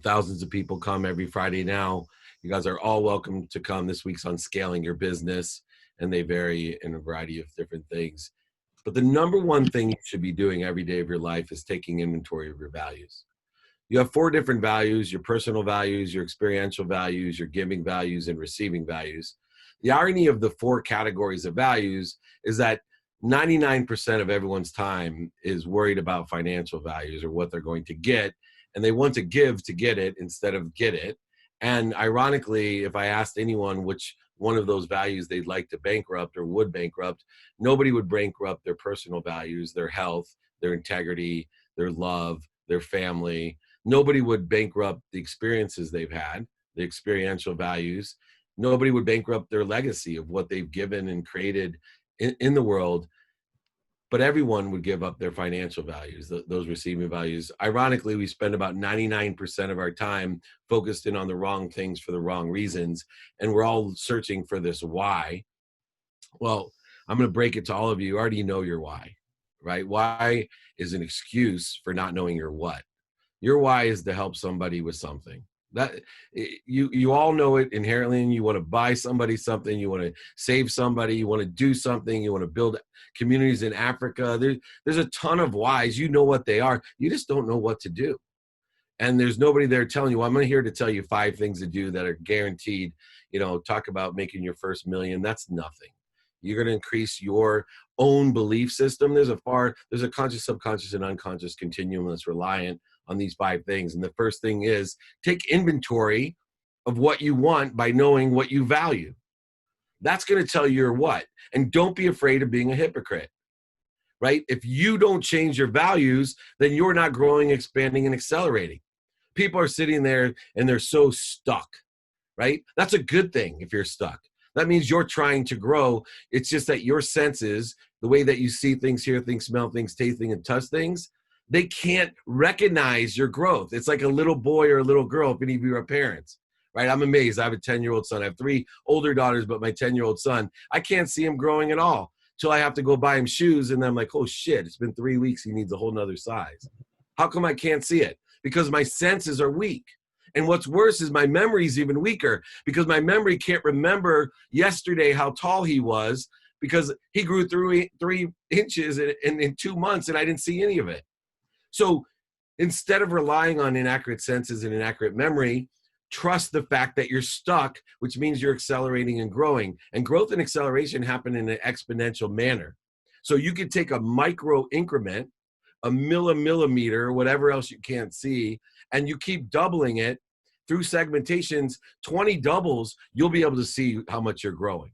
Thousands of people come every Friday now. You guys are all welcome to come. This week's on scaling your business, and they vary in a variety of different things. But the number one thing you should be doing every day of your life is taking inventory of your values. You have 4 different values: your personal values, your experiential values, your giving values, and receiving values. The irony of the 4 categories of values is that 99% of everyone's time is worried about financial values or what they're going to get, and they want to give to get it instead of get it. And ironically, if I asked anyone which one of those values they'd like to bankrupt or would bankrupt, nobody would bankrupt their personal values, their health, their integrity, their love, their family. Nobody would bankrupt the experiences they've had, the experiential values. Nobody would bankrupt their legacy of what they've given and created in the world. But everyone would give up their financial values, those receiving values. Ironically, we spend about 99% of our time focused in on the wrong things for the wrong reasons. And we're all searching for this why. Well, I'm going to break it to all of you. You already know your why, right? Why is an excuse for not knowing your what. Your why is to help somebody with something. That you all know it inherently, and you want to buy somebody something, you want to save somebody, you want to do something, you want to build communities in Africa. There's a ton of whys. You know what they are. You just don't know what to do. And there's nobody there telling you, well, I'm here to tell you 5 things to do that are guaranteed. You know, talk about making your first million. That's nothing. You're going to increase your own belief system. There's a conscious, subconscious, and unconscious continuum that's reliant on these 5 things. And the first thing is take inventory of what you want by knowing what you value. That's going to tell you your what. And don't be afraid of being a hypocrite, right? If you don't change your values, then you're not growing, expanding, and accelerating. People are sitting there and they're so stuck, right? That's a good thing if you're stuck. That means you're trying to grow. It's just that your senses, the way that you see things, hear things, smell things, taste things, and touch things, they can't recognize your growth. It's like a little boy or a little girl, if any of you are parents, right? I'm amazed. I have a 10-year-old son. I have 3 older daughters, but my 10-year-old son, I can't see him growing at all till I have to go buy him shoes. And I'm like, oh shit, it's been 3 weeks. He needs a whole nother size. How come I can't see it? Because my senses are weak. And what's worse is my memory is even weaker, because my memory can't remember yesterday how tall he was, because he grew 3 inches in 2 months and I didn't see any of it. So instead of relying on inaccurate senses and inaccurate memory, trust the fact that you're stuck, which means you're accelerating and growing. And growth and acceleration happen in an exponential manner. So you could take a micro increment, a millimeter, whatever else you can't see, and you keep doubling it through segmentations, 20 doubles, you'll be able to see how much you're growing.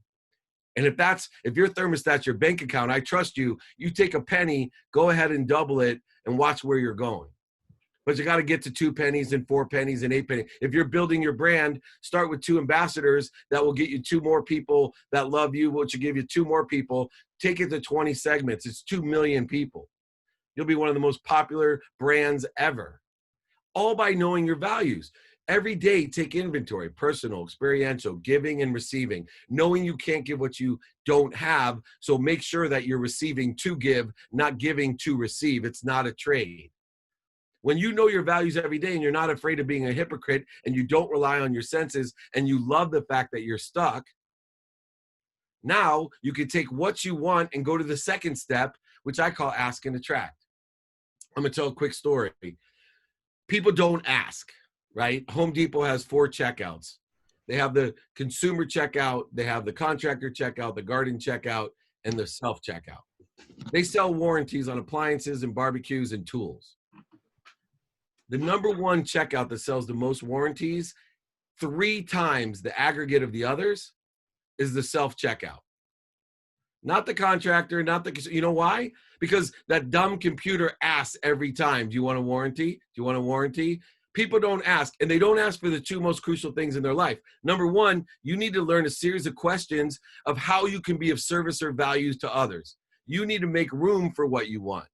And if your thermostat's your bank account, I trust you, you take a penny, go ahead and double it and watch where you're going. But you got to get to 2 pennies and 4 pennies and 8 pennies. If you're building your brand, start with 2 ambassadors. That will get you 2 more people that love you, which will give you 2 more people. Take it to 20 segments. It's 2 million people. You'll be one of the most popular brands ever. All by knowing your values. Every day, take inventory, personal, experiential, giving and receiving, knowing you can't give what you don't have. So make sure that you're receiving to give, not giving to receive. It's not a trade. When you know your values every day and you're not afraid of being a hypocrite and you don't rely on your senses and you love the fact that you're stuck, now you can take what you want and go to the second step, which I call ask and attract. I'm going to tell a quick story. People don't ask. Right? Home Depot has 4 checkouts. They have the consumer checkout, they have the contractor checkout, the garden checkout, and the self-checkout. They sell warranties on appliances and barbecues and tools. The number one checkout that sells the most warranties, 3 times the aggregate of the others, is the self-checkout. Not the contractor, not the, you know why? Because that dumb computer asks every time, do you want a warranty? Do you want a warranty? People don't ask, and they don't ask for the 2 most crucial things in their life. Number one, you need to learn a series of questions of how you can be of service or value to others. You need to make room for what you want.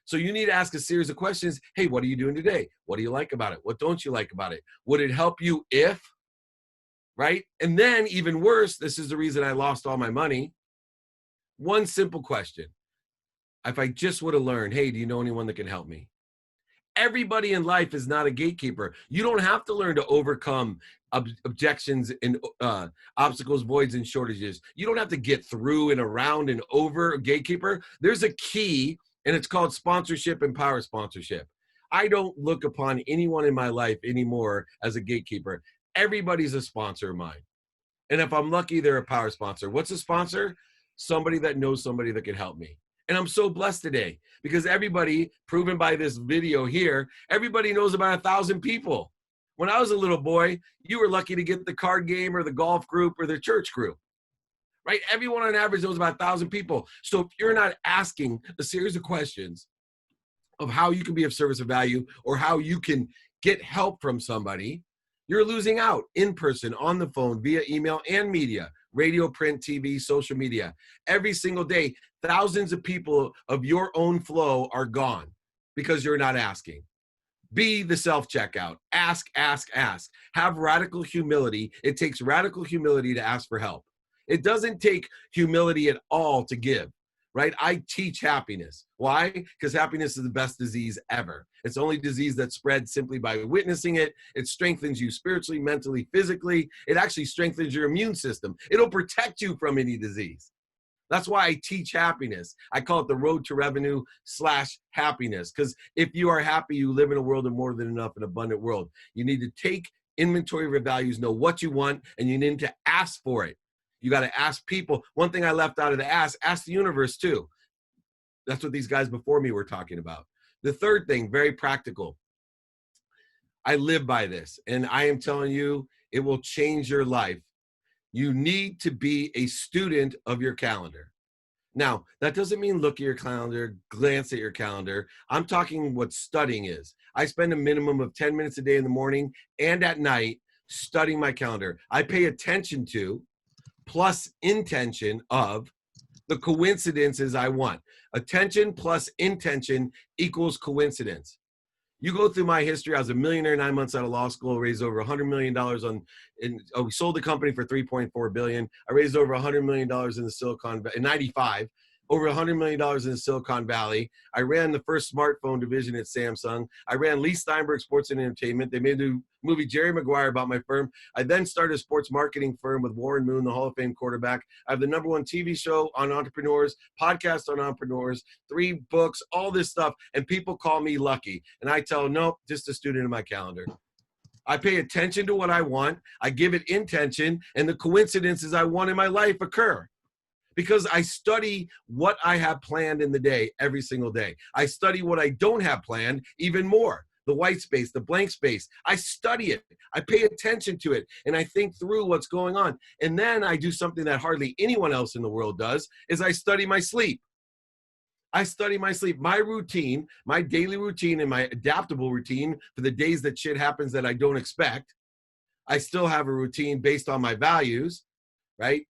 So you need to ask a series of questions. Hey, what are you doing today? What do you like about it? What don't you like about it? Would it help you if, right? And then even worse, this is the reason I lost all my money. One simple question. If I just would have learned, hey, do you know anyone that can help me? Everybody in life is not a gatekeeper. You don't have to learn to overcome objections and obstacles, voids, and shortages. You don't have to get through and around and over a gatekeeper. There's a key, and it's called sponsorship and power sponsorship. I don't look upon anyone in my life anymore as a gatekeeper. Everybody's a sponsor of mine. And if I'm lucky, they're a power sponsor. What's a sponsor? Somebody that knows somebody that can help me. And I'm so blessed today because everybody, proven by this video here, everybody knows about 1,000 people. When I was a little boy, you were lucky to get the card game or the golf group or the church group, right? Everyone on average knows about 1,000 people. So if you're not asking a series of questions of how you can be of service or value or how you can get help from somebody, you're losing out in person, on the phone, via email and media. Radio, print, TV, social media. Every single day, thousands of people of your own flow are gone because you're not asking. Be the self-checkout. Ask, ask, ask. Have radical humility. It takes radical humility to ask for help. It doesn't take humility at all to give, right? I teach happiness. Why? Because happiness is the best disease ever. It's the only disease that spreads simply by witnessing it. It strengthens you spiritually, mentally, physically. It actually strengthens your immune system. It'll protect you from any disease. That's why I teach happiness. I call it the road to revenue / happiness. Because if you are happy, you live in a world of more than enough, an abundant world. You need to take inventory of your values, know what you want, and you need to ask for it. You got to ask people. One thing I left out of the ask the universe too. That's what these guys before me were talking about. The third thing, very practical. I live by this, and I am telling you, it will change your life. You need to be a student of your calendar. Now, that doesn't mean look at your calendar, glance at your calendar. I'm talking what studying is. I spend a minimum of 10 minutes a day in the morning and at night studying my calendar. I pay attention to plus intention of the coincidences I want. Attention plus intention equals coincidence. You go through my history. I was a millionaire 9 months out of law school, raised over $100 million we sold the company for $3.4 billion. I raised over $100 million in the Silicon Valley in 95, over $100 million in the Silicon Valley. I ran the first smartphone division at Samsung. I ran Lee Steinberg Sports and Entertainment. They made the movie Jerry Maguire about my firm. I then started a sports marketing firm with Warren Moon, the Hall of Fame quarterback. I have the #1 TV show on entrepreneurs, podcast on entrepreneurs, 3 books, all this stuff. And people call me lucky. And I tell them, nope, just a student of my calendar. I pay attention to what I want. I give it intention, and the coincidences I want in my life occur. Because I study what I have planned in the day every single day. I study what I don't have planned even more. The white space, the blank space. I study it. I pay attention to it. And I think through what's going on. And then I do something that hardly anyone else in the world does, is I study my sleep. I study my sleep. My routine, my daily routine and my adaptable routine for the days that shit happens that I don't expect. I still have a routine based on my values, right?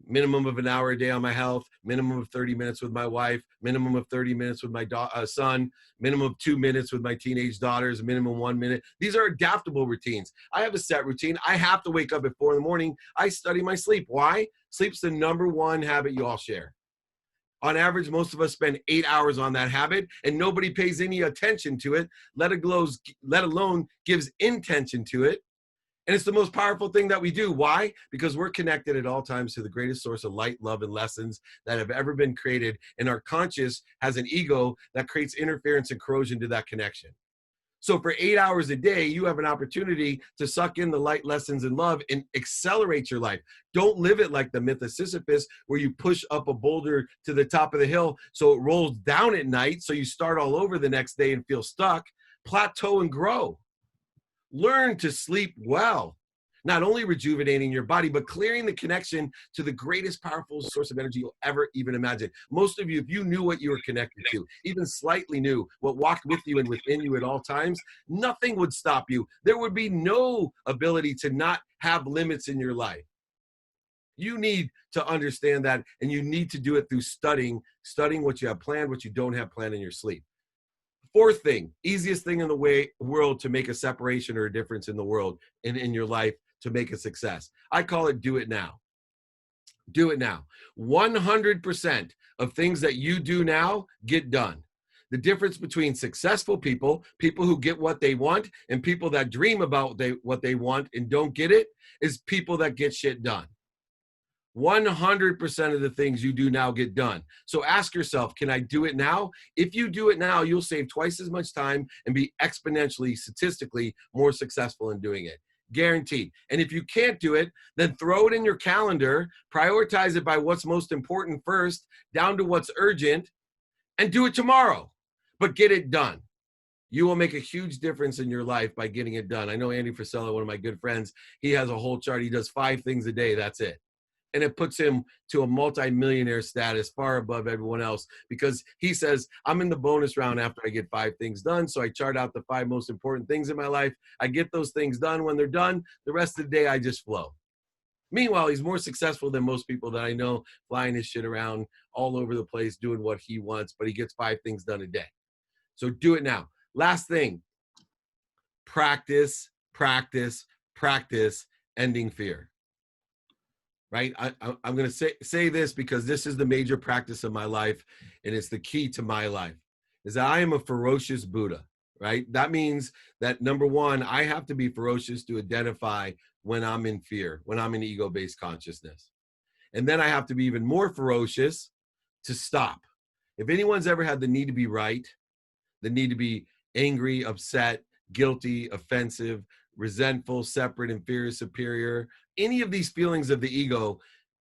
Minimum of an hour a day on my health, minimum of 30 minutes with my wife, minimum of 30 minutes with my son, minimum of 2 minutes with my teenage daughters, minimum 1 minute. These are adaptable routines. I have a set routine. I have to wake up at 4 in the morning. I study my sleep. Why? Sleep's the #1 habit you all share. On average, most of us spend 8 hours on that habit, and nobody pays any attention to it, let alone gives intention to it. And it's the most powerful thing that we do. Why? Because we're connected at all times to the greatest source of light, love, and lessons that have ever been created. And our conscious has an ego that creates interference and corrosion to that connection. So for 8 hours a day, you have an opportunity to suck in the light, lessons, and love and accelerate your life. Don't live it like the myth of Sisyphus, where you push up a boulder to the top of the hill so it rolls down at night, so you start all over the next day and feel stuck. plateau and grow. Learn to sleep well, not only rejuvenating your body, but clearing the connection to the greatest powerful source of energy you'll ever even imagine. Most of you, if you knew what you were connected to, even slightly knew what walked with you and within you at all times, nothing would stop you. There would be no ability to not have limits in your life. You need to understand that, and you need to do it through studying what you have planned, what you don't have planned in your sleep. Fourth thing, easiest thing in the world to make a separation or a difference in the world and in your life to make a success. I call it do it now. Do it now. 100% of things that you do now get done. The difference between successful people who get what they want, and people that dream about what they want and don't get it, is people that get shit done. 100% of the things you do now get done. So ask yourself, can I do it now? If you do it now, you'll save twice as much time and be exponentially, statistically more successful in doing it. Guaranteed. And if you can't do it, then throw it in your calendar, prioritize it by what's most important first, down to what's urgent, and do it tomorrow. But get it done. You will make a huge difference in your life by getting it done. I know Andy Frisella, one of my good friends, he has a whole chart. He does 5 things a day. That's it. And it puts him to a multi-millionaire status far above everyone else, because he says, I'm in the bonus round after I get 5 things done. So I chart out the 5 most important things in my life. I get those things done. When they're done, the rest of the day, I just flow. Meanwhile, he's more successful than most people that I know, flying his shit around all over the place, doing what he wants, but he gets 5 things done a day. So do it now. Last thing, practice, practice, practice ending fear. Right? I'm going to say this because this is the major practice of my life, and it's the key to my life, is that I am a ferocious Buddha, right? That means that, number one, I have to be ferocious to identify when I'm in fear, when I'm in ego-based consciousness. And then I have to be even more ferocious to stop. If anyone's ever had the need to be right, the need to be angry, upset, guilty, offensive, resentful, separate, inferior, superior, any of these feelings of the ego,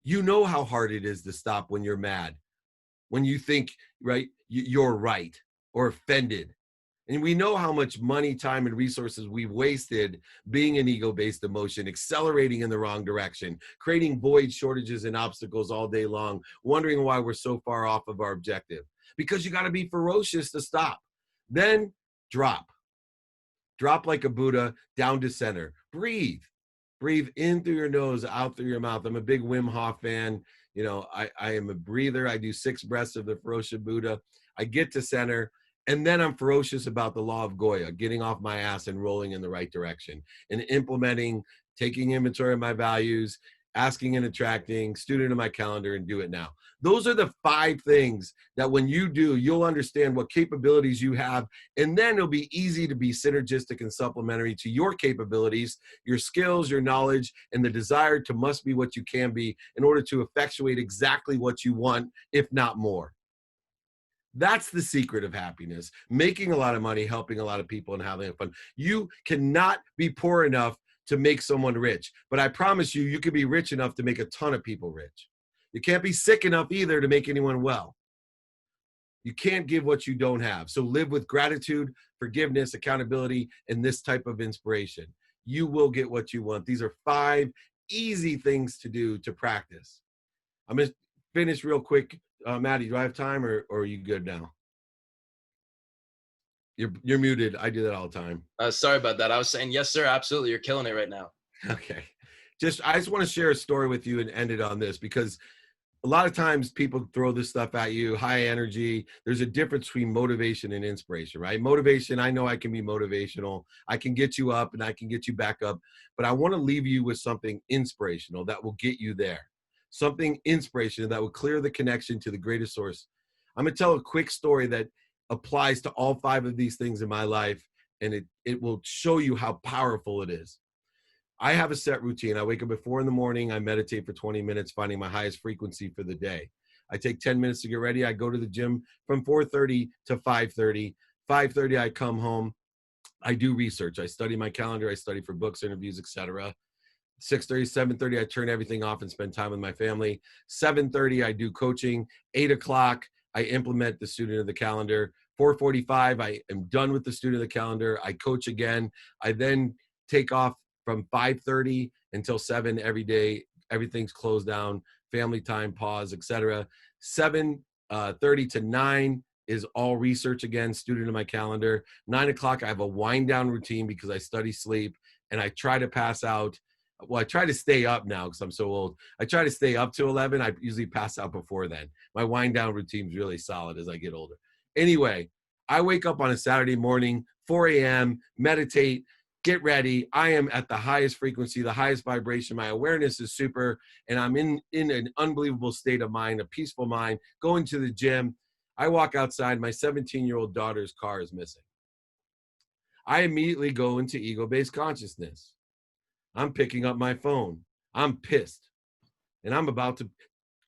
you know how hard it is to stop when you're mad, when you think, right, you're right, or offended. And we know how much money, time, and resources we've wasted being an ego-based emotion, accelerating in the wrong direction, creating void, shortages, and obstacles all day long, wondering why we're so far off of our objective. Because you got to be ferocious to stop. Then drop. Drop like a Buddha, down to center. Breathe. Breathe in through your nose, out through your mouth. I'm a big Wim Hof fan. You know, I am a breather. I do 6 breaths of the ferocious Buddha. I get to center, and then I'm ferocious about the law of Goya, getting off my ass and rolling in the right direction, and implementing, taking inventory of my values, asking and attracting, student of my calendar, and do it now. Those are the 5 things that when you do, you'll understand what capabilities you have, and then it'll be easy to be synergistic and supplementary to your capabilities, your skills, your knowledge, and the desire to must be what you can be in order to effectuate exactly what you want, if not more. That's the secret of happiness, making a lot of money, helping a lot of people, and having fun. You cannot be poor enough to make someone rich, but I promise you, you can be rich enough to make a ton of people rich. You can't be sick enough either to make anyone well. You can't give what you don't have. So live with gratitude, forgiveness, accountability, and this type of inspiration. You will get what you want. These are 5 easy things to do, to practice. I'm going to finish real quick. Maddie, do I have time, or are you good now? You're muted. I do that all the time. Sorry about that. I was saying, yes, sir. Absolutely. You're killing it right now. Okay. I just want to share a story with you and end it on this, because a lot of times people throw this stuff at you, high energy. There's a difference between motivation and inspiration, right? Motivation, I know I can be motivational. I can get you up and I can get you back up, but I want to leave you with something inspirational that will get you there. Something inspirational that will clear the connection to the greatest source. I'm going to tell a quick story that applies to all 5 of these things in my life, and it will show you how powerful it is. I have a set routine. I wake up at 4 in the morning. I meditate for 20 minutes, finding my highest frequency for the day. I take 10 minutes to get ready. I go to the gym from 4:30 to 5:30. 5:30, I come home. I do research. I study my calendar. I study for books, interviews, etc. 6:30, 7:30, I turn everything off and spend time with my family. 7:30, I do coaching. 8 o'clock, I implement the student of the calendar. 4:45, I am done with the student of the calendar. I coach again. I then take off from 5:30 until 7 every day. Everything's closed down, family time, pause, etc. 7:30 to 9 is all research again, student of my calendar. 9 o'clock, I have a wind down routine because I study sleep, and I try to pass out. Well, I try to stay up now because I'm so old. I try to stay up to 11. I usually pass out before then. My wind down routine is really solid as I get older. Anyway, I wake up on a Saturday morning, 4 a.m., meditate, get ready. I am at the highest frequency, the highest vibration. My awareness is super, and I'm in an unbelievable state of mind, a peaceful mind, going to the gym. I walk outside. My 17-year-old daughter's car is missing. I immediately go into ego-based consciousness. I'm picking up my phone. I'm pissed. And I'm about to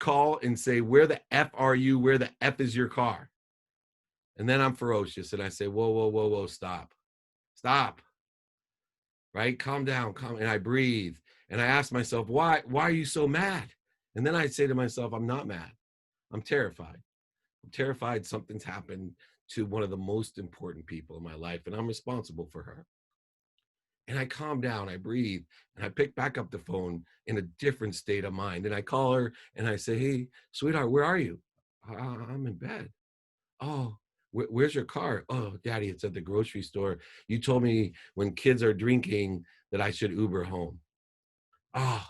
call and say, where the F are you? Where the F is your car? And then I'm ferocious and I say, whoa, whoa, whoa, whoa, stop. Stop. Right? Calm down. Calm. And I breathe. And I ask myself, why are you so mad? And then I say to myself, I'm not mad. I'm terrified. I'm terrified something's happened to one of the most important people in my life, and I'm responsible for her. And I calm down, I breathe, and I pick back up the phone in a different state of mind. And I call her and I say, hey, sweetheart, where are you? I'm in bed. Oh, where's your car? Oh, Daddy, it's at the grocery store. You told me when kids are drinking that I should Uber home. Oh,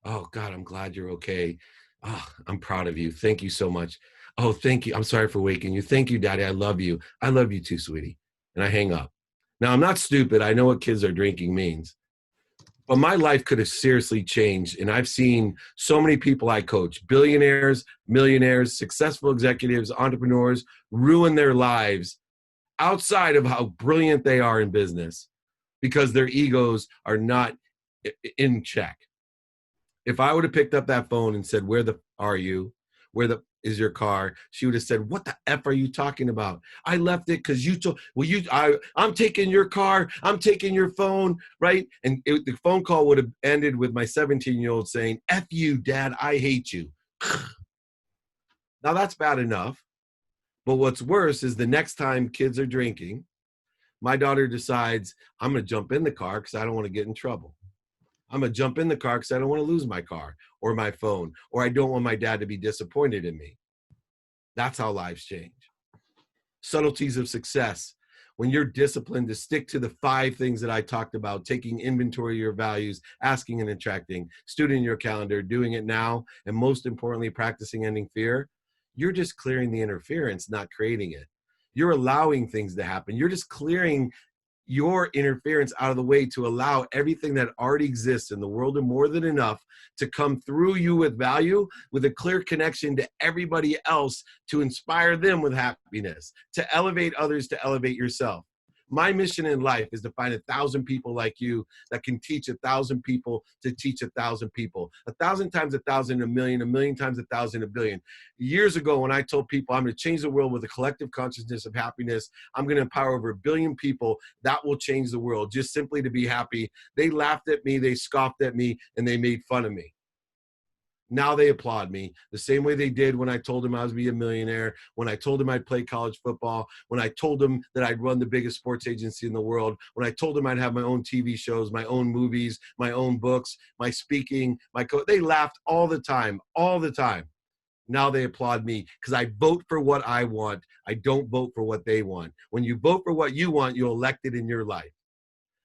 God, I'm glad you're okay. Oh, I'm proud of you. Thank you so much. Oh, thank you. I'm sorry for waking you. Thank you, Daddy. I love you. I love you too, sweetie. And I hang up. Now, I'm not stupid. I know what kids are drinking means. But my life could have seriously changed. And I've seen so many people I coach, billionaires, millionaires, successful executives, entrepreneurs, ruin their lives outside of how brilliant they are in business because their egos are not in check. If I would have picked up that phone and said, where the are you? Where the is your car? She would have said, what the F are you talking about? I left it because you told, well, I'm taking your car. I'm taking your phone, right? And the phone call would have ended with my 17-year-old saying, F you, Dad, I hate you. Now that's bad enough. But what's worse is the next time kids are drinking, my daughter decides, I'm going to jump in the car because I don't want to get in trouble. I'm going to jump in the car because I don't want to lose my car or my phone, or I don't want my dad to be disappointed in me. That's how lives change. Subtleties of success. When you're disciplined to stick to the 5 things that I talked about, taking inventory of your values, asking and attracting, student in your calendar, doing it now, and most importantly, practicing ending fear, you're just clearing the interference, not creating it. You're allowing things to happen. You're just clearing your interference out of the way to allow everything that already exists in the world and more than enough to come through you with value, with a clear connection to everybody else, to inspire them with happiness, to elevate others, to elevate yourself. My mission in life is to find 1,000 people like you that can teach 1,000 people to teach 1,000 people. 1,000 times 1,000, a million times 1,000, a billion. Years ago, when I told people I'm going to change the world with a collective consciousness of happiness, I'm going to empower over 1 billion people, that will change the world, just simply to be happy. They laughed at me, they scoffed at me, and they made fun of me. Now they applaud me the same way they did when I told them I was be a millionaire, when I told them I'd play college football, when I told them that I'd run the biggest sports agency in the world, when I told them I'd have my own TV shows, my own movies, my own books, my speaking, they laughed all the time, all the time. Now they applaud me because I vote for what I want. I don't vote for what they want. When you vote for what you want, you elect it in your life.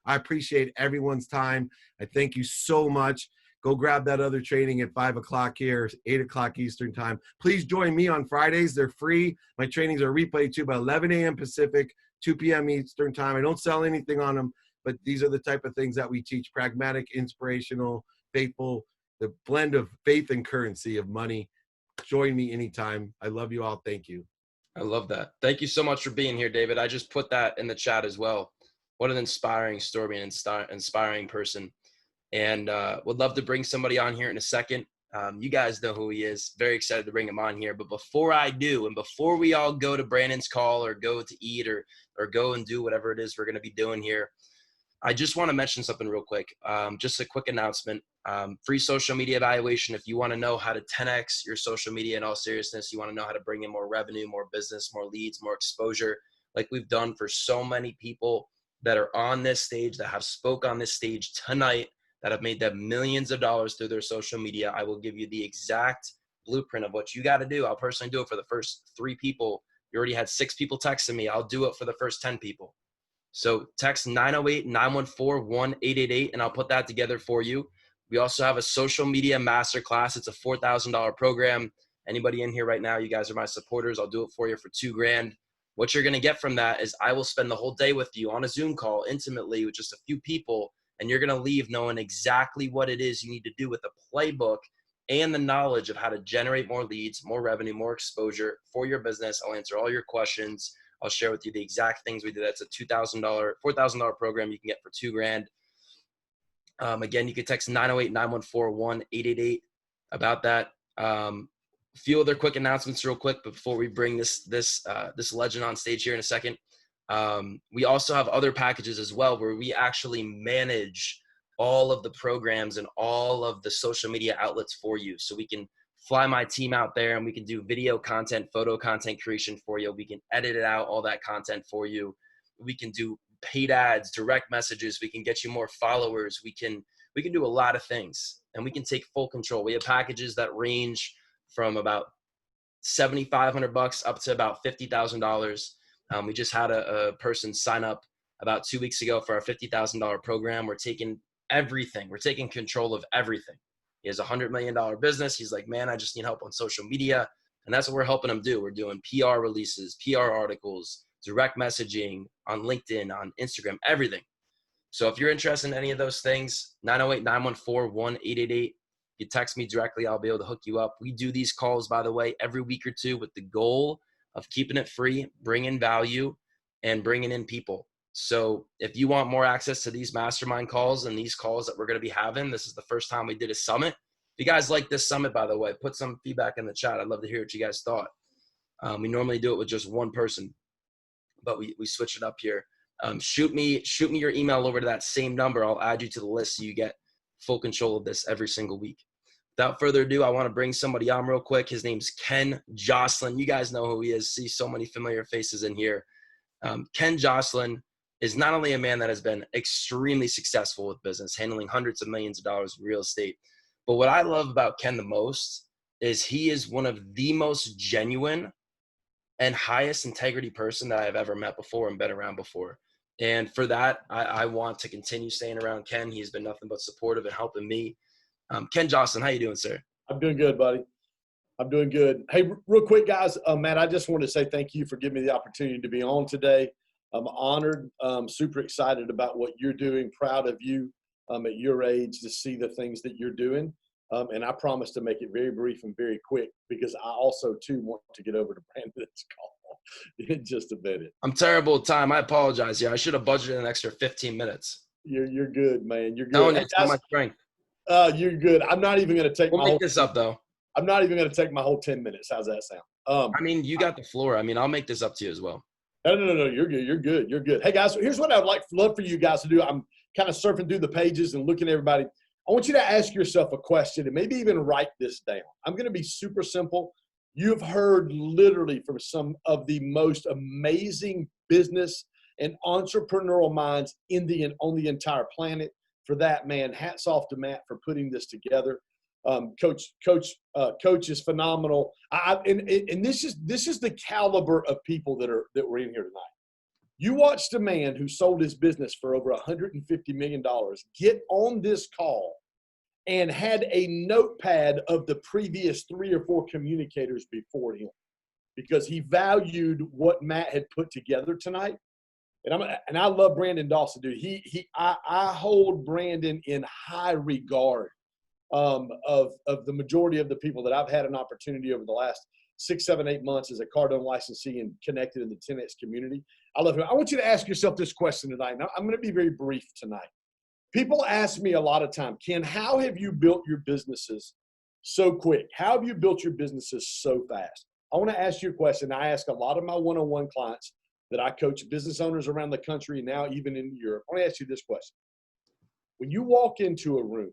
I appreciate everyone's time. I thank you so much. Go grab that other training at 5 o'clock here, 8 o'clock Eastern time. Please join me on Fridays. They're free. My trainings are replayed too by 11 a.m. Pacific, 2 p.m. Eastern time. I don't sell anything on them, but these are the type of things that we teach: pragmatic, inspirational, faithful, the blend of faith and currency of money. Join me anytime. I love you all. Thank you. I love that. Thank you so much for being here, David. I just put that in the chat as well. What an inspiring story and inspiring person. And would love to bring somebody on here in a second. You guys know who he is. Very excited to bring him on here. But before I do, and before we all go to Brandon's call or go to eat or go and do whatever it is we're going to be doing here, I just want to mention something real quick. Just a quick announcement. Free social media evaluation. If you want to know how to 10x your social media in all seriousness, you want to know how to bring in more revenue, more business, more leads, more exposure, like we've done for so many people that are on this stage, that have spoke on this stage tonight, that have made them millions of dollars through their social media. I will give you the exact blueprint of what you got to do. I'll personally do it for the first 3 people. You already had 6 people texting me. I'll do it for the first 10 people. So text 908-914-1888, and I'll put that together for you. We also have a social media masterclass. It's a $4,000 program. Anybody in here right now, you guys are my supporters. I'll do it for you for $2,000. What you're going to get from that is I will spend the whole day with you on a Zoom call intimately with just a few people, and you're going to leave knowing exactly what it is you need to do with a playbook and the knowledge of how to generate more leads, more revenue, more exposure for your business. I'll answer all your questions. I'll share with you the exact things we do. That's a $4,000 program you can get for $2,000. Again, you can text 908-914-1888 about that. A few other quick announcements real quick before we bring this legend on stage here in a second. We also have other packages as well where we actually manage all of the programs and all of the social media outlets for you. So we can fly my team out there and we can do video content, photo content creation for you. We can edit it out, all that content for you. We can do paid ads, direct messages. We can get you more followers. We can do a lot of things, and we can take full control. We have packages that range from about $7,500 up to about $50,000. We just had a person sign up about 2 weeks ago for our $50,000 program. We're taking everything. We're taking control of everything. He has a $100 million business. He's like, man, I just need help on social media. And that's what we're helping him do. We're doing PR releases, PR articles, direct messaging on LinkedIn, on Instagram, everything. So if you're interested in any of those things, 908-914-1888. You text me directly. I'll be able to hook you up. We do these calls, by the way, every week or two with the goal of keeping it free, bringing value, and bringing in people. So if you want more access to these mastermind calls and these calls that we're going to be having, this is the first time we did a summit. If you guys like this summit, by the way, put some feedback in the chat. I'd love to hear what you guys thought. We normally do it with just one person, but we switch it up here. Shoot me your email over to that same number. I'll add you to the list so you get full control of this every single week. Without further ado, I want to bring somebody on real quick. His name's Ken Jocelyn. You guys know who he is. See so many familiar faces in here. Ken Jocelyn is not only a man that has been extremely successful with business, handling hundreds of millions of dollars in real estate, but what I love about Ken the most is he is one of the most genuine and highest integrity person that I've ever met before and been around before. And for that, I want to continue staying around Ken. He's been nothing but supportive and helping me. Ken Jocelyn, how you doing, sir? I'm doing good, buddy. I'm doing good. Hey, real quick, guys, Matt, I just want to say thank you for giving me the opportunity to be on today. I'm honored, super excited about what you're doing, proud of you at your age to see the things that you're doing. And I promise to make it very brief and very quick because I also, too, want to get over to Brandon's call in just a minute. I'm terrible at time. I apologize. Yeah, I should have budgeted an extra 15 minutes. You're good, man. You're good. No, it's not my strength. You're good. I'm not even going to take we'll make this up, though. I'm not even going to take my whole 10 minutes. How's that sound? I mean, you got the floor. I mean, I'll make this up to you as well. No. You're good. You're good. You're good. Hey, guys, here's what I'd love for you guys to do. I'm kind of surfing through the pages and looking at everybody. I want you to ask yourself a question and maybe even write this down. I'm going to be super simple. You've heard literally from some of the most amazing business and entrepreneurial minds on the entire planet. For that, man, hats off to Matt for putting this together. Coach is phenomenal. And this is the caliber of people that were in here tonight. You watched a man who sold his business for over $150 million get on this call and had a notepad of the previous 3 or 4 communicators before him because he valued what Matt had put together tonight. And I love Brandon Dawson, dude. I hold Brandon in high regard of the majority of the people that I've had an opportunity over the last 6, 7, 8 months as a Cardone licensee and connected in the 10X community. I love him. I want you to ask yourself this question tonight. Now, I'm going to be very brief tonight. People ask me a lot of time, Ken, how have you built your businesses so quick? How have you built your businesses so fast? I want to ask you a question. I ask a lot of my one-on-one clients that I coach business owners around the country, now even in Europe. I want to ask you this question. When you walk into a room,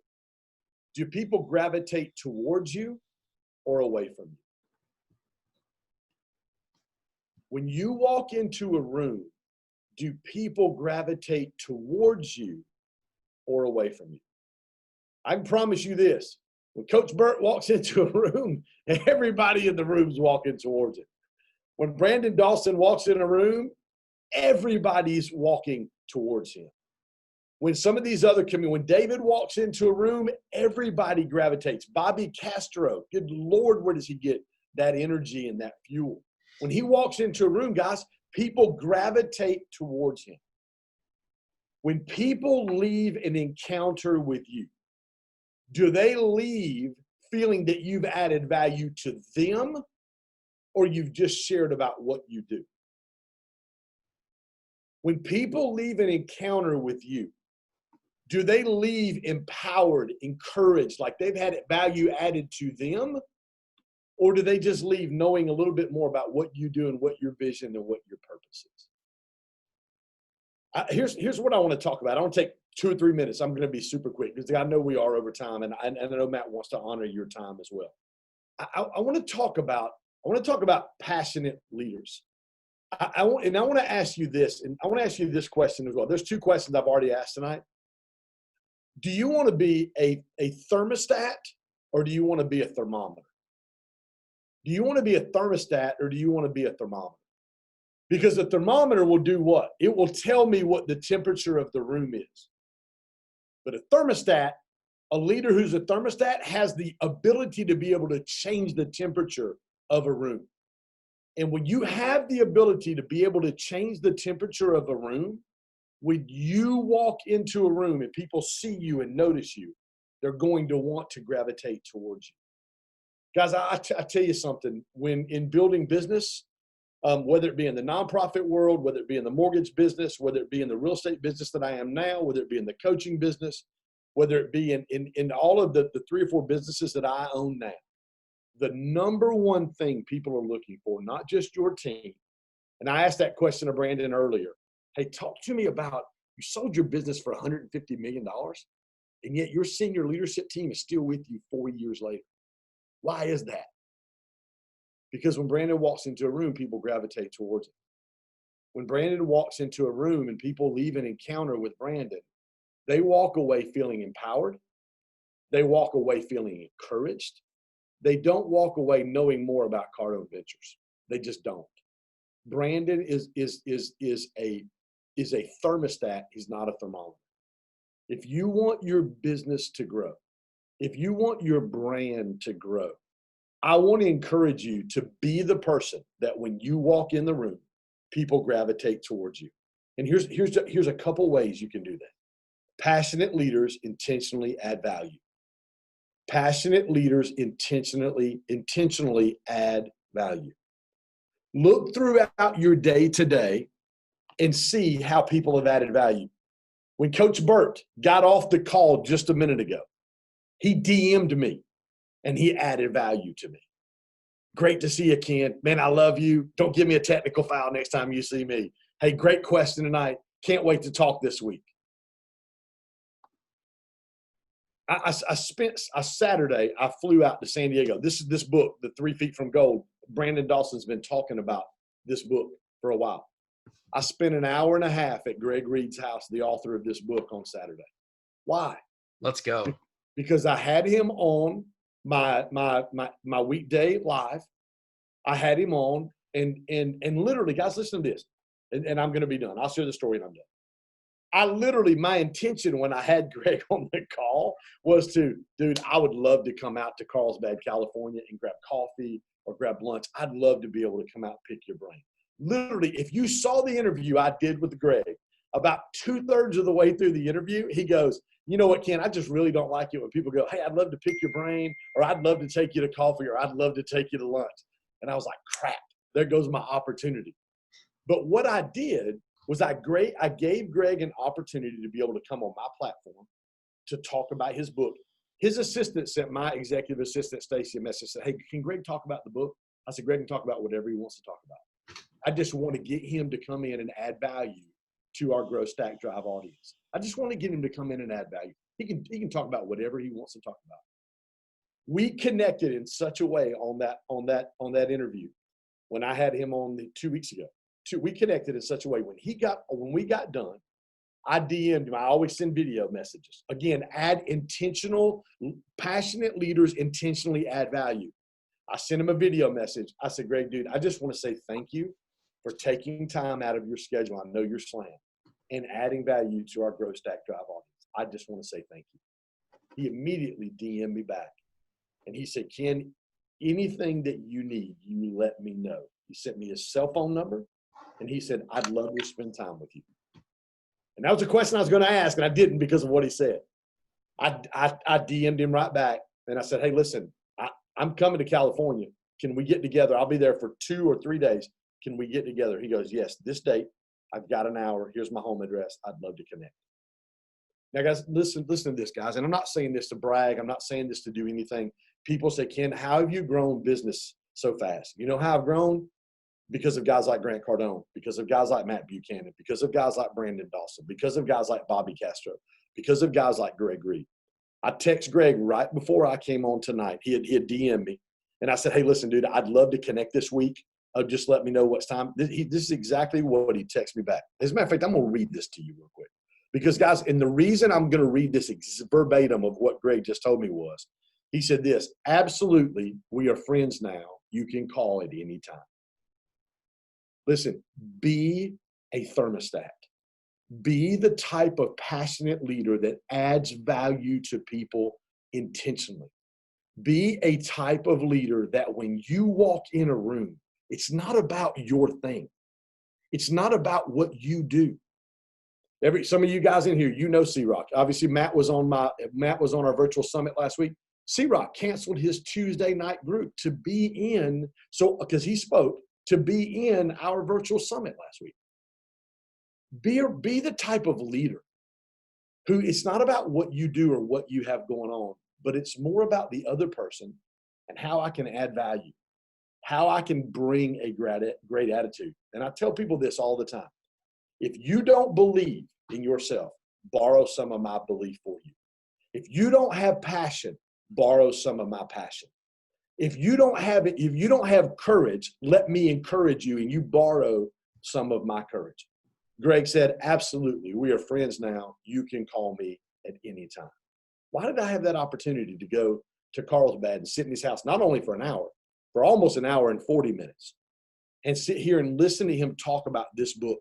do people gravitate towards you or away from you? When you walk into a room, do people gravitate towards you or away from you? I can promise you this. When Coach Burt walks into a room, everybody in the room's walking towards him. When Brandon Dawson walks in a room, everybody's walking towards him. When some of these other when David walks into a room, everybody gravitates. Bobby Castro, good Lord, where does he get that energy and that fuel? When he walks into a room, guys, people gravitate towards him. When people leave an encounter with you, do they leave feeling that you've added value to them, or you've just shared about what you do? When people leave an encounter with you, do they leave empowered, encouraged, like they've had value added to them? Or do they just leave knowing a little bit more about what you do and what your vision and what your purpose is? Here's what I want to talk about. I want to take 2 or 3 minutes. I'm going to be super quick because I know we are over time, and I know Matt wants to honor your time as well. I want to talk about passionate leaders. I want to ask you this, and I want to ask you this question as well. There's 2 questions I've already asked tonight. Do you want to be a thermostat, or do you want to be a thermometer? Do you want to be a thermostat, or do you want to be a thermometer? Because the thermometer will do what? It will tell me what the temperature of the room is. But a thermostat, a leader who's a thermostat, has the ability to be able to change the temperature of a room. And when you have the ability to be able to change the temperature of a room, when you walk into a room and people see you and notice you, they're going to want to gravitate towards you. Guys, I tell you something, when in building business, whether it be in the nonprofit world, whether it be in the mortgage business, whether it be in the real estate business that I am now, whether it be in the coaching business, whether it be in all of the 3 or 4 businesses that I own now, the number one thing people are looking for, not just your team, and I asked that question of Brandon earlier. Hey, talk to me about, you sold your business for $150 million, and yet your senior leadership team is still with you 4 years later. Why is that? Because when Brandon walks into a room, people gravitate towards him. When Brandon walks into a room and people leave an encounter with Brandon, they walk away feeling empowered. They walk away feeling encouraged. They don't walk away knowing more about Cardo Ventures. They just don't. Brandon is a thermostat. He's not a thermometer. If you want your business to grow, if you want your brand to grow, I want to encourage you to be the person that when you walk in the room, people gravitate towards you. And here's a couple ways you can do that. Passionate leaders intentionally add value. Passionate leaders intentionally add value. Look throughout your day today and see how people have added value. When Coach Burt got off the call just a minute ago, he DM'd me and he added value to me. Great to see you, Ken. Man, I love you. Don't give me a technical foul next time you see me. Hey, great question tonight. Can't wait to talk this week. I spent a Saturday, I flew out to San Diego. This book, The 3 Feet from Gold. Brandon Dawson's been talking about this book for a while. I spent an hour and a half at Greg Reed's house, the author of this book, on Saturday. Why? Let's go. Because I had him on my weekday live. I had him on and literally, guys, listen to this. And I'm going to be done. I'll share the story and I'm done. My intention when I had Greg on the call was dude, I would love to come out to Carlsbad, California and grab coffee or grab lunch. I'd love to be able to come out and pick your brain. Literally, if you saw the interview I did with Greg, about 2/3 of the way through the interview, he goes, you know what, Ken, I just really don't like it when people go, hey, I'd love to pick your brain, or I'd love to take you to coffee, or I'd love to take you to lunch. And I was like, crap, there goes my opportunity. But what I did was I gave Greg an opportunity to be able to come on my platform to talk about his book. His assistant sent my executive assistant, Stacy, a message, said, hey, can Greg talk about the book? I said, Greg can talk about whatever he wants to talk about. I just want to get him to come in and add value to our Grow Stack Drive audience. I just want to get him to come in and add value. He can talk about whatever he wants to talk about. We connected in such a way on that interview when I had him on 2 weeks ago. We connected in such a way when we got done, I DM'd him. I always send video messages. Again, passionate leaders intentionally add value. I sent him a video message. I said, Greg, dude, I just want to say thank you for taking time out of your schedule. I know you're slammed, and adding value to our Grow Stack Drive audience. I just want to say thank you. He immediately DM'd me back. And he said, Ken, anything that you need, you let me know. He sent me his cell phone number, and he said, I'd love to spend time with you. And that was a question I was going to ask, and I didn't because of what he said. I DM'd him right back, and I said, hey, listen, I'm coming to California. Can we get together? I'll be there for 2 or 3 days. Can we get together? He goes, yes, this date. I've got an hour. Here's my home address. I'd love to connect. Now, guys, listen to this, guys. And I'm not saying this to brag. I'm not saying this to do anything. People say, Ken, how have you grown business so fast? You know how I've grown? Because of guys like Grant Cardone, because of guys like Matt Buchanan, because of guys like Brandon Dawson, because of guys like Bobby Castro, because of guys like Greg Reed. I text Greg right before I came on tonight. He had DM'd me. And I said, hey, listen, dude, I'd love to connect this week. Just let me know what's time. This is exactly what he texted me back. As a matter of fact, I'm going to read this to you real quick. Because, guys, and the reason I'm going to read this verbatim of what Greg just told me was, he said this, absolutely, we are friends now. You can call at any time. Listen, be a thermostat. Be the type of passionate leader that adds value to people intentionally. Be a type of leader that when you walk in a room, it's not about your thing. It's not about what you do. Some of you guys in here, you know C-Rock. Obviously, Matt was on our virtual summit last week. C-Rock canceled his Tuesday night group to be in, because he spoke, to be in our virtual summit last week. Be the type of leader who it's not about what you do or what you have going on, but it's more about the other person and how I can add value, how I can bring a great attitude. And I tell people this all the time. If you don't believe in yourself, borrow some of my belief for you. If you don't have passion, borrow some of my passion. If you don't have courage, let me encourage you and you borrow some of my courage. Greg said, absolutely, we are friends now. You can call me at any time. Why did I have that opportunity to go to Carlsbad and sit in his house, not only for an hour, for almost an hour and 40 minutes, and sit here and listen to him talk about this book,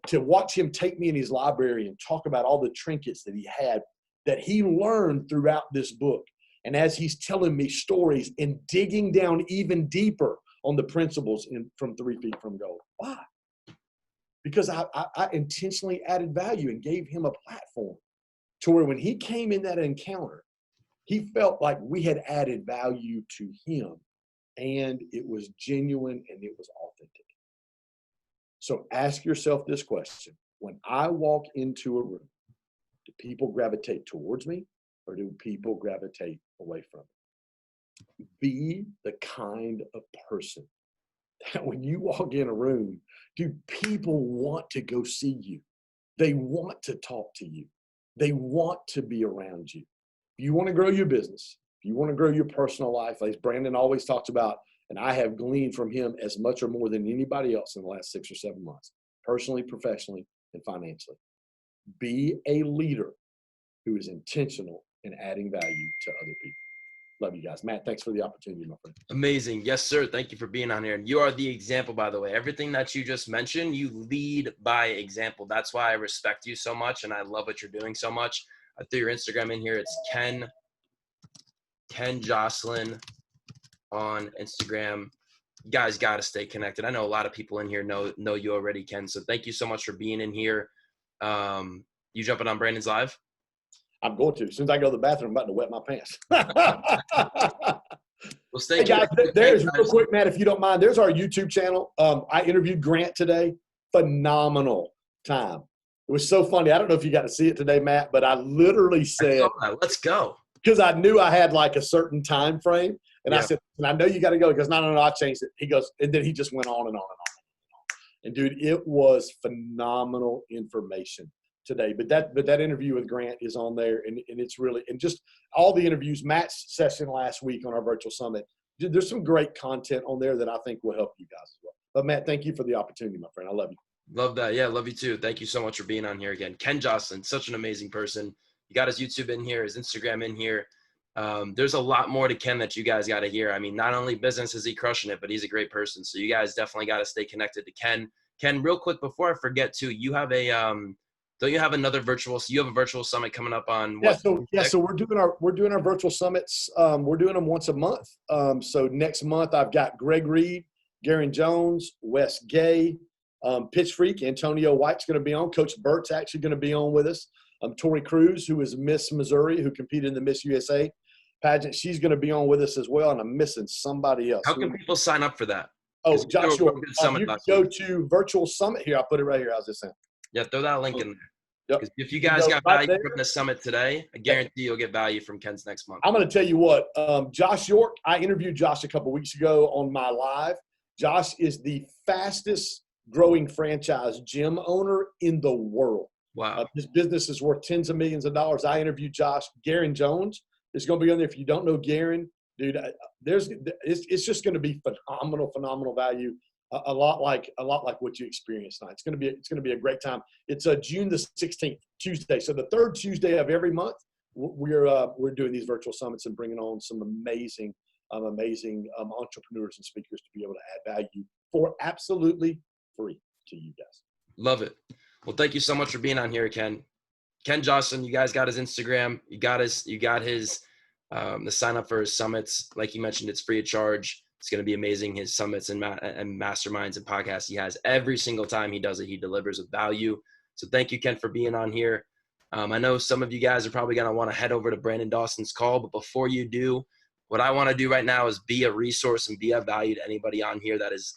to watch him take me in his library and talk about all the trinkets that he had, that he learned throughout this book. And as he's telling me stories and digging down even deeper on the principles from 3 Feet from Gold. Why? Because I intentionally added value and gave him a platform to where when he came in that encounter, he felt like we had added value to him, and it was genuine and it was authentic. So ask yourself this question. When I walk into a room, do people gravitate towards me or do people gravitate away from me? Be the kind of person that when you walk in a room, do people want to go see you? They want to talk to you. They want to be around you. If you want to grow your business, if you want to grow your personal life, as Brandon always talks about, and I have gleaned from him as much or more than anybody else in the last 6 or 7 months, personally, professionally, and financially. Be a leader who is intentional in adding value to other people. Love you guys. Matt, thanks for the opportunity, my friend. Amazing. Yes, sir. Thank you for being on here. And you are the example, by the way. Everything that you just mentioned, you lead by example. That's why I respect you so much, and I love what you're doing so much. I threw your Instagram in here. It's Ken Jocelyn on Instagram. You guys got to stay connected. I know a lot of people in here know you already, Ken. So thank you so much for being in here. You jumping on Brandon's live? I'm going to. As soon as I go to the bathroom, I'm about to wet my pants. Well, stay hey guys, there's real quick, Matt, if you don't mind. There's our YouTube channel. I interviewed Grant today. Phenomenal time. It was so funny. I don't know if you got to see it today, Matt, but I literally said, let's go. Because I knew I had like a certain time frame. And I said, and I know you got to go. He goes, no, I changed it. He goes, and then he just went on and on and on. And dude, it was phenomenal information today. But that interview with Grant is on there, and it's really, and just all the interviews, Matt's session last week on our virtual summit, there's some great content on there that I think will help you guys as well. But Matt, thank you for the opportunity, my friend. I love you. Love that. Yeah, love you too. Thank you so much for being on here again. Ken Jocelyn, such an amazing person. You got his YouTube in here, his Instagram in here. There's a lot more to Ken that you guys got to hear. I mean, not only business is he crushing it, but he's a great person. So you guys definitely got to stay connected to Ken. Ken, real quick before I forget too, you have a don't you have another virtual? So you have a virtual summit coming up on what? So we're doing our virtual summits. We're doing them once a month. So next month I've got Greg Reed, Garen Jones, Wes Gay, Pitch Freak, Antonio White's going to be on. Coach Burt's actually going to be on with us. Tori Cruz, who is Miss Missouri, who competed in the Miss USA pageant, she's going to be on with us as well. And I'm missing somebody else. How can people sign up for that? Oh, Josh, you can go to Virtual Summit here. I'll put it right here. How's this sound? Yeah, throw that link in there. Yep. If you guys got value from the summit today, I guarantee you'll get value from Ken's next month. I'm going to tell you what, Josh York, I interviewed Josh a couple weeks ago on my live. Josh is the fastest growing franchise gym owner in the world. Wow. His business is worth tens of millions of dollars. I interviewed Josh. Garen Jones is going to be on there. If you don't know Garen, dude, it's just going to be phenomenal value. A lot like what you experienced tonight. It's going to be a great time. It's June the 16th, Tuesday. So the third Tuesday of every month, we're doing these virtual summits and bringing on some amazing entrepreneurs and speakers to be able to add value for absolutely free to you guys. Love it. Well, thank you so much for being on here, Ken. Ken Jocelyn, you guys got his Instagram. You got his the sign up for his summits. Like you mentioned, it's free of charge. It's going to be amazing. His summits and masterminds and podcasts he has every single time he does it, he delivers with value. So thank you, Ken, for being on here. I know some of you guys are probably going to want to head over to Brandon Dawson's call, but before you do, what I want to do right now is be a resource and be of value to anybody on here that is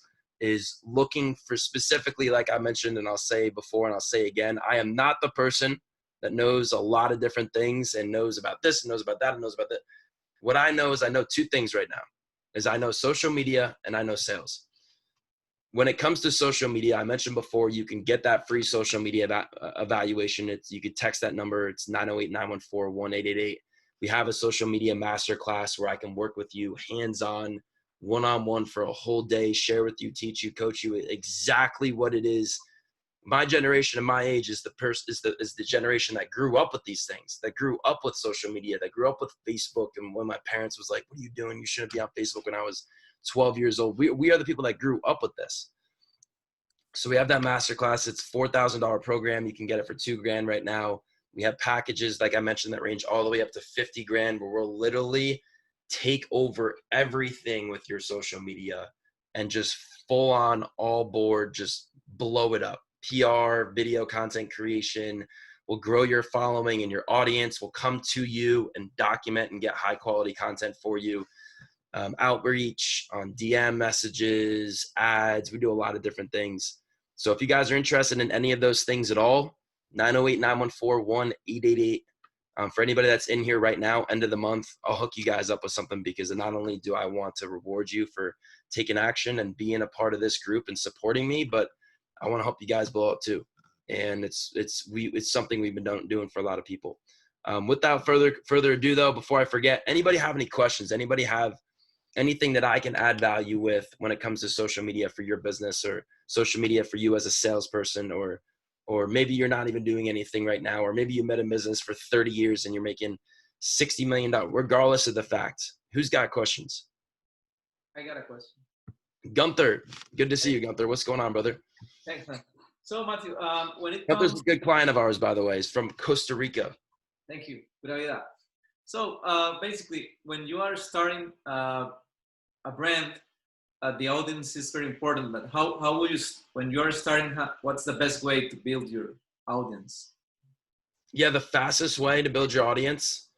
looking for specifically, like I mentioned, and I'll say before and I'll say again, I am not the person that knows a lot of different things and knows about this and knows about that and knows about that. What I know is I know two things right now. Is I know social media and I know sales. When it comes to social media, I mentioned before, you can get that free social media evaluation. You could text that number. It's 908-914-1888. We have a social media masterclass where I can work with you hands-on, one-on-one for a whole day, share with you, teach you, coach you exactly what it is. My generation and my age is the generation that grew up with these things, that grew up with social media, that grew up with Facebook. And when my parents was like, what are you doing? You shouldn't be on Facebook when I was 12 years old. We are the people that grew up with this. So we have that masterclass. It's $4,000 program. You can get it for $2,000 right now. We have packages, like I mentioned, that range all the way up to $50,000, where we'll literally take over everything with your social media and just full on all board, just blow it up. PR, video content creation will grow your following, and your audience will come to you and document and get high quality content for you. Outreach on DM messages, ads, we do a lot of different things. So if you guys are interested in any of those things at all, 908-914-1888. For anybody that's in here right now, end of the month, I'll hook you guys up with something, because not only do I want to reward you for taking action and being a part of this group and supporting me, but I want to help you guys blow up too. And it's something we've been doing for a lot of people. Without further ado though, before I forget, anybody have any questions? Anybody have anything that I can add value with when it comes to social media for your business, or social media for you as a salesperson, or maybe you're not even doing anything right now, or maybe you met a business for 30 years and you're making $60 million, regardless of the fact. Who's got questions? I got a question. Gunther, good to see you, Gunther. What's going on, brother? Thanks, man. So, Matthew, when it Gunther's comes... a good client of ours, by the way. He's from Costa Rica. Thank you. So, basically, when you are starting a brand, the audience is very important. But how will you, when you are starting, what's the best way to build your audience? Yeah, the fastest way to build your audience,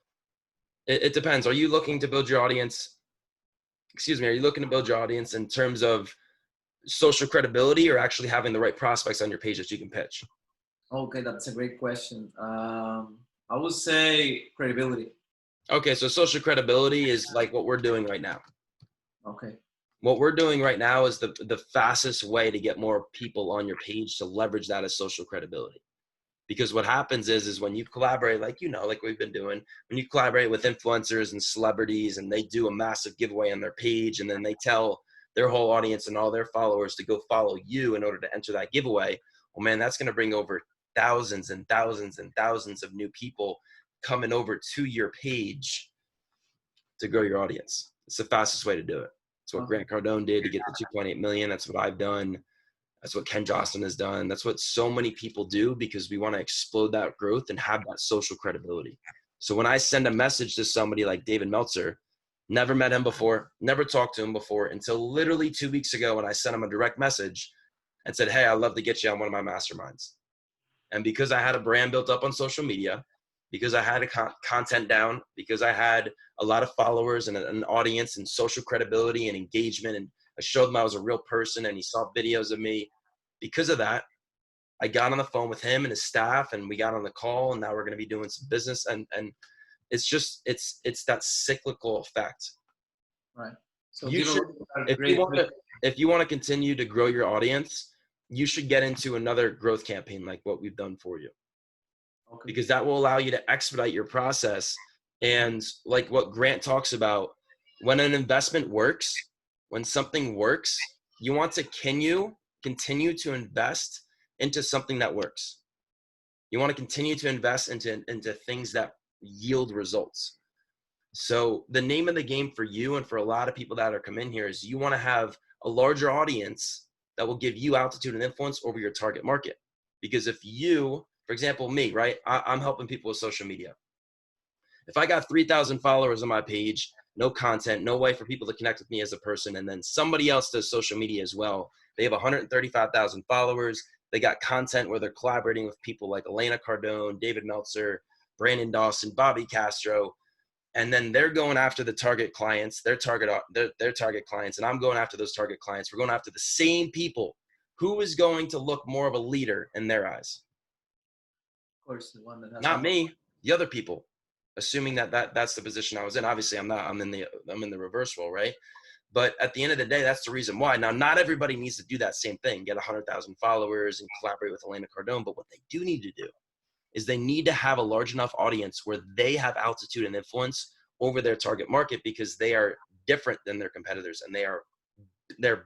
it depends. Are you looking to build your audience? Are you looking to build your audience in terms of social credibility, or actually having the right prospects on your page that you can pitch? Okay, that's a great question. I would say credibility. Okay, so social credibility is like what we're doing right now. Okay. What we're doing right now is the fastest way to get more people on your page to leverage that as social credibility. Because what happens is when you collaborate, like, like we've been doing, when you collaborate with influencers and celebrities and they do a massive giveaway on their page and then they tell their whole audience and all their followers to go follow you in order to enter that giveaway, well, man, that's going to bring over thousands and thousands and thousands of new people coming over to your page to grow your audience. It's the fastest way to do it. That's what Grant Cardone did to get the 2.8 million. That's what I've done. That's what Ken Jocelyn has done. That's what so many people do, because we want to explode that growth and have that social credibility. So when I send a message to somebody like David Meltzer, never met him before, never talked to him before, until literally 2 weeks ago when I sent him a direct message and said, hey, I'd love to get you on one of my masterminds. And because I had a brand built up on social media, because I had content down, because I had a lot of followers and an audience and social credibility and engagement, and I showed him I was a real person and he saw videos of me. Because of that, I got on the phone with him and his staff and we got on the call, and now we're going to be doing some business. And it's just, it's that cyclical effect. Right. So You should, if you want to continue to grow your audience, you should get into another growth campaign like what we've done for you. Okay. Because that will allow you to expedite your process. And like what Grant talks about, when an investment works, when something works, you want to continue to invest into something that works. You want to continue to invest into things that yield results. So the name of the game for you and for a lot of people that are come in here is you want to have a larger audience that will give you altitude and influence over your target market. Because if you, for example, me, right? I'm helping people with social media. If I got 3,000 followers on my page, no content, no way for people to connect with me as a person, and then somebody else does social media as well. They have 135,000 followers. They got content where they're collaborating with people like Elena Cardone, David Meltzer, Brandon Dawson, Bobby Castro, and then they're going after the target clients, their target clients, and I'm going after those target clients. We're going after the same people. Who is going to look more of a leader in their eyes? Of course, the one that has Not me, the other people. Assuming that's the position I was in. Obviously, I'm not. I'm in the reverse role, right? But at the end of the day, that's the reason why. Now, not everybody needs to do that same thing, get 100,000 followers and collaborate with Elena Cardone. But what they do need to do is they need to have a large enough audience where they have altitude and influence over their target market, because they are different than their competitors and they're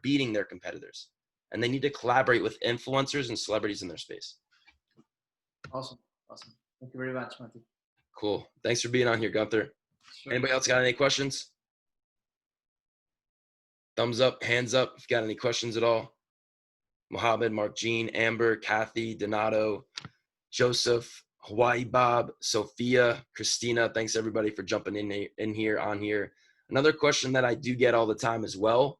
beating their competitors. And they need to collaborate with influencers and celebrities in their space. Awesome. Thank you very much, Matthew. Cool. Thanks for being on here, Gunther. Sure. Anybody else got any questions? Thumbs up, hands up if you got any questions at all. Mohammed, Mark Jean, Amber, Kathy, Donato, Joseph, Hawaii Bob, Sophia, Christina. Thanks everybody for jumping in here on here. Another question that I do get all the time as well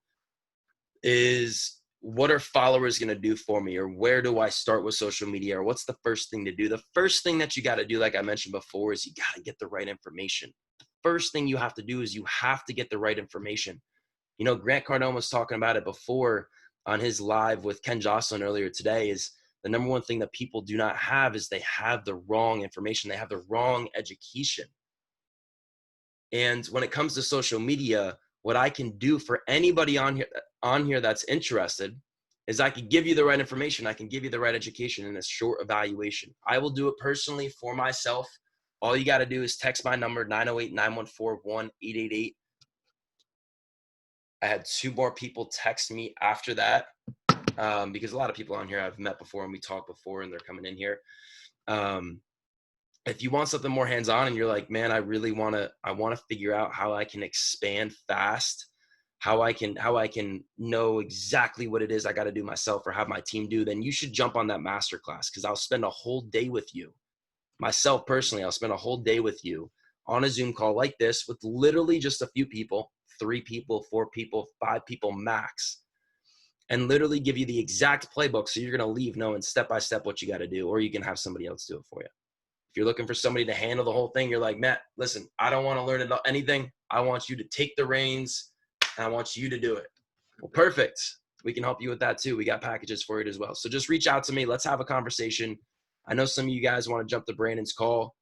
is, what are followers going to do for me? Or where do I start with social media? Or what's the first thing to do? The first thing that you got to do, like I mentioned before, is you got to get the right information. The first thing you have to do is you have to get the right information. You know, Grant Cardone was talking about it before on his live with Ken Jocelyn earlier today, is the number one thing that people do not have is they have the wrong information. They have the wrong education. And when it comes to social media, what I can do for anybody on here that's interested is I can give you the right information. I can give you the right education in a short evaluation. I will do it personally for myself. All you got to do is text my number, 908-914-1888. I had 2 more people text me after that, because a lot of people on here I've met before and we talked before and they're coming in here. If you want something more hands-on and you're like, man, I want to figure out how I can expand fast, how I can know exactly what it is I got to do myself or have my team do, then you should jump on that masterclass, because I'll spend a whole day with you. Myself personally, I'll spend a whole day with you on a Zoom call like this with literally just a few people, 3 people, 4 people, 5 people max, and literally give you the exact playbook. So you're going to leave knowing step-by-step what you got to do, or you can have somebody else do it for you. If you're looking for somebody to handle the whole thing, you're like, Matt, listen, I don't want to learn about anything. I want you to take the reins and I want you to do it. Well, perfect. We can help you with that too. We got packages for it as well. So just reach out to me. Let's have a conversation. I know some of you guys want to jump to Brandon's call.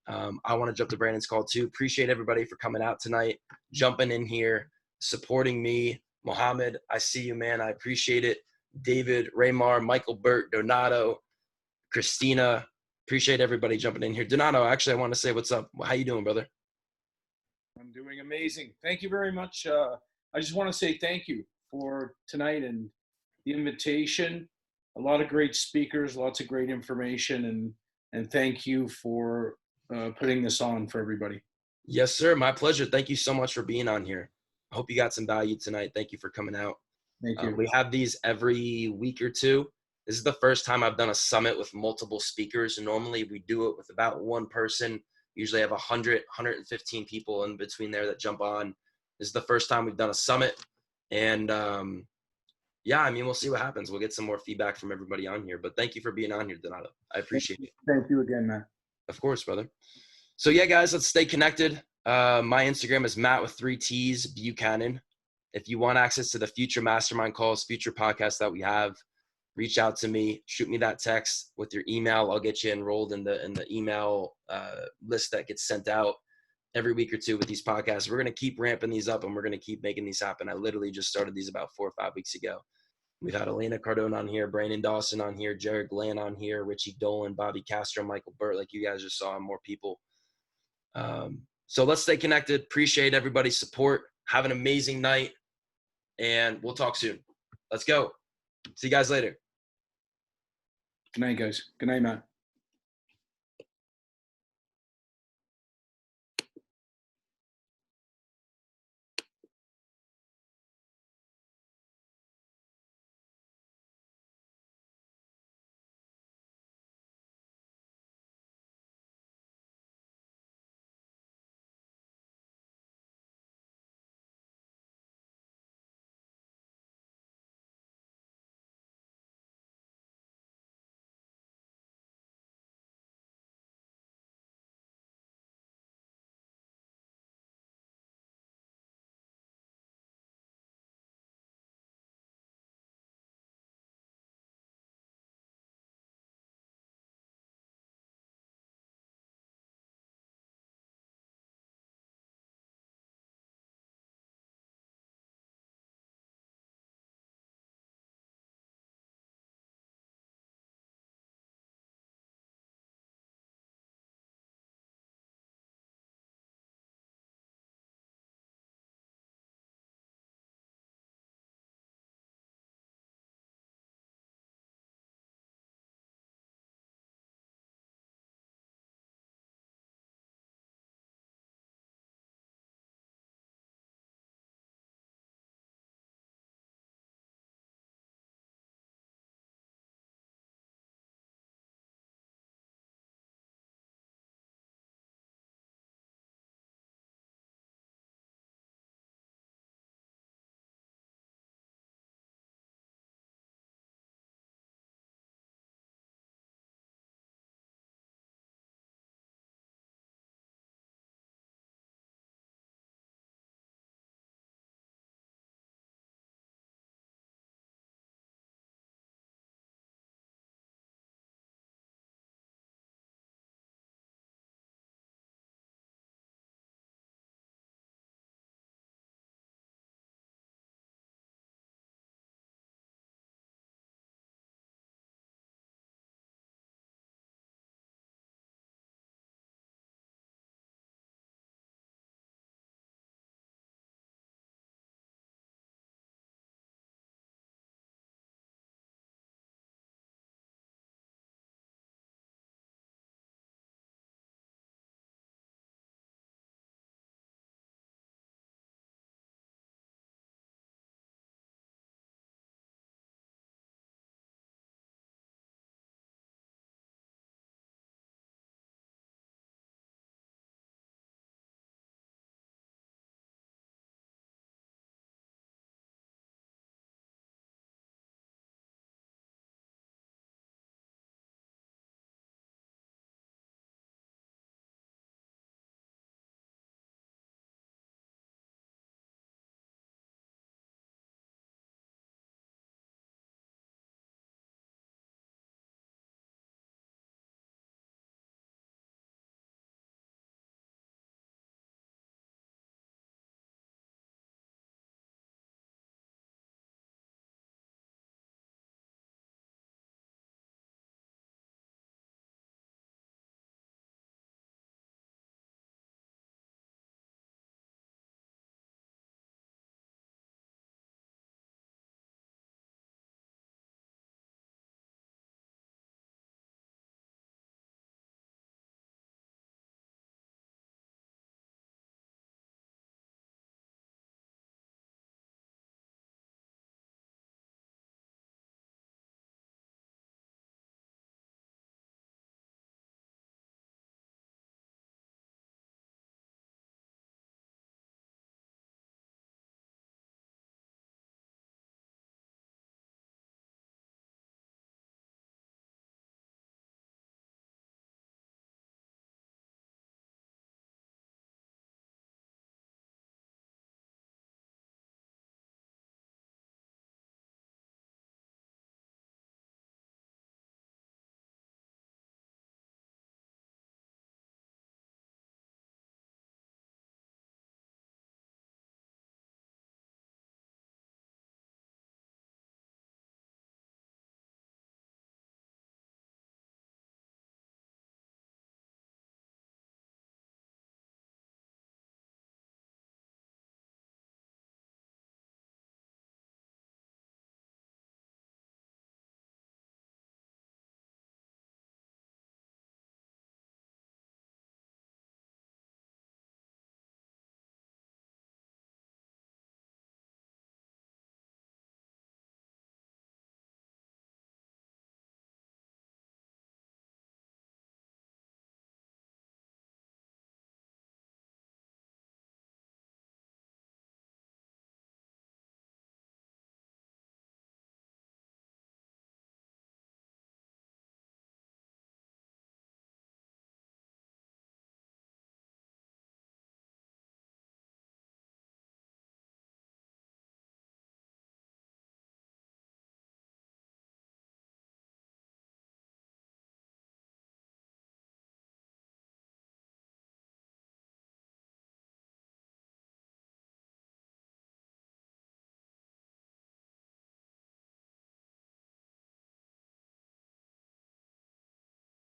I want to jump to Brandon's call too. Appreciate everybody for coming out tonight, jumping in here, supporting me, Mohammed, I see you, man. I appreciate it. David, Raymar, Michael Burt, Donato, Christina. Appreciate everybody jumping in here. Donato, actually, I want to say what's up. How you doing, brother? I'm doing amazing. Thank you very much. I just want to say thank you for tonight and the invitation. A lot of great speakers, lots of great information, and thank you for putting this on for everybody. Yes, sir. My pleasure. Thank you so much for being on here. I hope you got some value tonight. Thank you for coming out. Thank you. We have these every week or two. This is the first time I've done a summit with multiple speakers. And normally we do it with about one person. Usually have 100, 115 people in between there that jump on. This is the first time we've done a summit. And yeah, I mean, we'll see what happens. We'll get some more feedback from everybody on here. But thank you for being on here, Donato. I appreciate it. Thank you again, man. Of course, brother. So yeah, guys, let's stay connected. My Instagram is Matt with 3 T's Buchanan. If you want access to the future mastermind calls, future podcasts that we have, reach out to me, shoot me that text with your email. I'll get you enrolled in the email list that gets sent out every week or two with these podcasts. We're going to keep ramping these up and we're going to keep making these happen. I literally just started these about 4 or 5 weeks ago. We've had Elena Cardone on here, Brandon Dawson on here, Jared Glenn on here, Richie Dolan, Bobby Castro, Michael Burt, like you guys just saw, and more people. So let's stay connected. Appreciate everybody's support. Have an amazing night, and we'll talk soon. Let's go. See you guys later. Good night, guys. Good night, Matt.